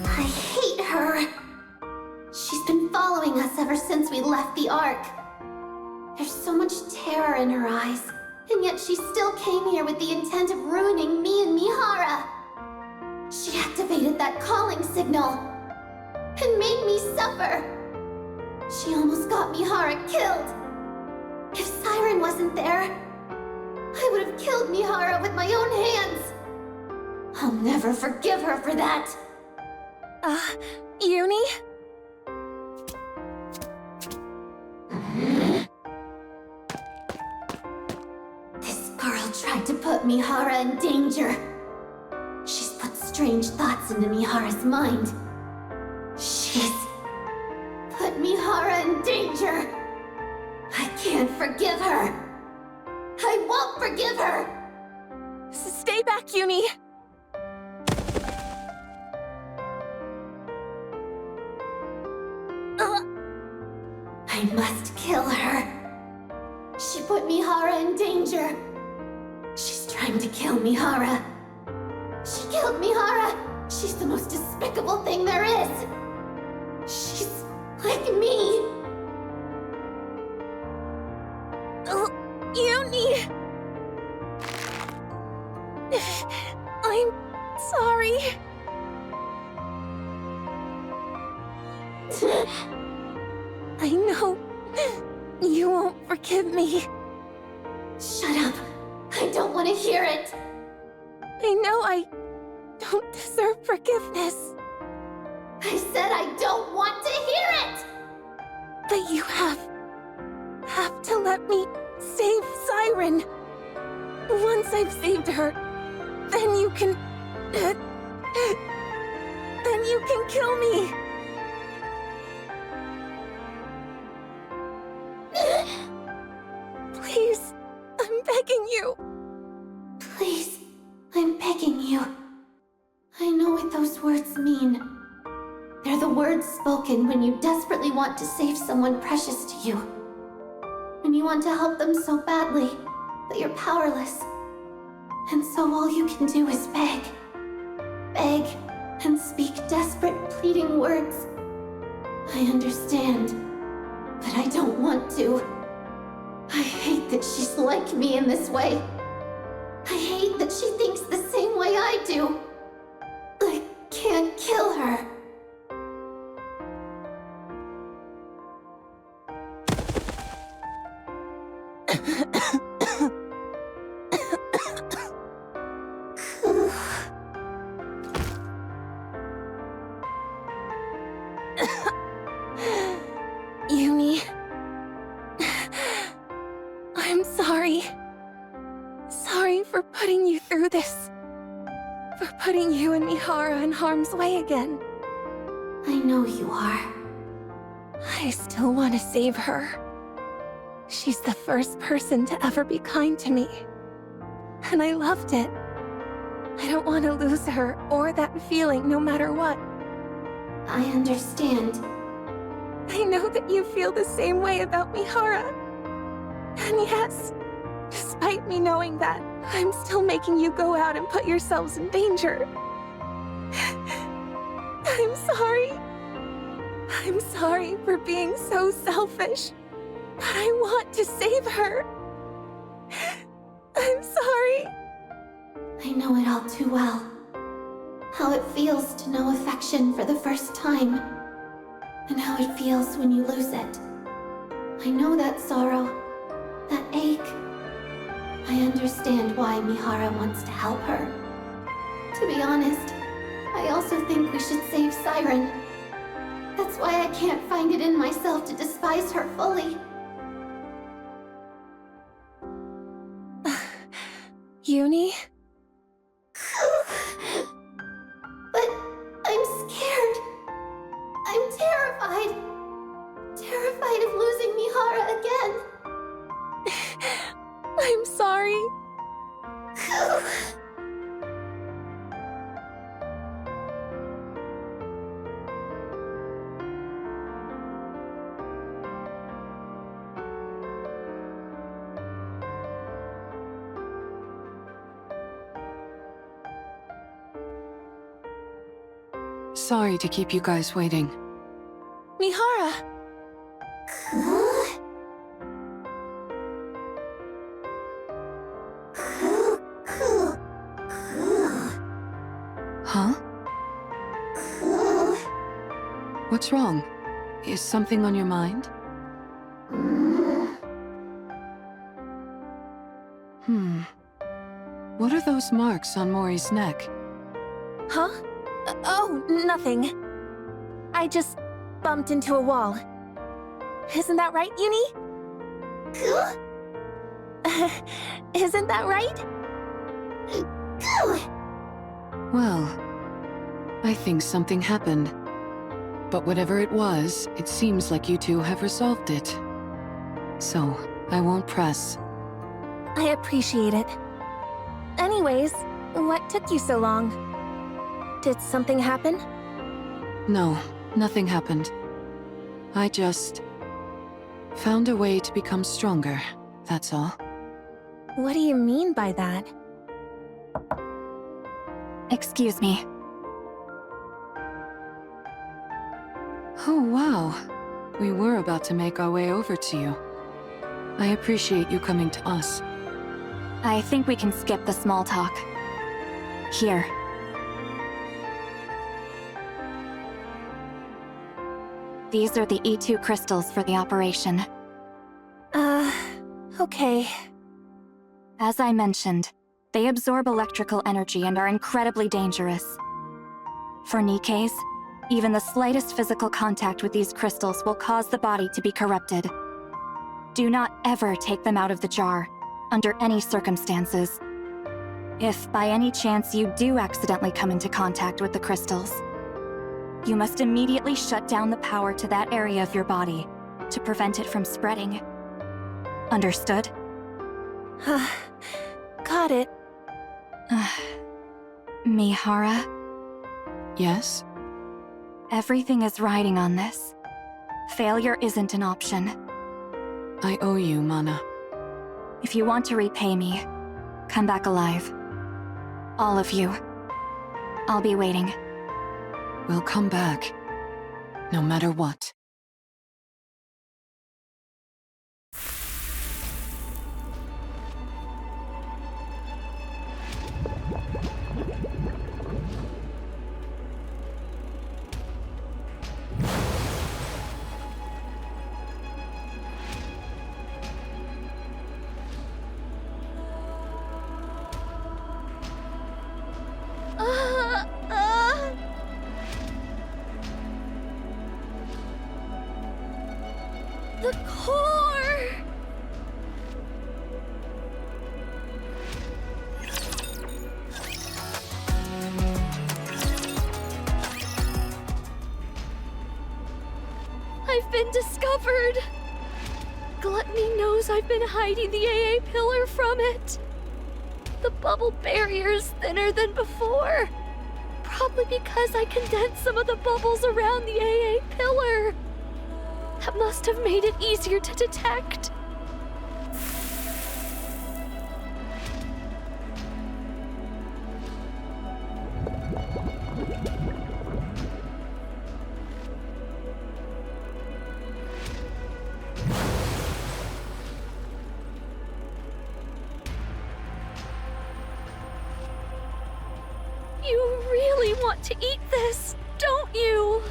I hate her. She's been following us ever since we left the Ark. There's so much terror in her eyes, and yet she still came here with the intent of ruining me and Mihara. She activated that calling signal and made me suffer. She almost got Mihara killed. If Siren wasn't there, I would have killed Mihara with my own hands. I'll never forgive her for that. Uni? This girl tried to put Mihara in danger. She's put strange thoughts into Mihara's mind. She's put Mihara in danger. I can't forgive her. I won't forgive her. Stay back, Uni! I must kill her. She put Mihara in danger. She's trying to kill Mihara. She killed Mihara. She's the most despicable thing there is. She's like me. Uni! I'm sorry. I know you won't forgive me. Shut up. I don't want to hear it. I know I don't deserve forgiveness. I said I don't want to hear it. But you have to let me save Siren. Once I've saved her, then you can kill me. Please, I'm begging you. Please, I'm begging you. I know what those words mean. They're the words spoken when you desperately want to save someone precious to you. When you want to help them so badly, but you're powerless. And so all you can do is beg. Beg and speak desperate, pleading words. I understand, but I don't want to. I hate that she's like me in this way. I hate that she thinks the same way I do. I can't kill her. Uni, I'm sorry. Sorry for putting you through this. For putting you and Mihara in harm's way again. I know you are. I still want to save her. She's the first person to ever be kind to me. And I loved it. I don't want to lose her or that feeling no matter what. I understand. I know that you feel the same way about Mihara. And yes, Despite me knowing that, I'm still making you go out and put yourselves in danger. I'm sorry. I'm sorry for being so selfish. But I want to save her. I'm sorry. I know it all too well. How it feels to know affection for the first time. And how it feels when you lose it. I know that sorrow, that ache. I understand why Mihara wants to help her. To be honest, I also think we should save Siren. That's why I can't find it in myself to despise her fully. Uni? But I'm scared. I'm terrified. Terrified of losing Mihara again. I'm sorry. Sorry to keep you guys waiting. Mihara! Huh? What's wrong? Is something on your mind? What are those marks on Mori's neck? Huh? Oh, nothing. I just bumped into a wall. Isn't that right, Uni? Isn't that right? Well, I think something happened. But whatever it was, it seems like you two have resolved it. So, I won't press. I appreciate it. Anyways, what took you so long? Did something happen? No, nothing happened. I just found a way to become stronger, that's all. What do you mean by that? Excuse me. Oh, wow. We were about to make our way over to you. I appreciate you coming to us. I think we can skip the small talk. Here. These are the E2 crystals for the operation. Okay. As I mentioned, they absorb electrical energy and are incredibly dangerous. For Nikkeis, even the slightest physical contact with these crystals will cause the body to be corrupted. Do not ever take them out of the jar, under any circumstances. If by any chance you do accidentally come into contact with the crystals, you must immediately shut down the power to that area of your body to prevent it from spreading. Understood? Got it. Mihara, Yes? everything is riding on this. Failure isn't an option. I owe you, Mana. If you want to repay me, come back alive. All of you. I'll be waiting. We'll come back. No matter what. The core! I've been discovered! Gluttony knows I've been hiding the AA pillar from it. The bubble barrier is thinner than before. Probably because I condensed some of the bubbles around the AA pillar. That must have made it easier to detect. want to eat this, don't you?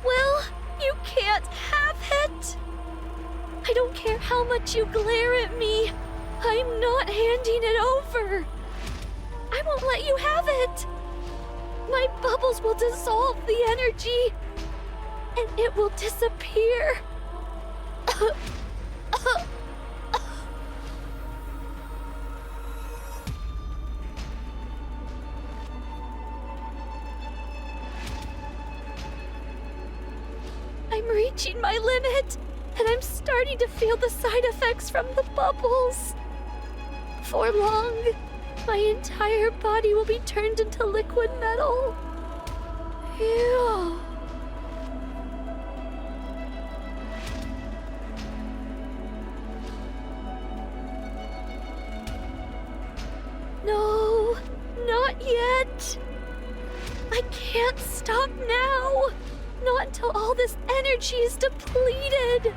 Well, you can't have it. I don't care how much you glare at me. I'm not handing it over. I won't let you have it. My bubbles will dissolve the energy, and it will disappear. I'm reaching my limit, and I'm starting to feel the side effects from the bubbles. For long, my entire body will be turned into liquid metal. Ew. No, not yet. I can't stop now. Not until all this energy is depleted.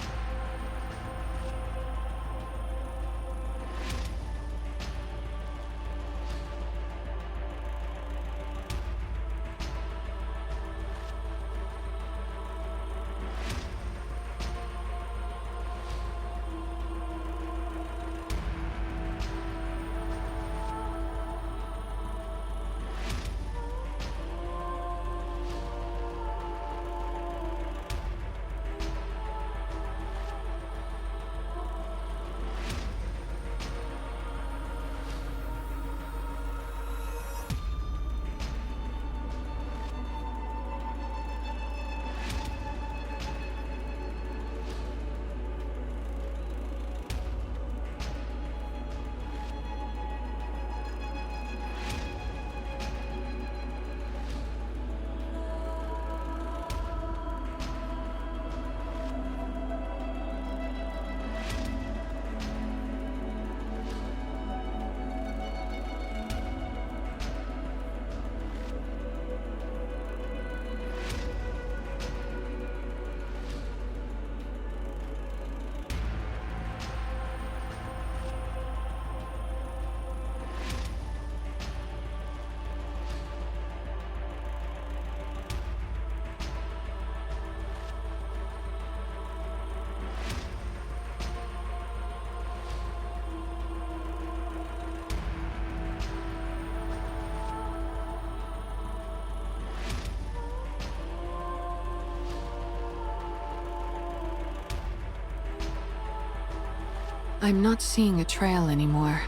I'm not seeing a trail anymore.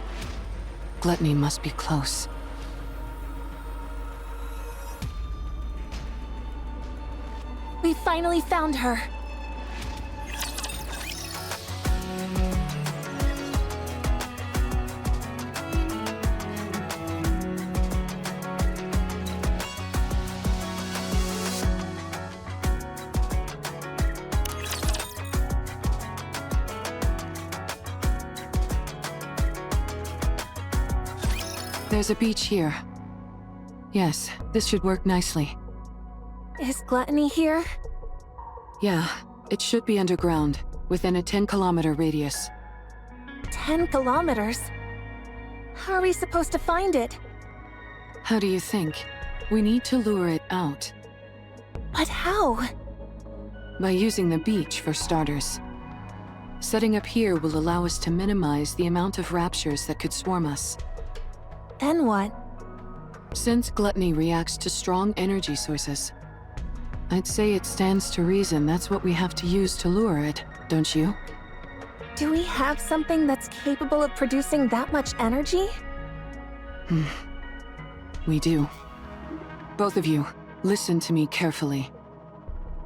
Gluttony must be close. We finally found her. There's a beach here. Yes, this should work nicely. Is Gluttony here? Yeah, it should be underground, within a 10-kilometer radius. 10 kilometers? How are we supposed to find it? How do you think? We need to lure it out. But how? By using the beach, for starters. Setting up here will allow us to minimize the amount of raptures that could swarm us. Then what? Since Gluttony reacts to strong energy sources, I'd say it stands to reason that's what we have to use to lure it, don't you? Do we have something that's capable of producing that much energy? We do. Both of you, listen to me carefully.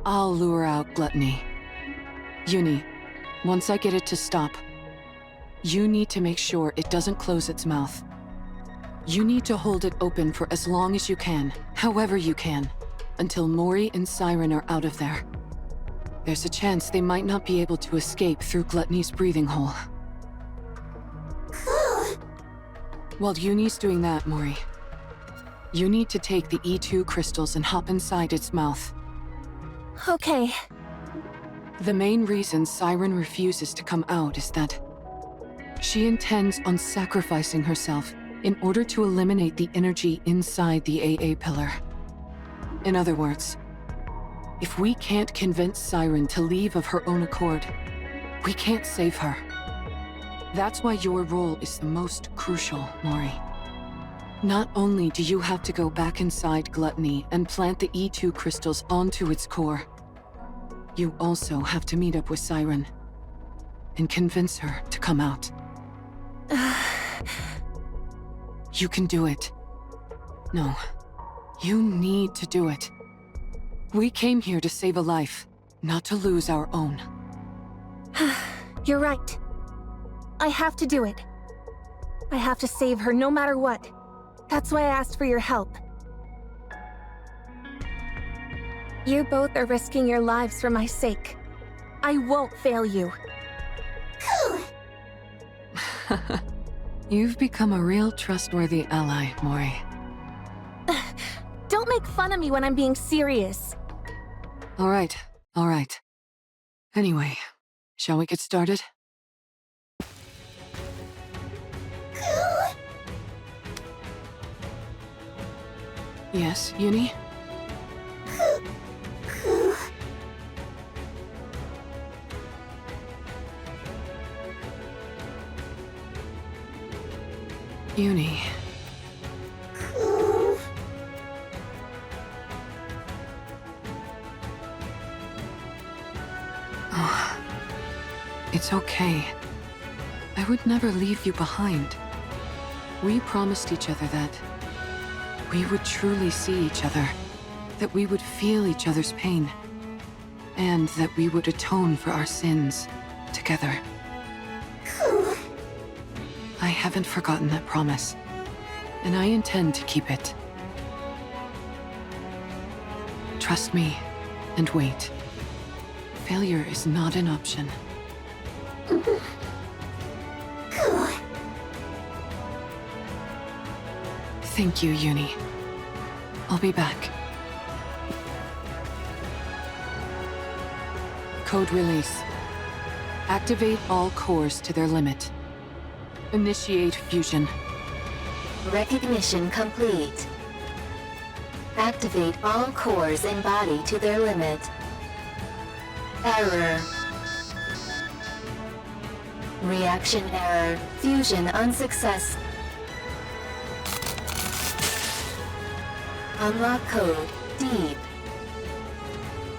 I'll lure out Gluttony. Uni, once I get it to stop, you need to make sure it doesn't close its mouth. You need to hold it open for as long as you can, however you can, until Mori and Siren are out of there. There's a chance they might not be able to escape through Gluttony's breathing hole. While Uni's doing that, Mori, you need to take the E2 crystals and hop inside its mouth. Okay. The main reason Siren refuses to come out is that She intends on sacrificing herself in order to eliminate the energy inside the AA pillar. In other words, if we can't convince Siren to leave of her own accord, we can't save her. That's why your role is the most crucial, Mori. Not only do you have to go back inside Gluttony and plant the E2 crystals onto its core, you also have to meet up with Siren and convince her to come out. You can do it. No, you need to do it. We came here to save a life, not to lose our own. You're right. I have to do it. I have to save her no matter what. That's why I asked for your help. You both are risking your lives for my sake. I won't fail you. You've become a real trustworthy ally, Mori. Don't make fun of me when I'm being serious. All right. Anyway, shall we get started? Yes, Uni? Uni. Oh, it's okay. I would never leave you behind. We promised each other that we would truly see each other, that we would feel each other's pain, and that we would atone for our sins together. I haven't forgotten that promise, and I intend to keep it. Trust me, and wait. Failure is not an option. Thank you, Uni. I'll be back. Code release. Activate all cores to their limit. Initiate fusion. Recognition complete. Activate all cores in body to their limit. Error. Reaction error. Fusion unsuccessful. Unlock code deep.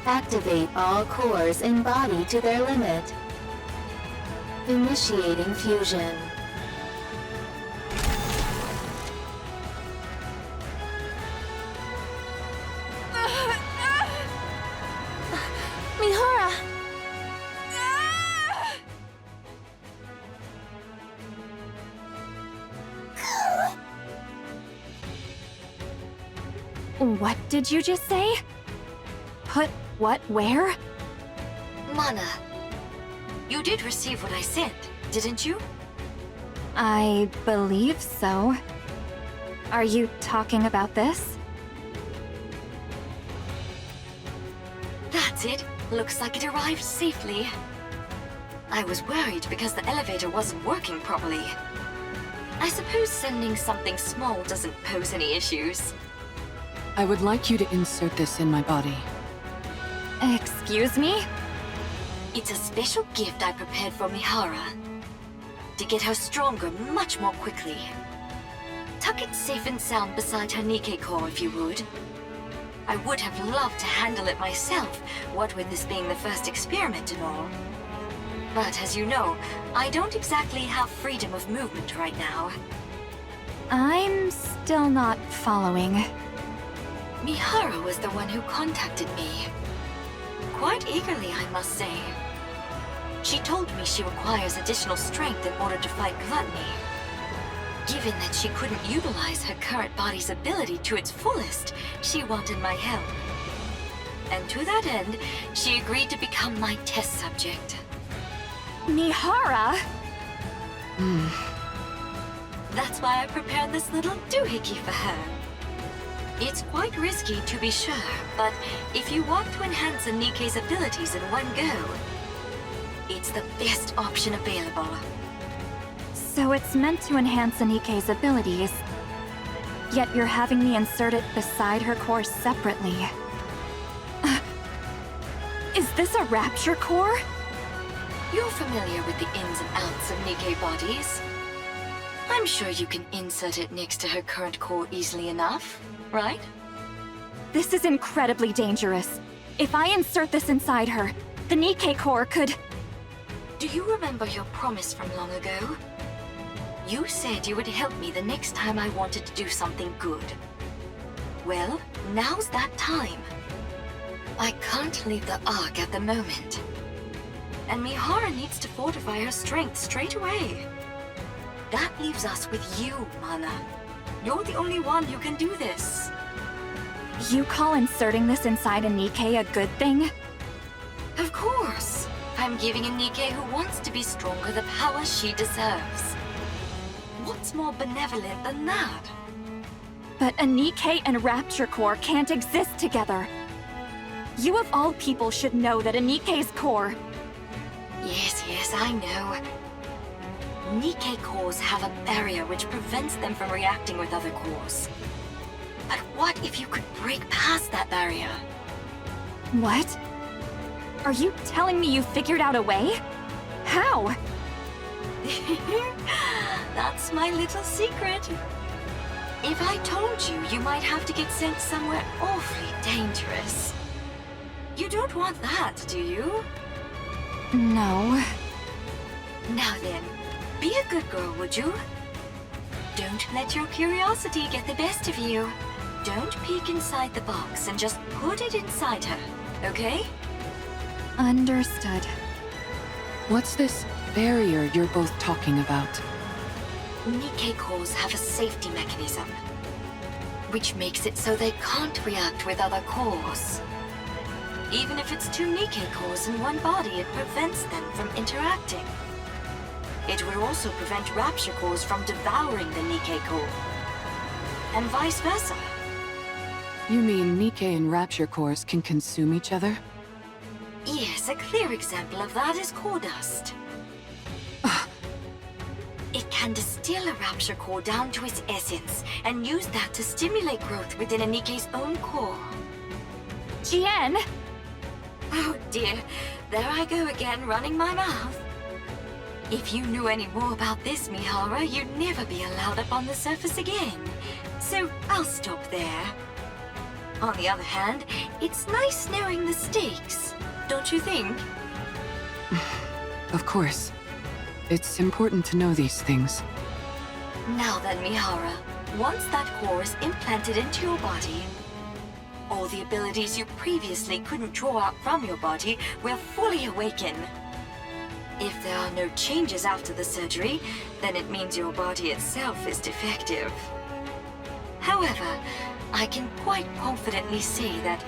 Activate all cores in body to their limit. Initiating fusion. Mihara! What did you just say? Put what where? Mana, you did receive what I sent, didn't you? I believe so. Are you talking about this? That's it. Looks like it arrived safely. I was worried because the elevator wasn't working properly. I suppose sending something small doesn't pose any issues. I would like you to insert this in my body. Excuse me? It's a special gift I prepared for Mihara. To get her stronger much more quickly. Tuck it safe and sound beside her Nikkei core if you would. I would have loved to handle it myself, what with this being the first experiment and all. But as you know, I don't exactly have freedom of movement right now. I'm still not following. Mihara was the one who contacted me. Quite eagerly, I must say. She told me she requires additional strength in order to fight Gluttony. Given that she couldn't utilize her current body's ability to its fullest, she wanted my help. And to that end, she agreed to become my test subject. Mihara? That's why I prepared this little doohickey for her. It's quite risky to be sure, but if you want to enhance a Nikkei's abilities in one go, it's the best option available. So it's meant to enhance Anike's abilities. Yet you're having me insert it beside her core separately. Is this a rapture core? You're familiar with the ins and outs of Nikke bodies. I'm sure you can insert it next to her current core easily enough, right? This is incredibly dangerous. If I insert this inside her, the Nikke core could... Do you remember your promise from long ago? You said you would help me the next time I wanted to do something good. Well, now's that time. I can't leave the Ark at the moment. And Mihara needs to fortify her strength straight away. That leaves us with you, Mana. You're the only one who can do this. You call inserting this inside a Nikke a good thing? Of course. I'm giving a Nikke who wants to be stronger the power she deserves. What's more benevolent than that? But a Nikke and Rapture Core can't exist together. You of all people should know that a Nikke's core... Yes, I know. Nikke cores have a barrier which prevents them from reacting with other cores. But what if you could break past that barrier? What? Are you telling me you figured out a way? How? That's my little secret. If I told you, you might have to get sent somewhere awfully dangerous. You don't want that, do you? No. Now then, be a good girl, would you? Don't let your curiosity get the best of you. Don't peek inside the box and just put it inside her, okay? Understood. What's this barrier you're both talking about? Nikke cores have a safety mechanism, which makes it so they can't react with other cores. Even if it's two Nikke cores in one body, it prevents them from interacting. It would also prevent Rapture cores from devouring the Nikke core, and vice versa. You mean Nikke and Rapture cores can consume each other? Yes, a clear example of that is core dust. It can distill a Rapture core down to its essence, and use that to stimulate growth within a Nikke's own core. Jien! Oh dear, there I go again, running my mouth. If you knew any more about this, Mihara, you'd never be allowed up on the surface again. So I'll stop there. On the other hand, it's nice knowing the stakes, don't you think? Of course. It's important to know these things. Now then, Mihara, once that core is implanted into your body, all the abilities you previously couldn't draw out from your body will fully awaken. If there are no changes after the surgery, then it means your body itself is defective. However, I can quite confidently say that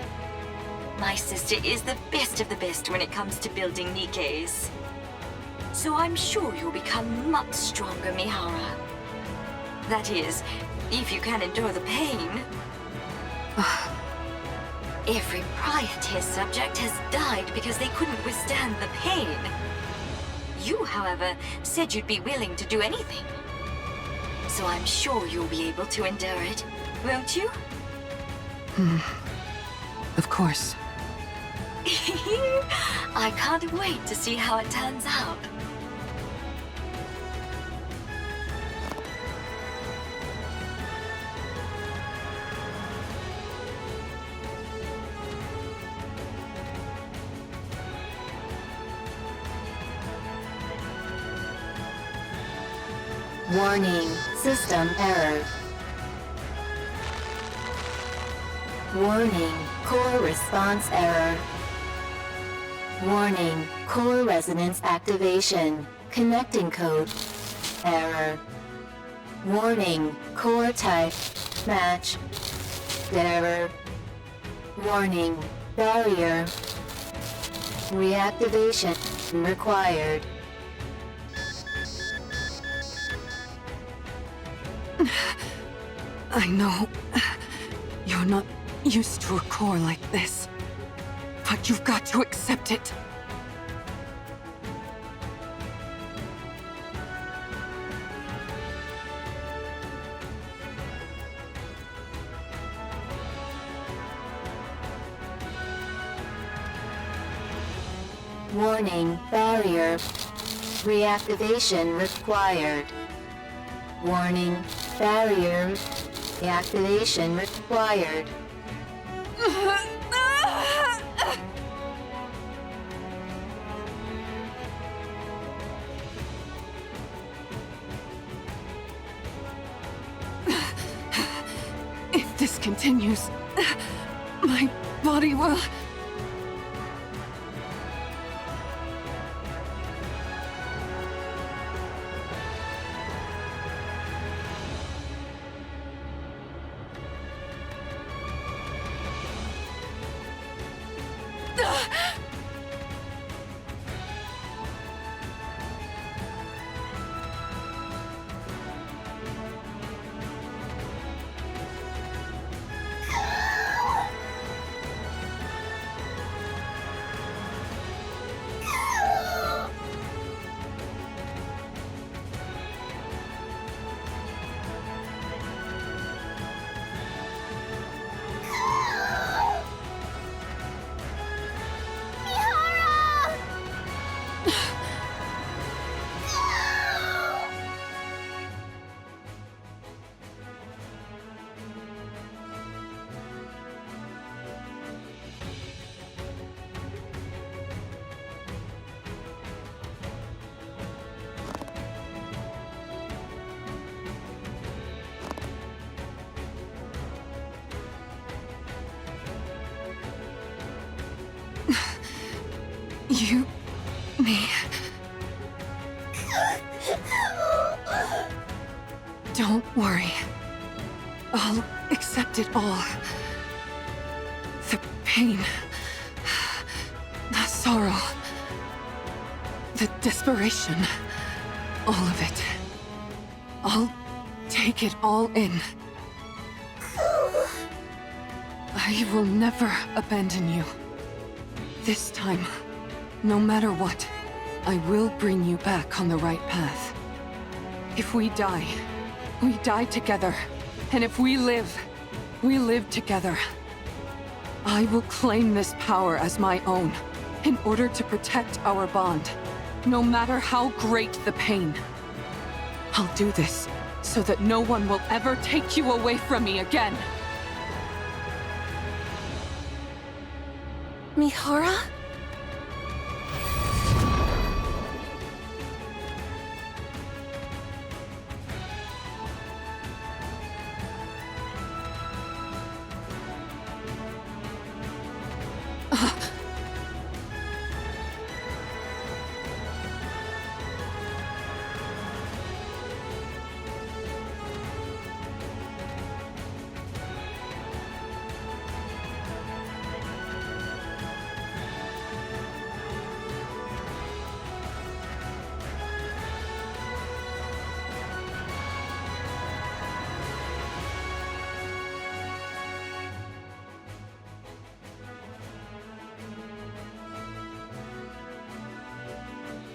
my sister is the best of the best when it comes to building Nikkes. So I'm sure you'll become much stronger, Mihara. That is, if you can endure the pain. Every prior test subject has died because they couldn't withstand the pain. You, however, said you'd be willing to do anything. So I'm sure you'll be able to endure it, won't you? Of course. I can't wait to see how it turns out. Warning, system error. Warning, core response error. Warning, core resonance activation. Connecting code. Error. Warning, core type. Match. Error. Warning, barrier. Reactivation required. I know. You're not used to a core like this. But you've got to accept it. Warning, barrier. Reactivation required. Warning, barrier. Reactivation required. If this continues, my body will... You... me... Don't worry. I'll accept it all. The pain... the sorrow... the desperation... all of it. I'll take it all in. I will never abandon you. This time... no matter what, I will bring you back on the right path. If we die together. And if we live together. I will claim this power as my own, in order to protect our bond, no matter how great the pain. I'll do this, so that no one will ever take you away from me again. Mihara?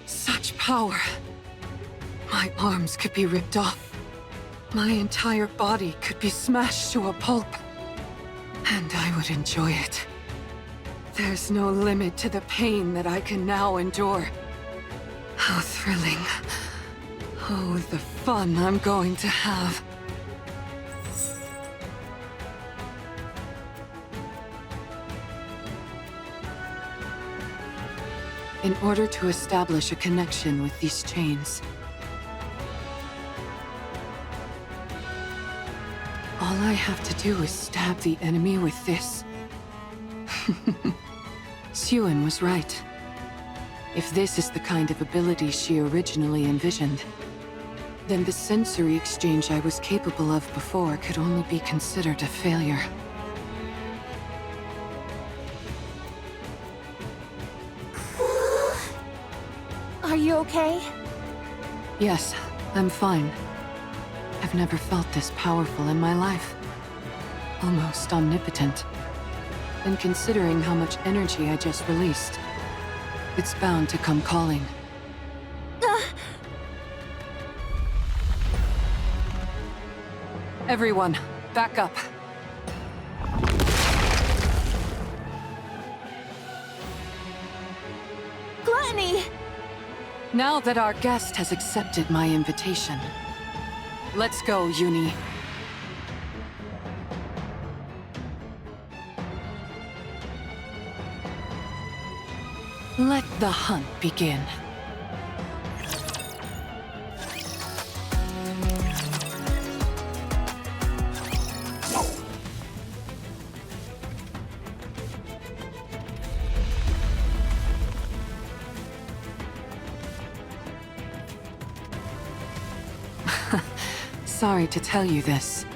Such power. My arms could be ripped off. My entire body could be smashed to a pulp. And I would enjoy it. There's no limit to the pain that I can now endure. How thrilling. Oh, the fun I'm going to have. In order to establish a connection with these chains, all I have to do is stab the enemy with this. Suen was right. If this is the kind of ability she originally envisioned, then the sensory exchange I was capable of before could only be considered a failure. Are you okay? Yes, I'm fine. I've never felt this powerful in my life. Almost omnipotent. And considering how much energy I just released, it's bound to come calling. Everyone, back up. many! Now that our guest has accepted my invitation, let's go, Uni. Let the hunt begin. Sorry to tell you this,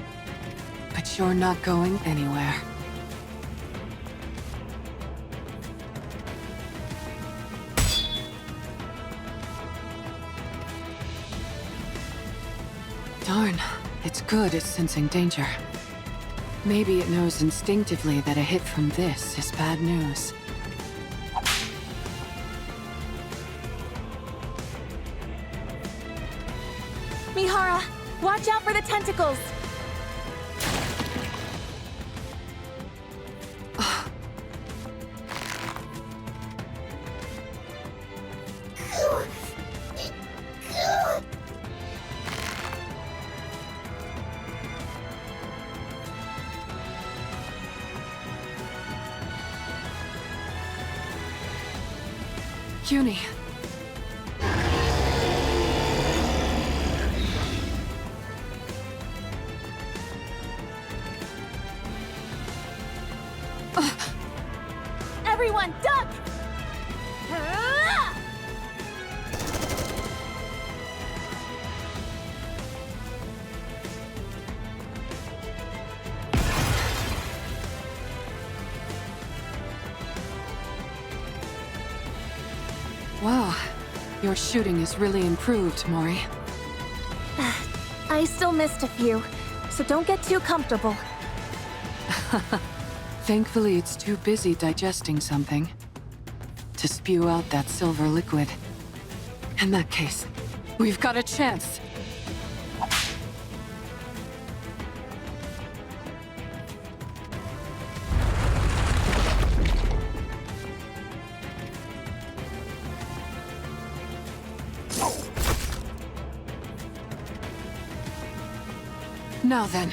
but you're not going anywhere. Darn, it's good at sensing danger. Maybe it knows instinctively that a hit from this is bad news. Mihara, watch out for the tentacles! Uni. Everyone, duck! Wow, your shooting is really improved, Mori. I still missed a few, so don't get too comfortable. Thankfully, it's too busy digesting something to spew out that silver liquid. In that case, we've got a chance. Now then.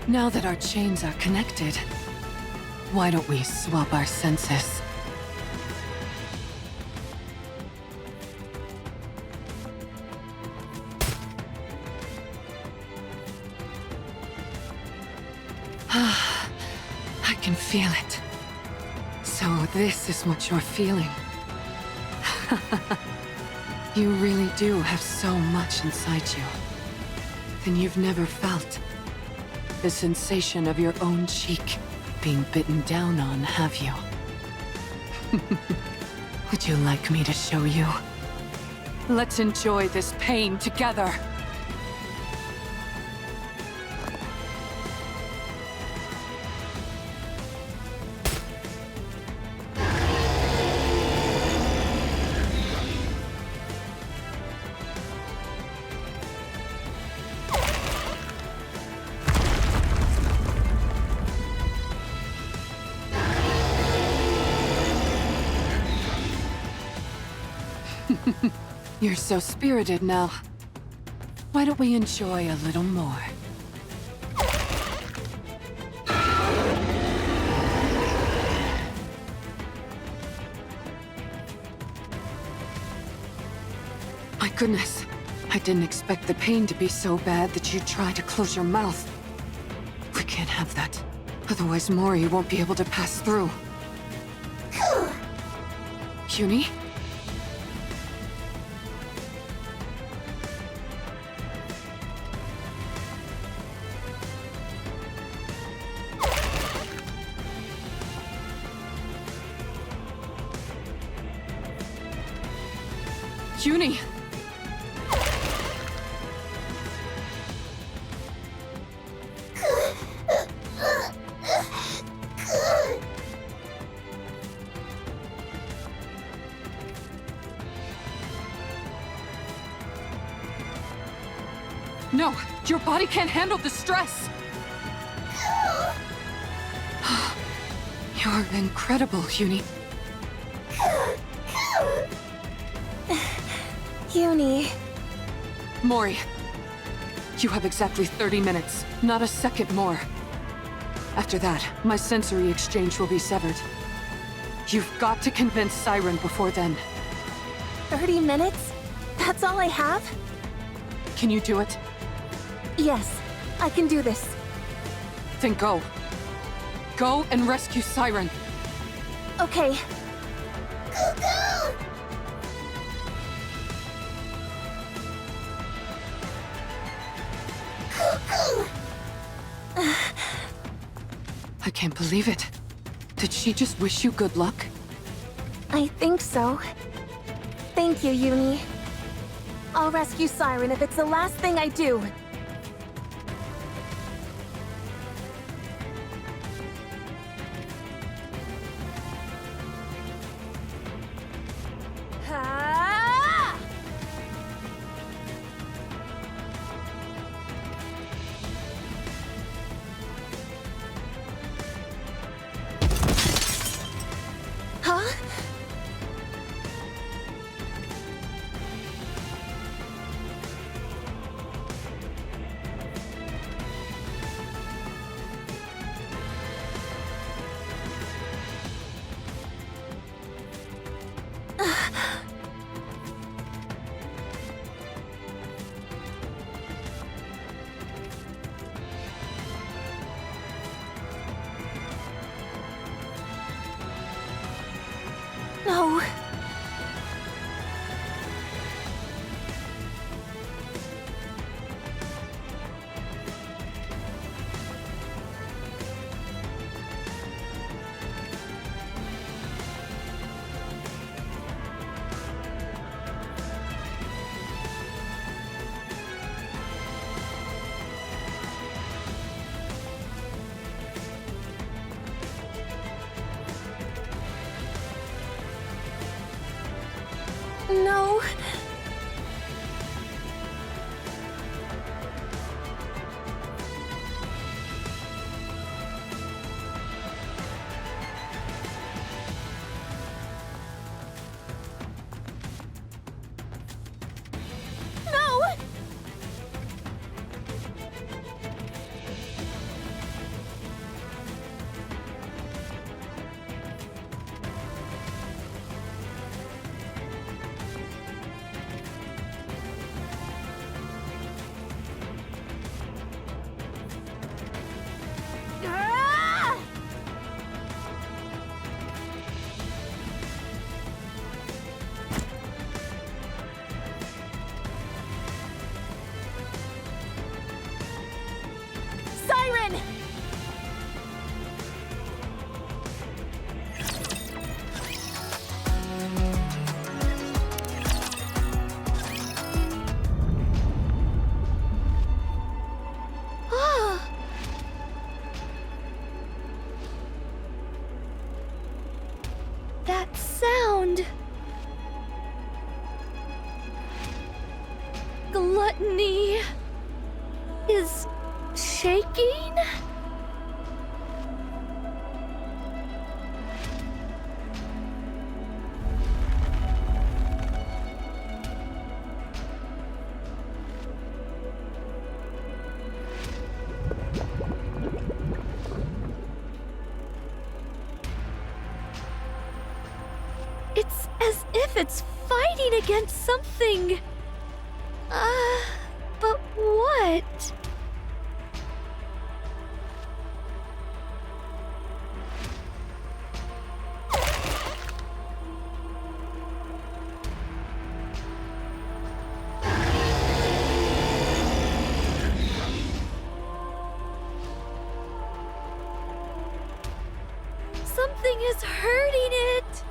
Now that our chains are connected, why don't we swap our senses? I can feel it. So this is what you're feeling. You really do have so much inside you. Then you've never felt the sensation of your own cheek being bitten down on, have you? Would you like me to show you? Let's enjoy this pain together. You're so spirited now. Why don't we enjoy a little more? My goodness, I didn't expect the pain to be so bad that you'd try to close your mouth. We can't have that. Otherwise Mori won't be able to pass through. Uni? Uni! No, your body can't handle the stress! You're incredible, Uni. Uni. Mori, you have exactly 30 minutes, not a second more. After that, my sensory exchange will be severed. You've got to convince Siren before then. 30 minutes? That's all I have? Can you do it? Yes, I can do this. Then go. Go and rescue Siren. Okay. I can't believe it. Did she just wish you good luck? I think so. Thank you, Uni. I'll rescue Siren if it's the last thing I do. Ah! Huh? No. No. No! Ah! Siren! Ah! That sound. Gluttony is shaking? It's as if it's fighting against something. But what? Something is hurting it.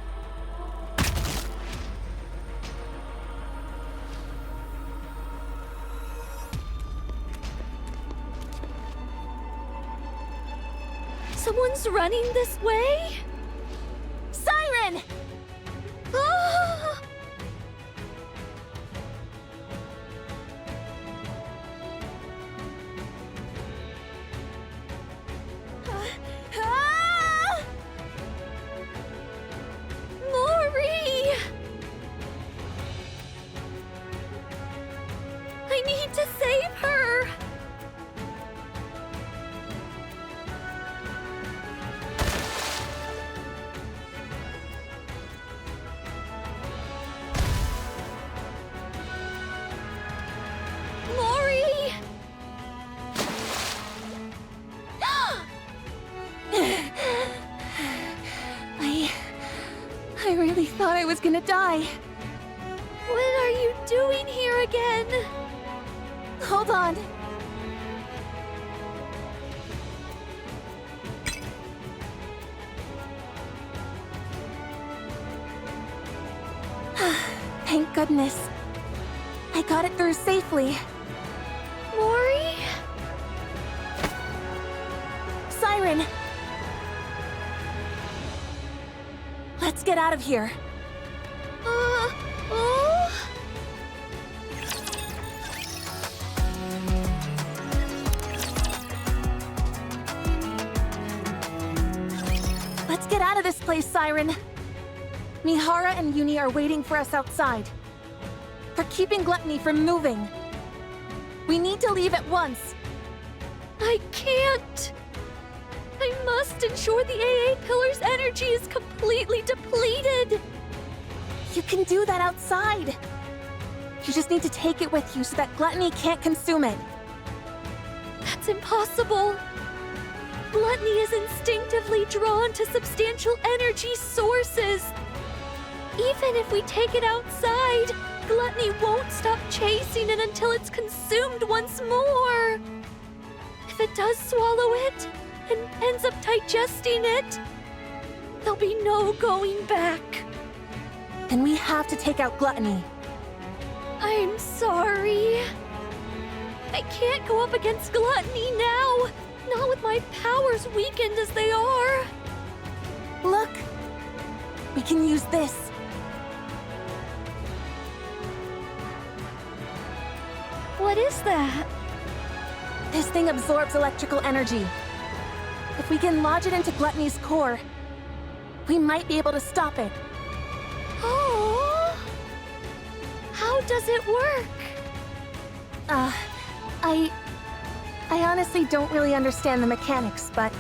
Someone's running this way? Siren! Ah! I really thought I was gonna die. What are you doing here again? Hold on. Thank goodness. I got it through safely. Mori? Siren! Let's get out of here. Oh? Let's get out of this place, Siren. Mihara and Uni are waiting for us outside. They're keeping Gluttony from moving. We need to leave at once. I can't. I must ensure the AA Pillar's energy is completely depleted. You can do that outside. You just need to take it with you so that Gluttony can't consume it. That's impossible. Gluttony is instinctively drawn to substantial energy sources. Even if we take it outside, Gluttony won't stop chasing it until it's consumed once more. If it does swallow it and ends up digesting it, there'll be no going back. Then we have to take out Gluttony. I'm sorry. I can't go up against Gluttony now, not with my powers weakened as they are. Look! We can use this. What is that? This thing absorbs electrical energy. If we can lodge it into Gluttony's core, we might be able to stop it. Oh! How does it work? I honestly don't really understand the mechanics, but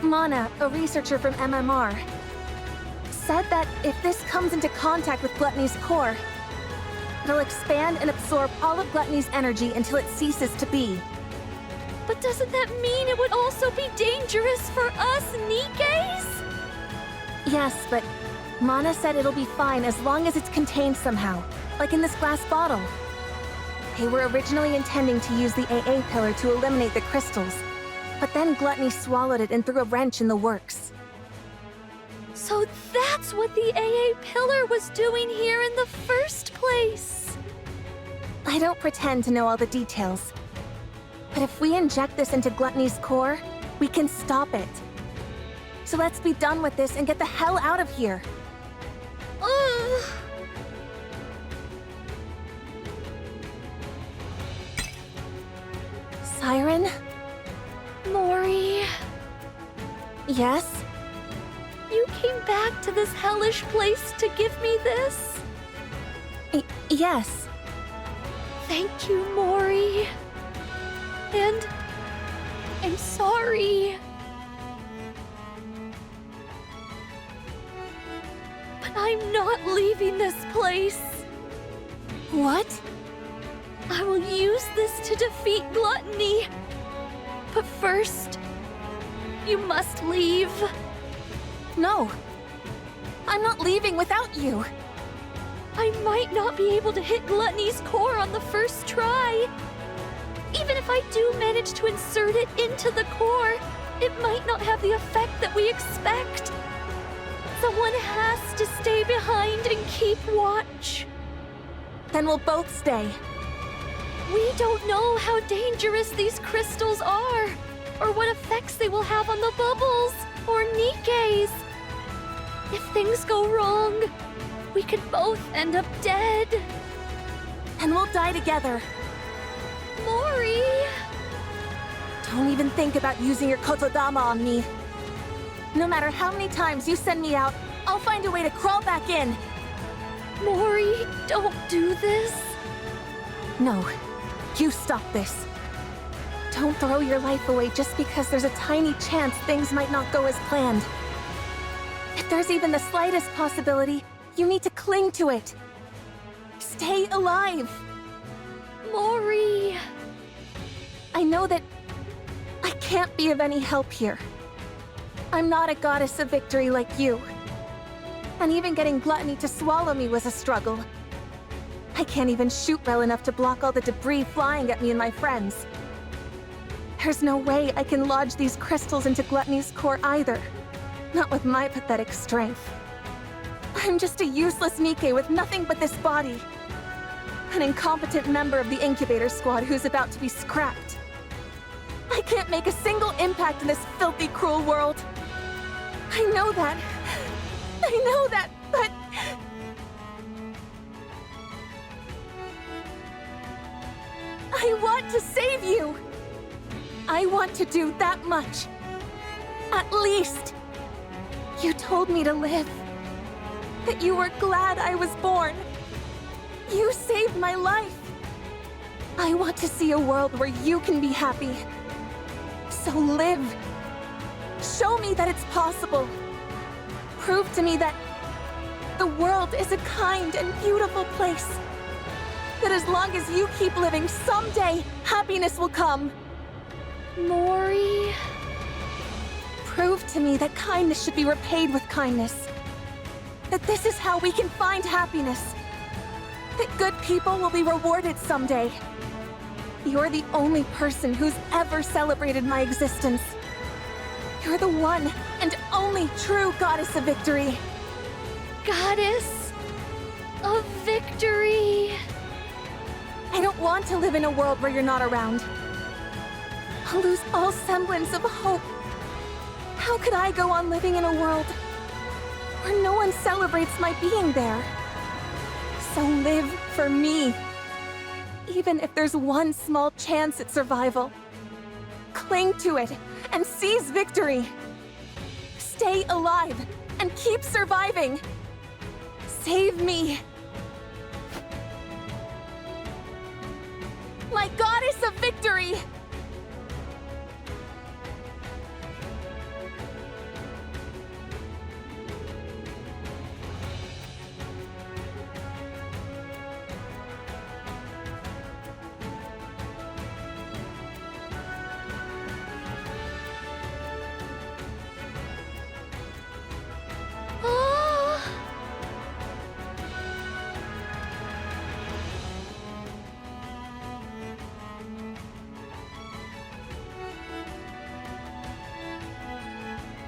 Mana, a researcher from MMR, said that if this comes into contact with Gluttony's core, it'll expand and absorb all of Gluttony's energy until it ceases to be. But doesn't that mean it would also be dangerous for us Nikkeis? Yes, but Mana said it'll be fine as long as it's contained somehow, like in this glass bottle. They were originally intending to use the AA pillar to eliminate the crystals, but then Gluttony swallowed it and threw a wrench in the works. So that's what the AA pillar was doing here in the first place. I don't pretend to know all the details, but if we inject this into Gluttony's core, we can stop it. So let's be done with this and get the hell out of here. Ugh. Siren? Mori, Yes? you came back to this hellish place to give me this? Yes. Thank you, Mori. And I'm sorry. But I'm not leaving this place. What? I will use this to defeat Gluttony. But first, you must leave. No. I'm not leaving without you. I might not be able to hit Gluttony's core on the first try. Even if I do manage to insert it into the core, it might not have the effect that we expect. Someone has to stay behind and keep watch. Then we'll both stay. We don't know how dangerous these crystals are, or what effects they will have on the bubbles, or Nikkeis. If things go wrong, we could both end up dead. And we'll die together. Mori! Don't even think about using your Kotodama on me. No matter how many times you send me out, I'll find a way to crawl back in. Mori, don't do this. No, you stop this. Don't throw your life away just because there's a tiny chance things might not go as planned. If there's even the slightest possibility, you need to cling to it. Stay alive. Mori. I know that I can't be of any help here. I'm not a goddess of victory like you. And even getting Gluttony to swallow me was a struggle. I can't even shoot well enough to block all the debris flying at me and my friends. There's no way I can lodge these crystals into Gluttony's core either. Not with my pathetic strength. I'm just a useless Nikke with nothing but this body. An incompetent member of the incubator squad who's about to be scrapped. I can't make a single impact in this filthy, cruel world. I know that, but... I want to save you! I want to do that much. At least. You told me to live. That you were glad I was born. You saved my life. I want to see a world where you can be happy. So live. Show me that it's possible. Prove to me that the world is a kind and beautiful place. That as long as you keep living, someday happiness will come. Mori... Prove to me that kindness should be repaid with kindness. That this is how we can find happiness. That good people will be rewarded someday. You're the only person who's ever celebrated my existence. You're the one and only true goddess of victory. Goddess of victory. I don't want to live in a world where you're not around. I'll lose all semblance of hope. How could I go on living in a world where no one celebrates my being there? So live for me. Even if there's one small chance at survival. Cling to it and seize victory. Stay alive and keep surviving. Save me. My goddess of victory!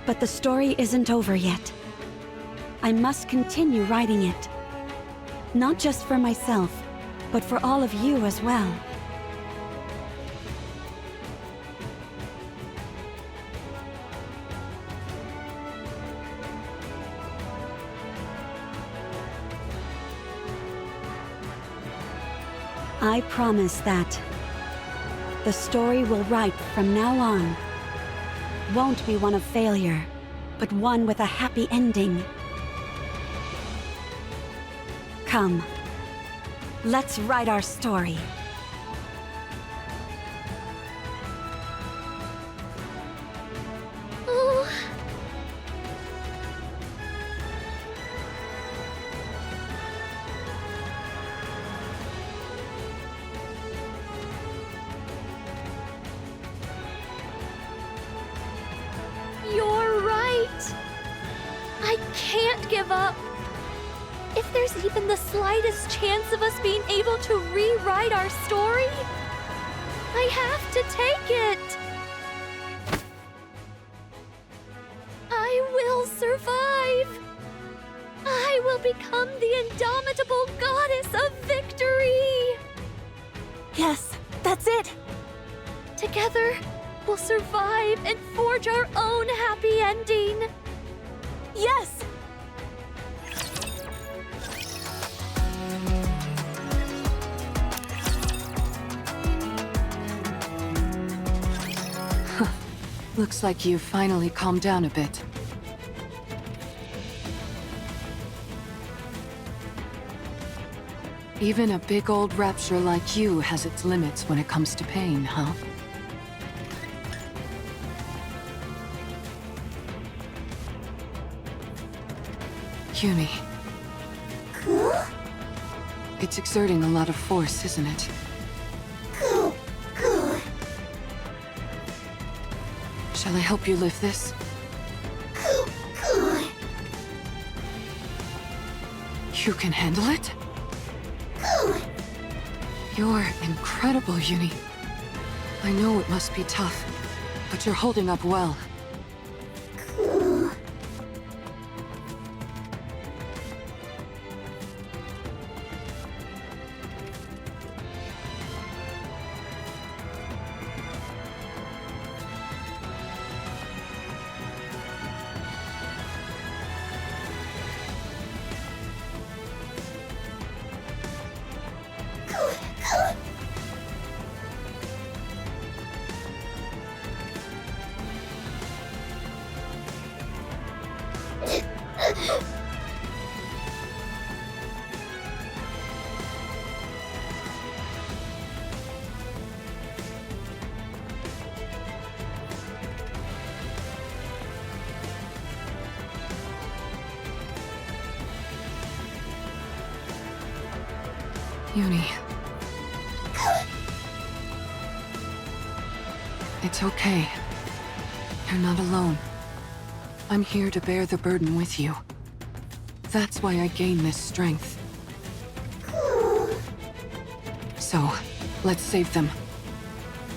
But the story isn't over yet. I must continue writing it. Not just for myself, but for all of you as well. I promise that the story we'll write from now on won't be one of failure, but one with a happy ending. Come, let's write our story. Oh. You're right. I can't give up. If there's even the slightest chance of us being able to rewrite our story, I have to take it. I will survive. I will become the indomitable goddess of victory. Yes, that's it. Together, we'll survive and forge our own happy ending. Yes! Looks like you've finally calmed down a bit. Even a big old rapture like you has its limits when it comes to pain, huh? Yumi. It's exerting a lot of force, isn't it? Shall I help you lift this? You can handle it? You're incredible, Uni. I know it must be tough, but you're holding up well. Uni. It's okay. You're not alone. I'm here to bear the burden with you. That's why I gain this strength. So, let's save them.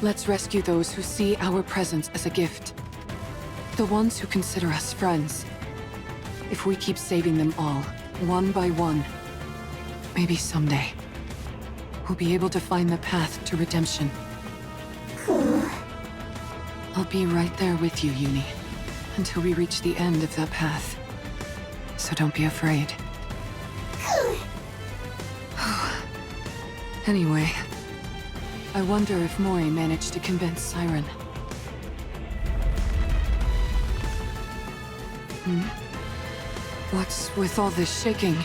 Let's rescue those who see our presence as a gift. The ones who consider us friends. If we keep saving them all, one by one, maybe someday, we'll be able to find the path to redemption. I'll be right there with you, Uni, until we reach the end of that path. So don't be afraid. Anyway, I wonder if Mori managed to convince Siren. What's with all this shaking?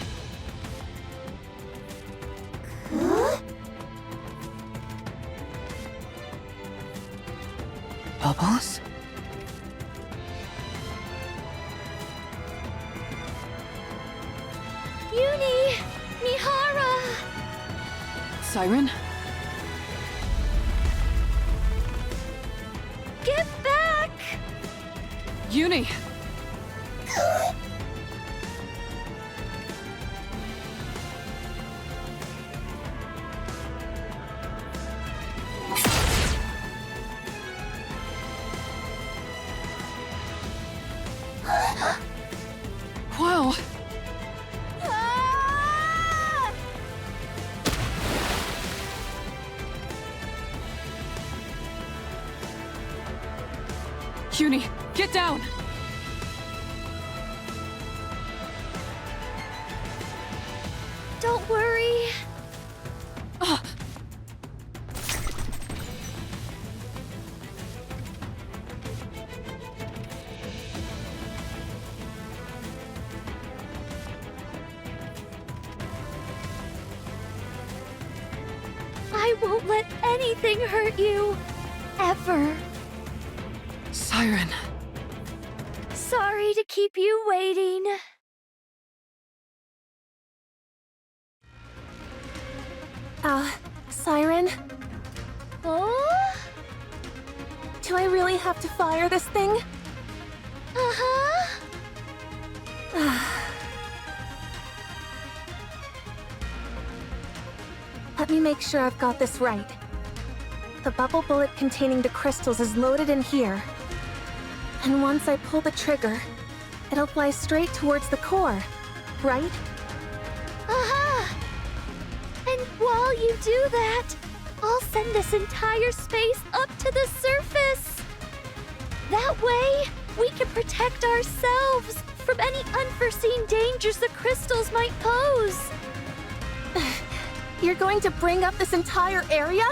Bubbles? Uni! Mihara! Siren? Get back! Uni! Wow! Uni, get down! Don't worry. I won't let anything hurt you. Ever. Siren. Sorry to keep you waiting. Siren? Oh? Do I really have to fire this thing? Uh-huh. Let me make sure I've got this right. The bubble bullet containing the crystals is loaded in here. And once I pull the trigger, it'll fly straight towards the core, right? Uh-huh. And while you do that, I'll send this entire space up to the surface. That way, we can protect ourselves from any unforeseen dangers the crystals might pose. You're going to bring up this entire area?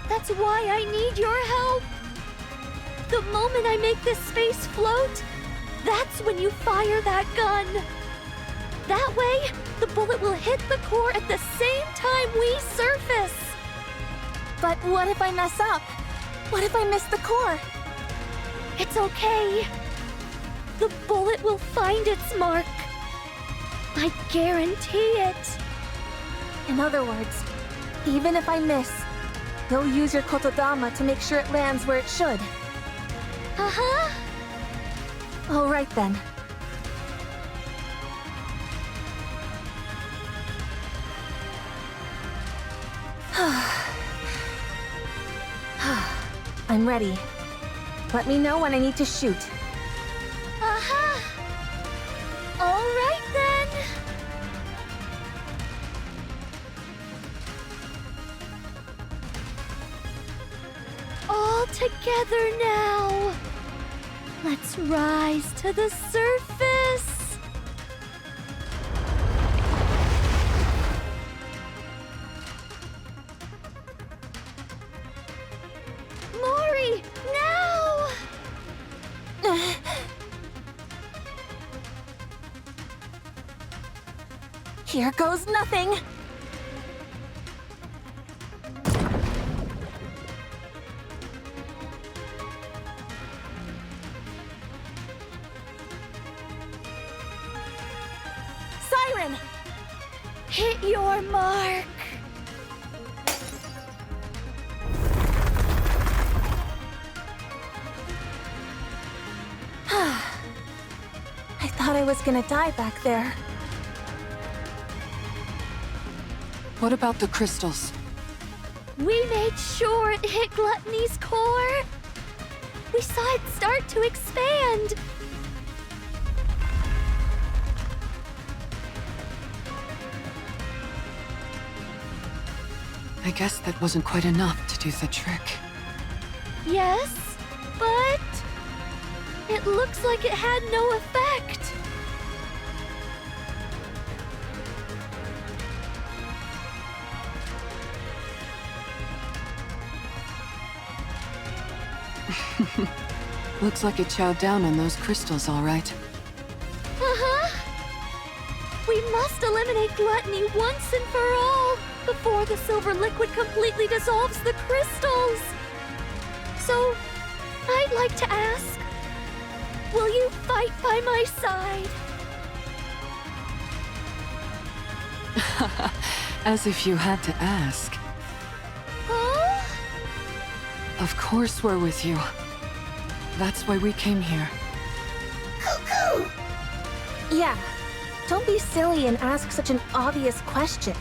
That's why I need your help. The moment I make this space float, that's when you fire that gun. That way, the bullet will hit the core at the same time we surface. But what if I mess up? What if I miss the core? It's okay. The bullet will find its mark. I guarantee it. In other words, even if I miss, you'll use your kotodama to make sure it lands where it should. Uh-huh. All right then. I'm ready. Let me know when I need to shoot. Aha! All right then. All together now. Let's rise to the surface. Mori, now! Here goes nothing. Siren! Hit your mark. I thought I was gonna die back there. What about the crystals? We made sure it hit Gluttony's core. We saw it start to expand. I guess that wasn't quite enough to do the trick. Yes, but it looks like it had no effect. Looks like it chowed down on those crystals, all right. Uh-huh. We must eliminate Gluttony once and for all before the silver liquid completely dissolves the crystals. So, I'd like to ask, will you fight by my side? As if you had to ask. Huh? Of course we're with you. That's why we came here. Yeah, don't be silly and ask such an obvious question.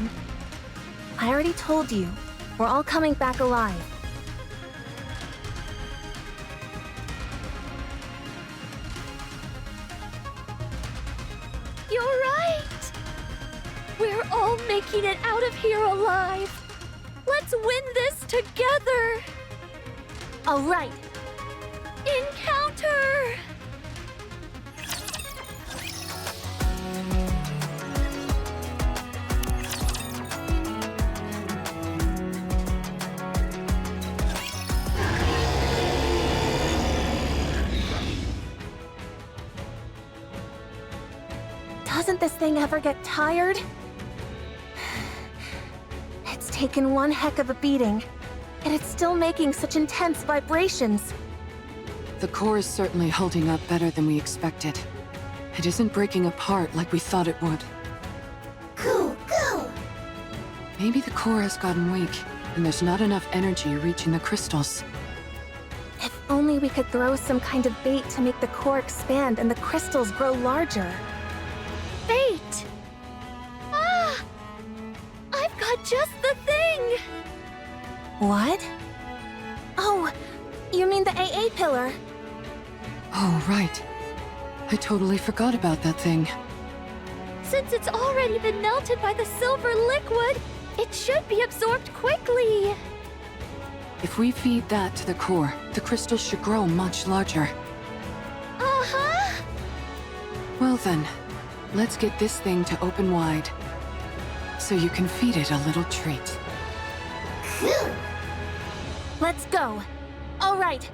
I already told you, we're all coming back alive. You're right! We're all making it out of here alive! Let's win this together! All right. Encounter! Doesn't this thing ever get tired? It's taken one heck of a beating, and it's still making such intense vibrations. The core is certainly holding up better than we expected. It isn't breaking apart like we thought it would. Go! Maybe the core has gotten weak, and there's not enough energy reaching the crystals. If only we could throw some kind of bait to make the core expand and the crystals grow larger. Bait! Ah! I've got just the thing! What? Oh, you mean the AA pillar? Oh, right. I totally forgot about that thing. Since it's already been melted by the silver liquid, it should be absorbed quickly. If we feed that to the core, the crystals should grow much larger. Uh-huh! Well then, let's get this thing to open wide. So you can feed it a little treat. Let's go. All right.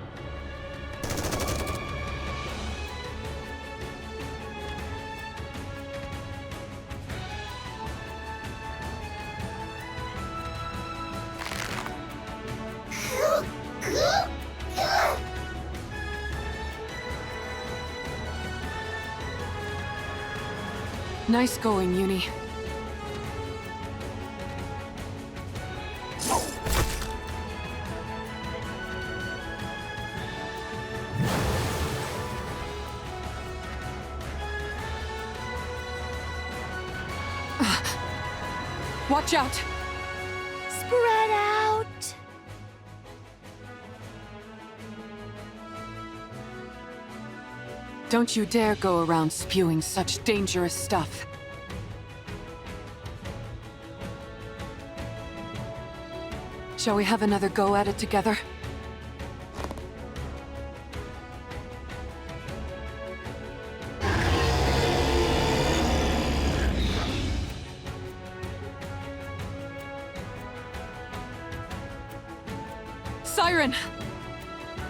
Nice going, Uni. Watch out! Spread Don't you dare go around spewing such dangerous stuff. Shall we have another go at it together? Siren!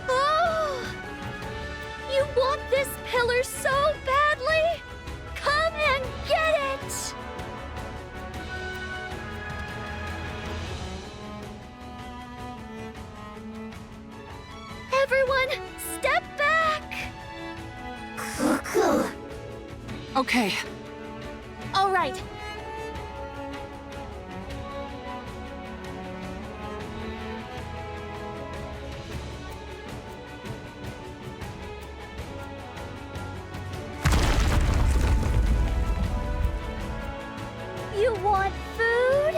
Oh! You want this pillar so badly? Come and get it! Everyone, step back! Okay. All right. You want food?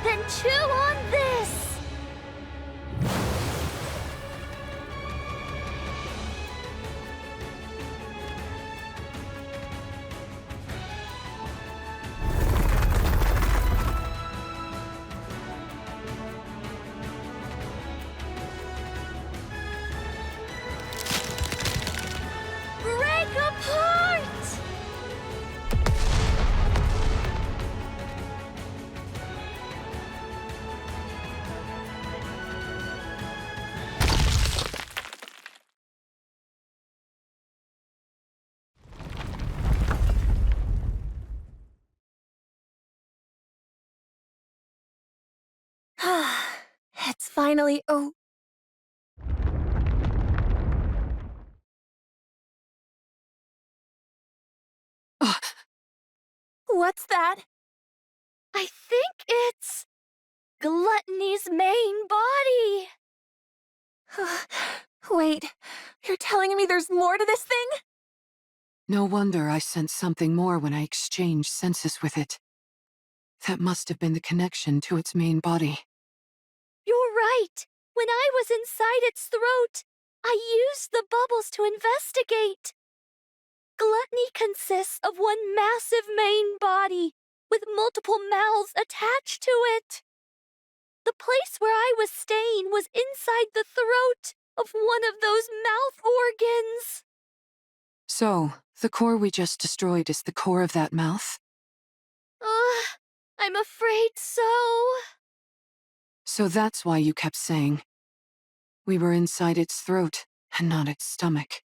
Then chew on this! Break apart! It's finally What's that? I think it's Gluttony's main body. Wait, you're telling me there's more to this thing? No wonder I sensed something more when I exchanged senses with it. That must have been the connection to its main body. You're right. When I was inside its throat, I used the bubbles to investigate. Gluttony consists of one massive main body, with multiple mouths attached to it. The place where I was staying was inside the throat of one of those mouth organs. So, the core we just destroyed is the core of that mouth? I'm afraid so. So that's why you kept saying we were inside its throat and not its stomach.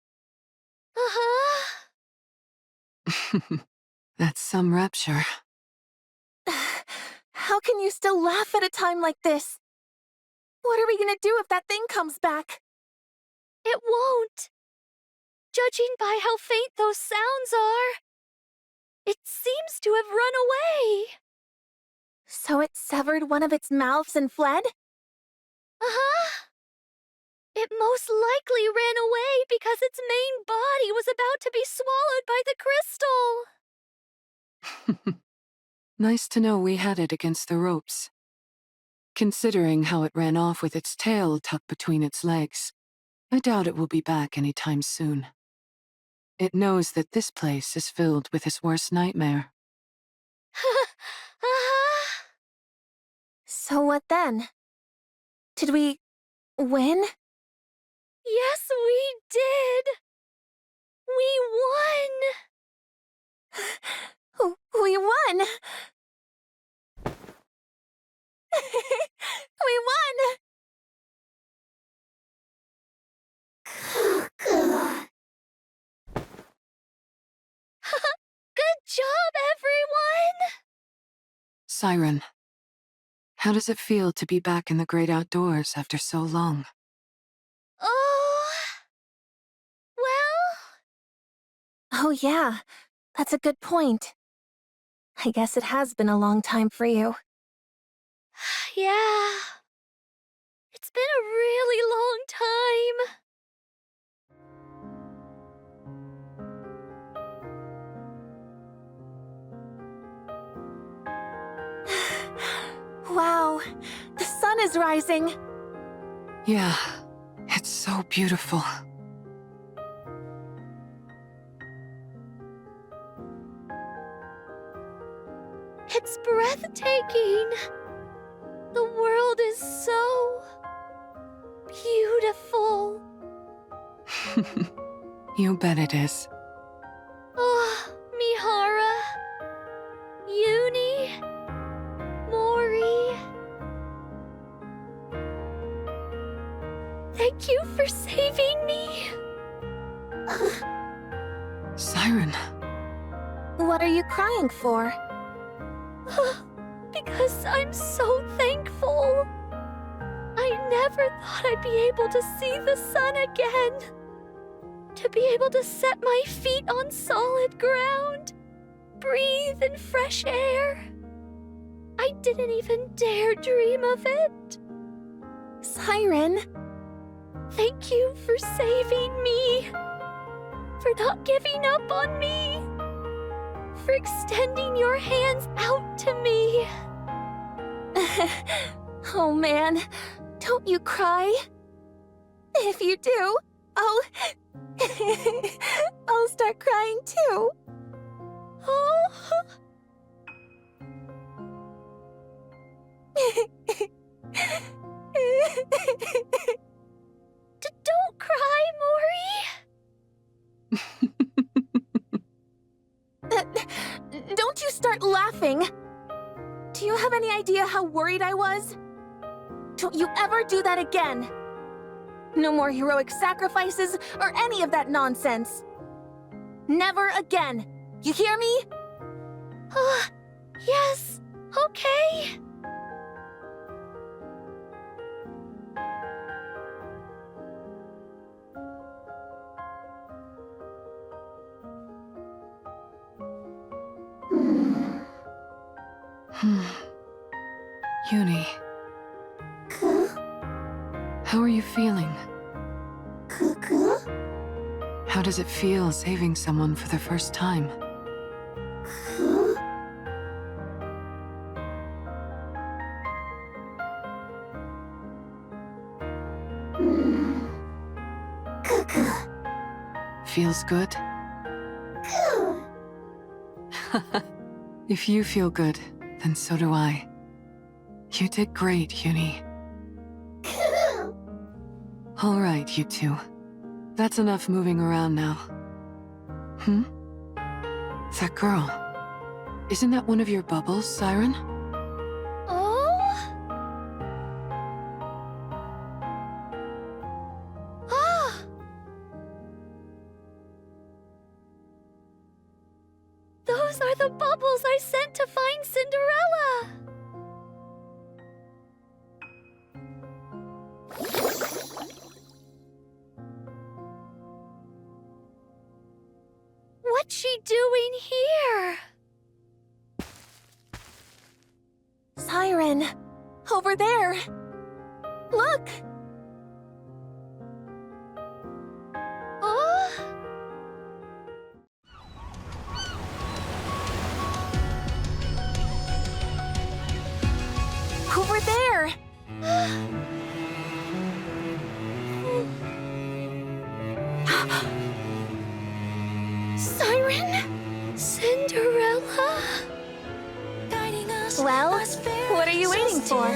That's some rapture. How can you still laugh at a time like this? What are we gonna do if that thing comes back? It won't. Judging by how faint those sounds are, it seems to have run away. So it severed one of its mouths and fled? It most likely ran away because its main body was about to be swallowed by the crystal. Nice to know we had it against the ropes. Considering how it ran off with its tail tucked between its legs, I doubt it will be back anytime soon. It knows that this place is filled with his worst nightmare. So what then? Did we win? Yes, we did. We won. We won! We won! Good job, everyone! Siren, how does it feel to be back in the great outdoors after so long? Oh... well... Oh yeah, that's a good point. I guess it has been a long time for you. Yeah... It's been a really long time. Wow, the sun is rising. Yeah, it's so beautiful. It's breathtaking. The world is so beautiful. You bet it is. Oh, Mihara, Uni, Mori. Thank you for saving me. Siren. What are you crying for? Because I'm so thankful. I never thought I'd be able to see the sun again. To be able to set my feet on solid ground. Breathe in fresh air. I didn't even dare dream of it. Siren. Thank you for saving me. For not giving up on me. For extending your hands out to me. Oh man, don't you cry. If you do, I'll start crying too. Oh. Don't cry, Mori. Don't you start laughing. Do you have any idea how worried I was? Don't you ever do that again. No more heroic sacrifices or any of that nonsense. Never again. You hear me? Yes, okay. Uni. How are you feeling? How does it feel saving someone for the first time? Feels good? If you feel good, then so do I. You did great, Uni. All right, you two. That's enough moving around now. That girl. Isn't that one of your bubbles, Siren? Those are the bubbles I sent to find Cinderella! What's she doing here? Siren, over there. Look! Over there! Siren? Cinderella? Well, what are you waiting for?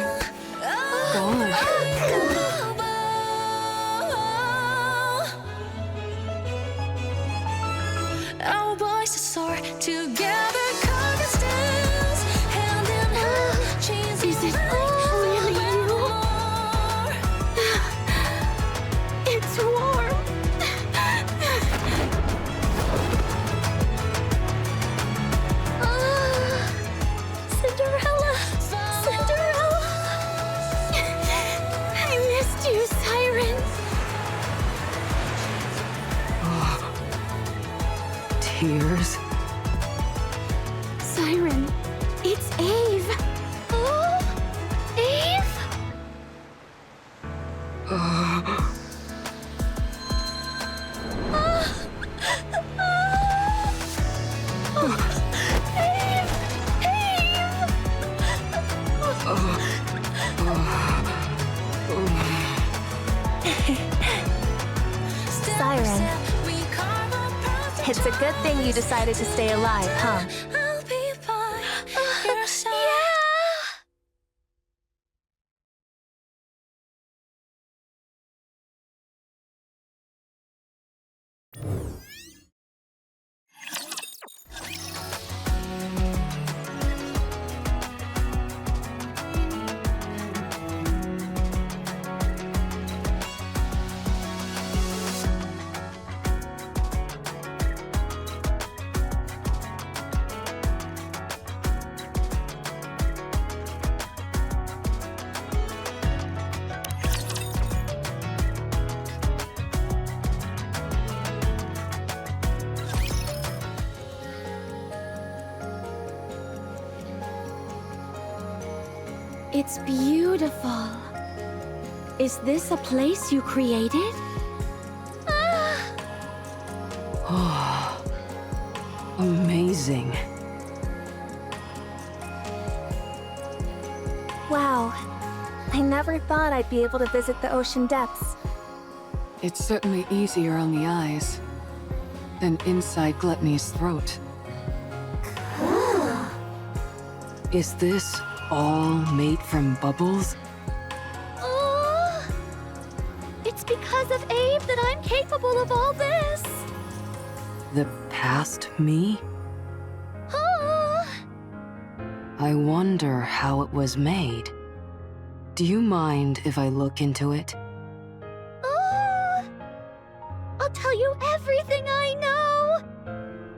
Our voices soar together, carving stems, hand in hand, chains Is it really you? It's warm. Cinderella! Cinderella! I missed you, Siren. Tears. Siren, it's Eve. Oh, Eve? It's a good thing you decided to stay alive, huh? I'll be by your side. It's beautiful. Is this a place you created? Oh, amazing. Wow. I never thought I'd be able to visit the ocean depths. It's certainly easier on the eyes than inside Gluttony's throat. Is this all made from bubbles? Oh, it's because of Abe that I'm capable of all this. The past me? Oh. I wonder how it was made. Do you mind if I look into it? Oh. I'll tell you everything I know.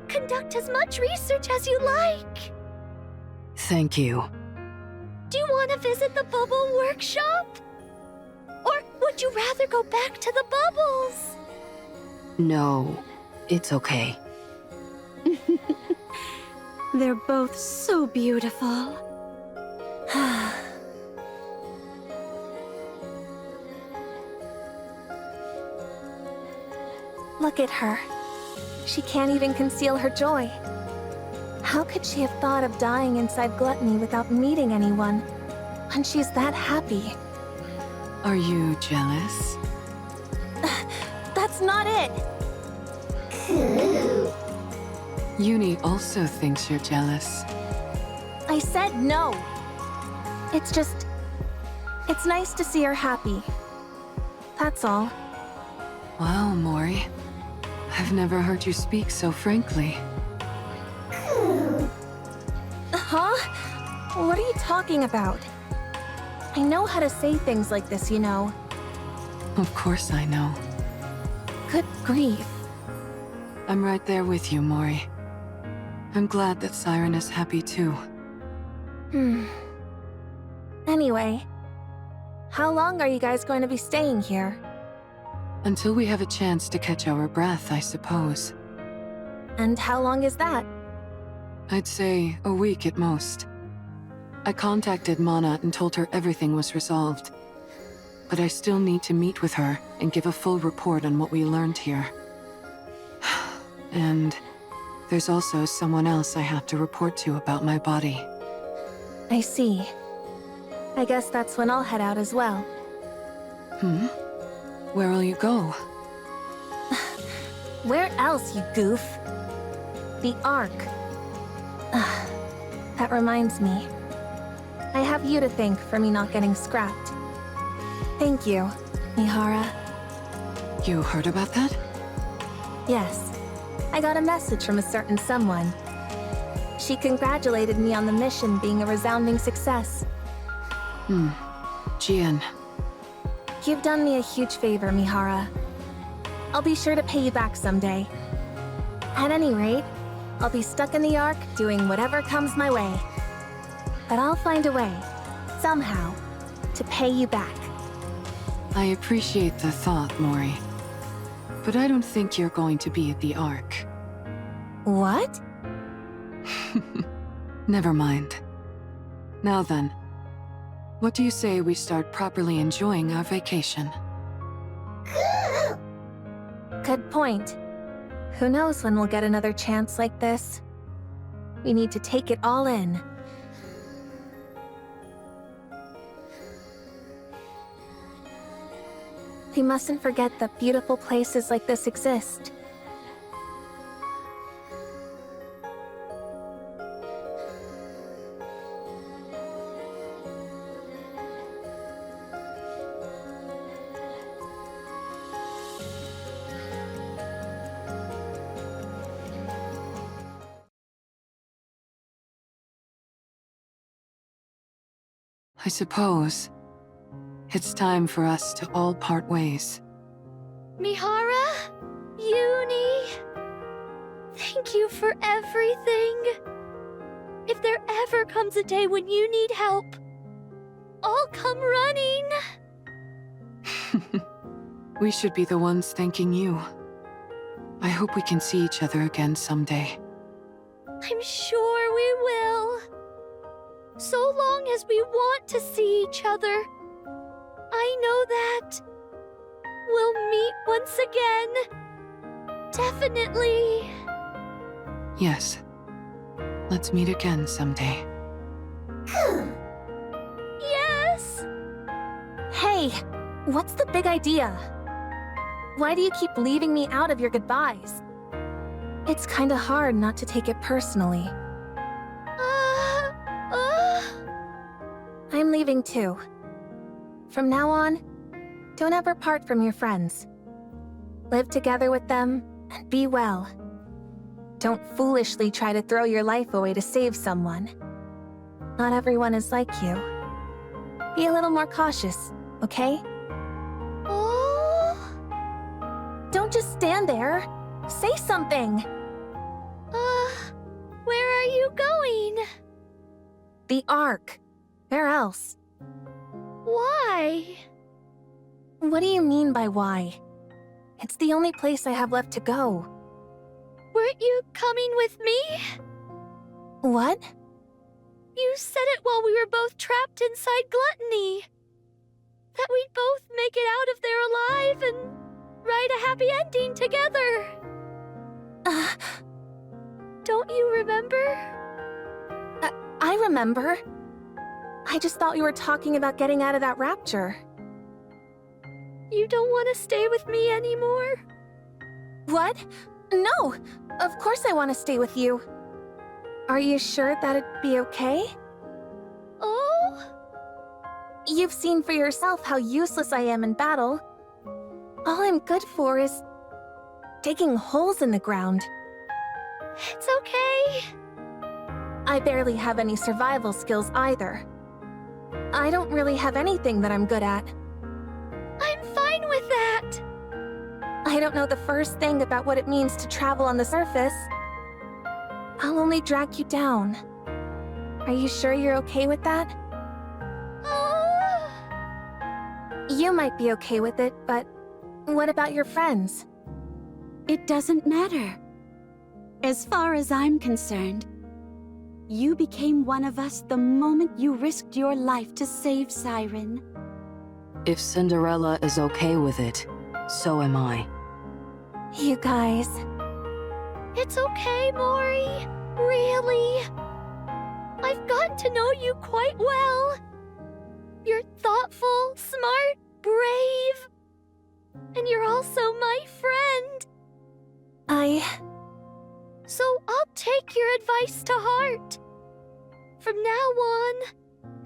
Conduct as much research as you like. Thank you. Do you want to visit the bubble workshop? Or would you rather go back to the bubbles? No, it's okay. They're both so beautiful. Look at her. She can't even conceal her joy. How could she have thought of dying inside Gluttony without meeting anyone, when she's that happy? Are you jealous? That's not it! Uni also thinks you're jealous. I said no. It's just... it's nice to see her happy. That's all. Wow, Mori. I've never heard you speak so frankly. Huh? What are you talking about? I know how to say things like this, you know. Of course I know. Good grief. I'm right there with you, Mori. I'm glad that Siren is happy too. Anyway, how long are you guys going to be staying here? Until we have a chance to catch our breath, I suppose. And how long is that? I'd say a week at most. I contacted Mana and told her everything was resolved. But I still need to meet with her and give a full report on what we learned here. And there's also someone else I have to report to about my body. I see. I guess that's when I'll head out as well. Where'll you go? Where else, you goof? The Ark. That reminds me. I have you to thank for me not getting scrapped. Thank you, Mihara. You heard about that? Yes. I got a message from a certain someone. She congratulated me on the mission being a resounding success. Jian. You've done me a huge favor, Mihara. I'll be sure to pay you back someday. At any rate, I'll be stuck in the Ark doing whatever comes my way. But I'll find a way, somehow, to pay you back. I appreciate the thought, Mori. But I don't think you're going to be at the Ark. What? Never mind. Now then, what do you say we start properly enjoying our vacation? Good point. Who knows when we'll get another chance like this? We need to take it all in. We mustn't forget that beautiful places like this exist. I suppose it's time for us to all part ways. Mihara, Uni, thank you for everything. If there ever comes a day when you need help, I'll come running. We should be the ones thanking you. I hope we can see each other again someday. I'm sure we will. So long as we want to see each other, I know that we'll meet once again. Definitely. Yes. Let's meet again someday. Yes! Hey, what's the big idea? Why do you keep leaving me out of your goodbyes? It's kinda hard not to take it personally. I'm leaving too. From now on, don't ever part from your friends. Live together with them and be well. Don't foolishly try to throw your life away to save someone. Not everyone is like you. Be a little more cautious, okay? Oh? Don't just stand there. Say something. Where are you going? The Ark. Where else? Why? What do you mean by why? It's the only place I have left to go. Weren't you coming with me? What? You said it while we were both trapped inside Gluttony. That we'd both make it out of there alive and write a happy ending together. Don't you remember? I remember. I just thought you were talking about getting out of that rapture. You don't want to stay with me anymore? What? No! Of course I want to stay with you. Are you sure that'd be okay? Oh? You've seen for yourself how useless I am in battle. All I'm good for is digging holes in the ground. It's okay. I barely have any survival skills either. I don't really have anything that I'm good at. I'm fine with that. I don't know the first thing about what it means to travel on the surface. I'll only drag you down. Are you sure you're okay with that? Oh. You might be okay with it, but what about your friends? It doesn't matter. As far as I'm concerned, you became one of us the moment you risked your life to save Siren. If Cinderella is okay with it, so am I. You guys... It's okay, Mori. Really. I've gotten to know you quite well. You're thoughtful, smart, brave. And you're also my friend. So I'll take your advice to heart. From now on,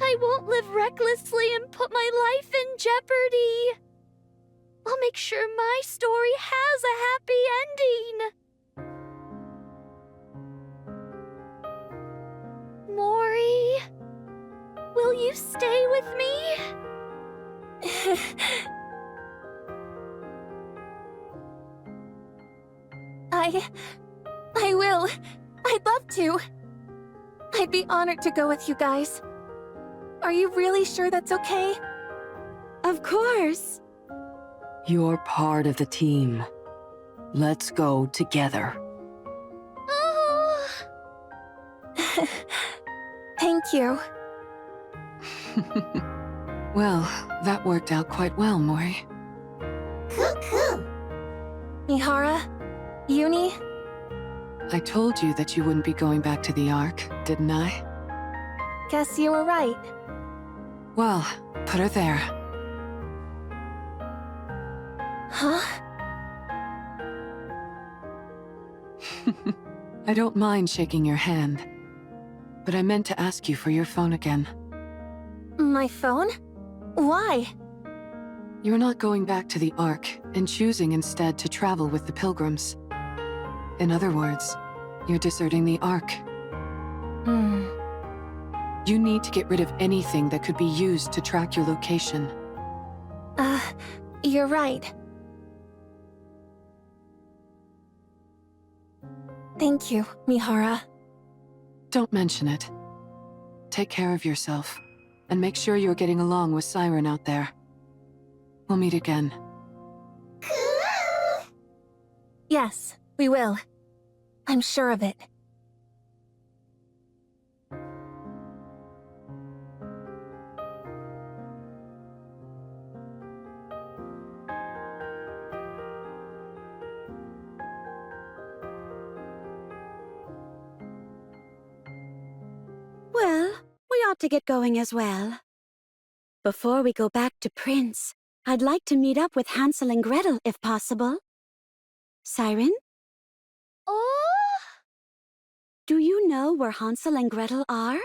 I won't live recklessly and put my life in jeopardy. I'll make sure my story has a happy ending. Mori, will you stay with me? I will. I'd love to. I'd be honored to go with you guys. Are you really sure that's okay? Of course. You're part of the team. Let's go together. Oh. Thank you. Well, that worked out quite well, Mori. Mihara? Uni? I told you that you wouldn't be going back to the Ark, didn't I? Guess you were right. Well, put her there. Huh? I don't mind shaking your hand, but I meant to ask you for your phone again. My phone? Why? You're not going back to the Ark, and choosing instead to travel with the Pilgrims. In other words, you're deserting the Ark. You need to get rid of anything that could be used to track your location. You're right. Thank you, Mihara. Don't mention it. Take care of yourself, and make sure you're getting along with Siren out there. We'll meet again. Yes, we will. I'm sure of it. Well, we ought to get going as well. Before we go back to Prince, I'd like to meet up with Hansel and Gretel if possible. Siren, Oh, do you know where Hansel and Gretel are?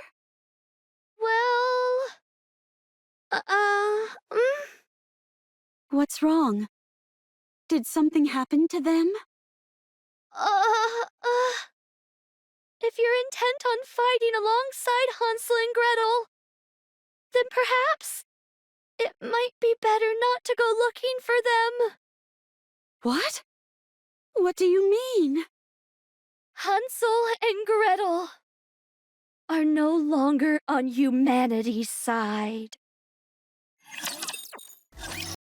well... What's wrong? Did something happen to them? If you're intent on fighting alongside Hansel and Gretel, then perhaps it might be better not to go looking for them. What? What do you mean? Hansel and Gretel are no longer on humanity's side.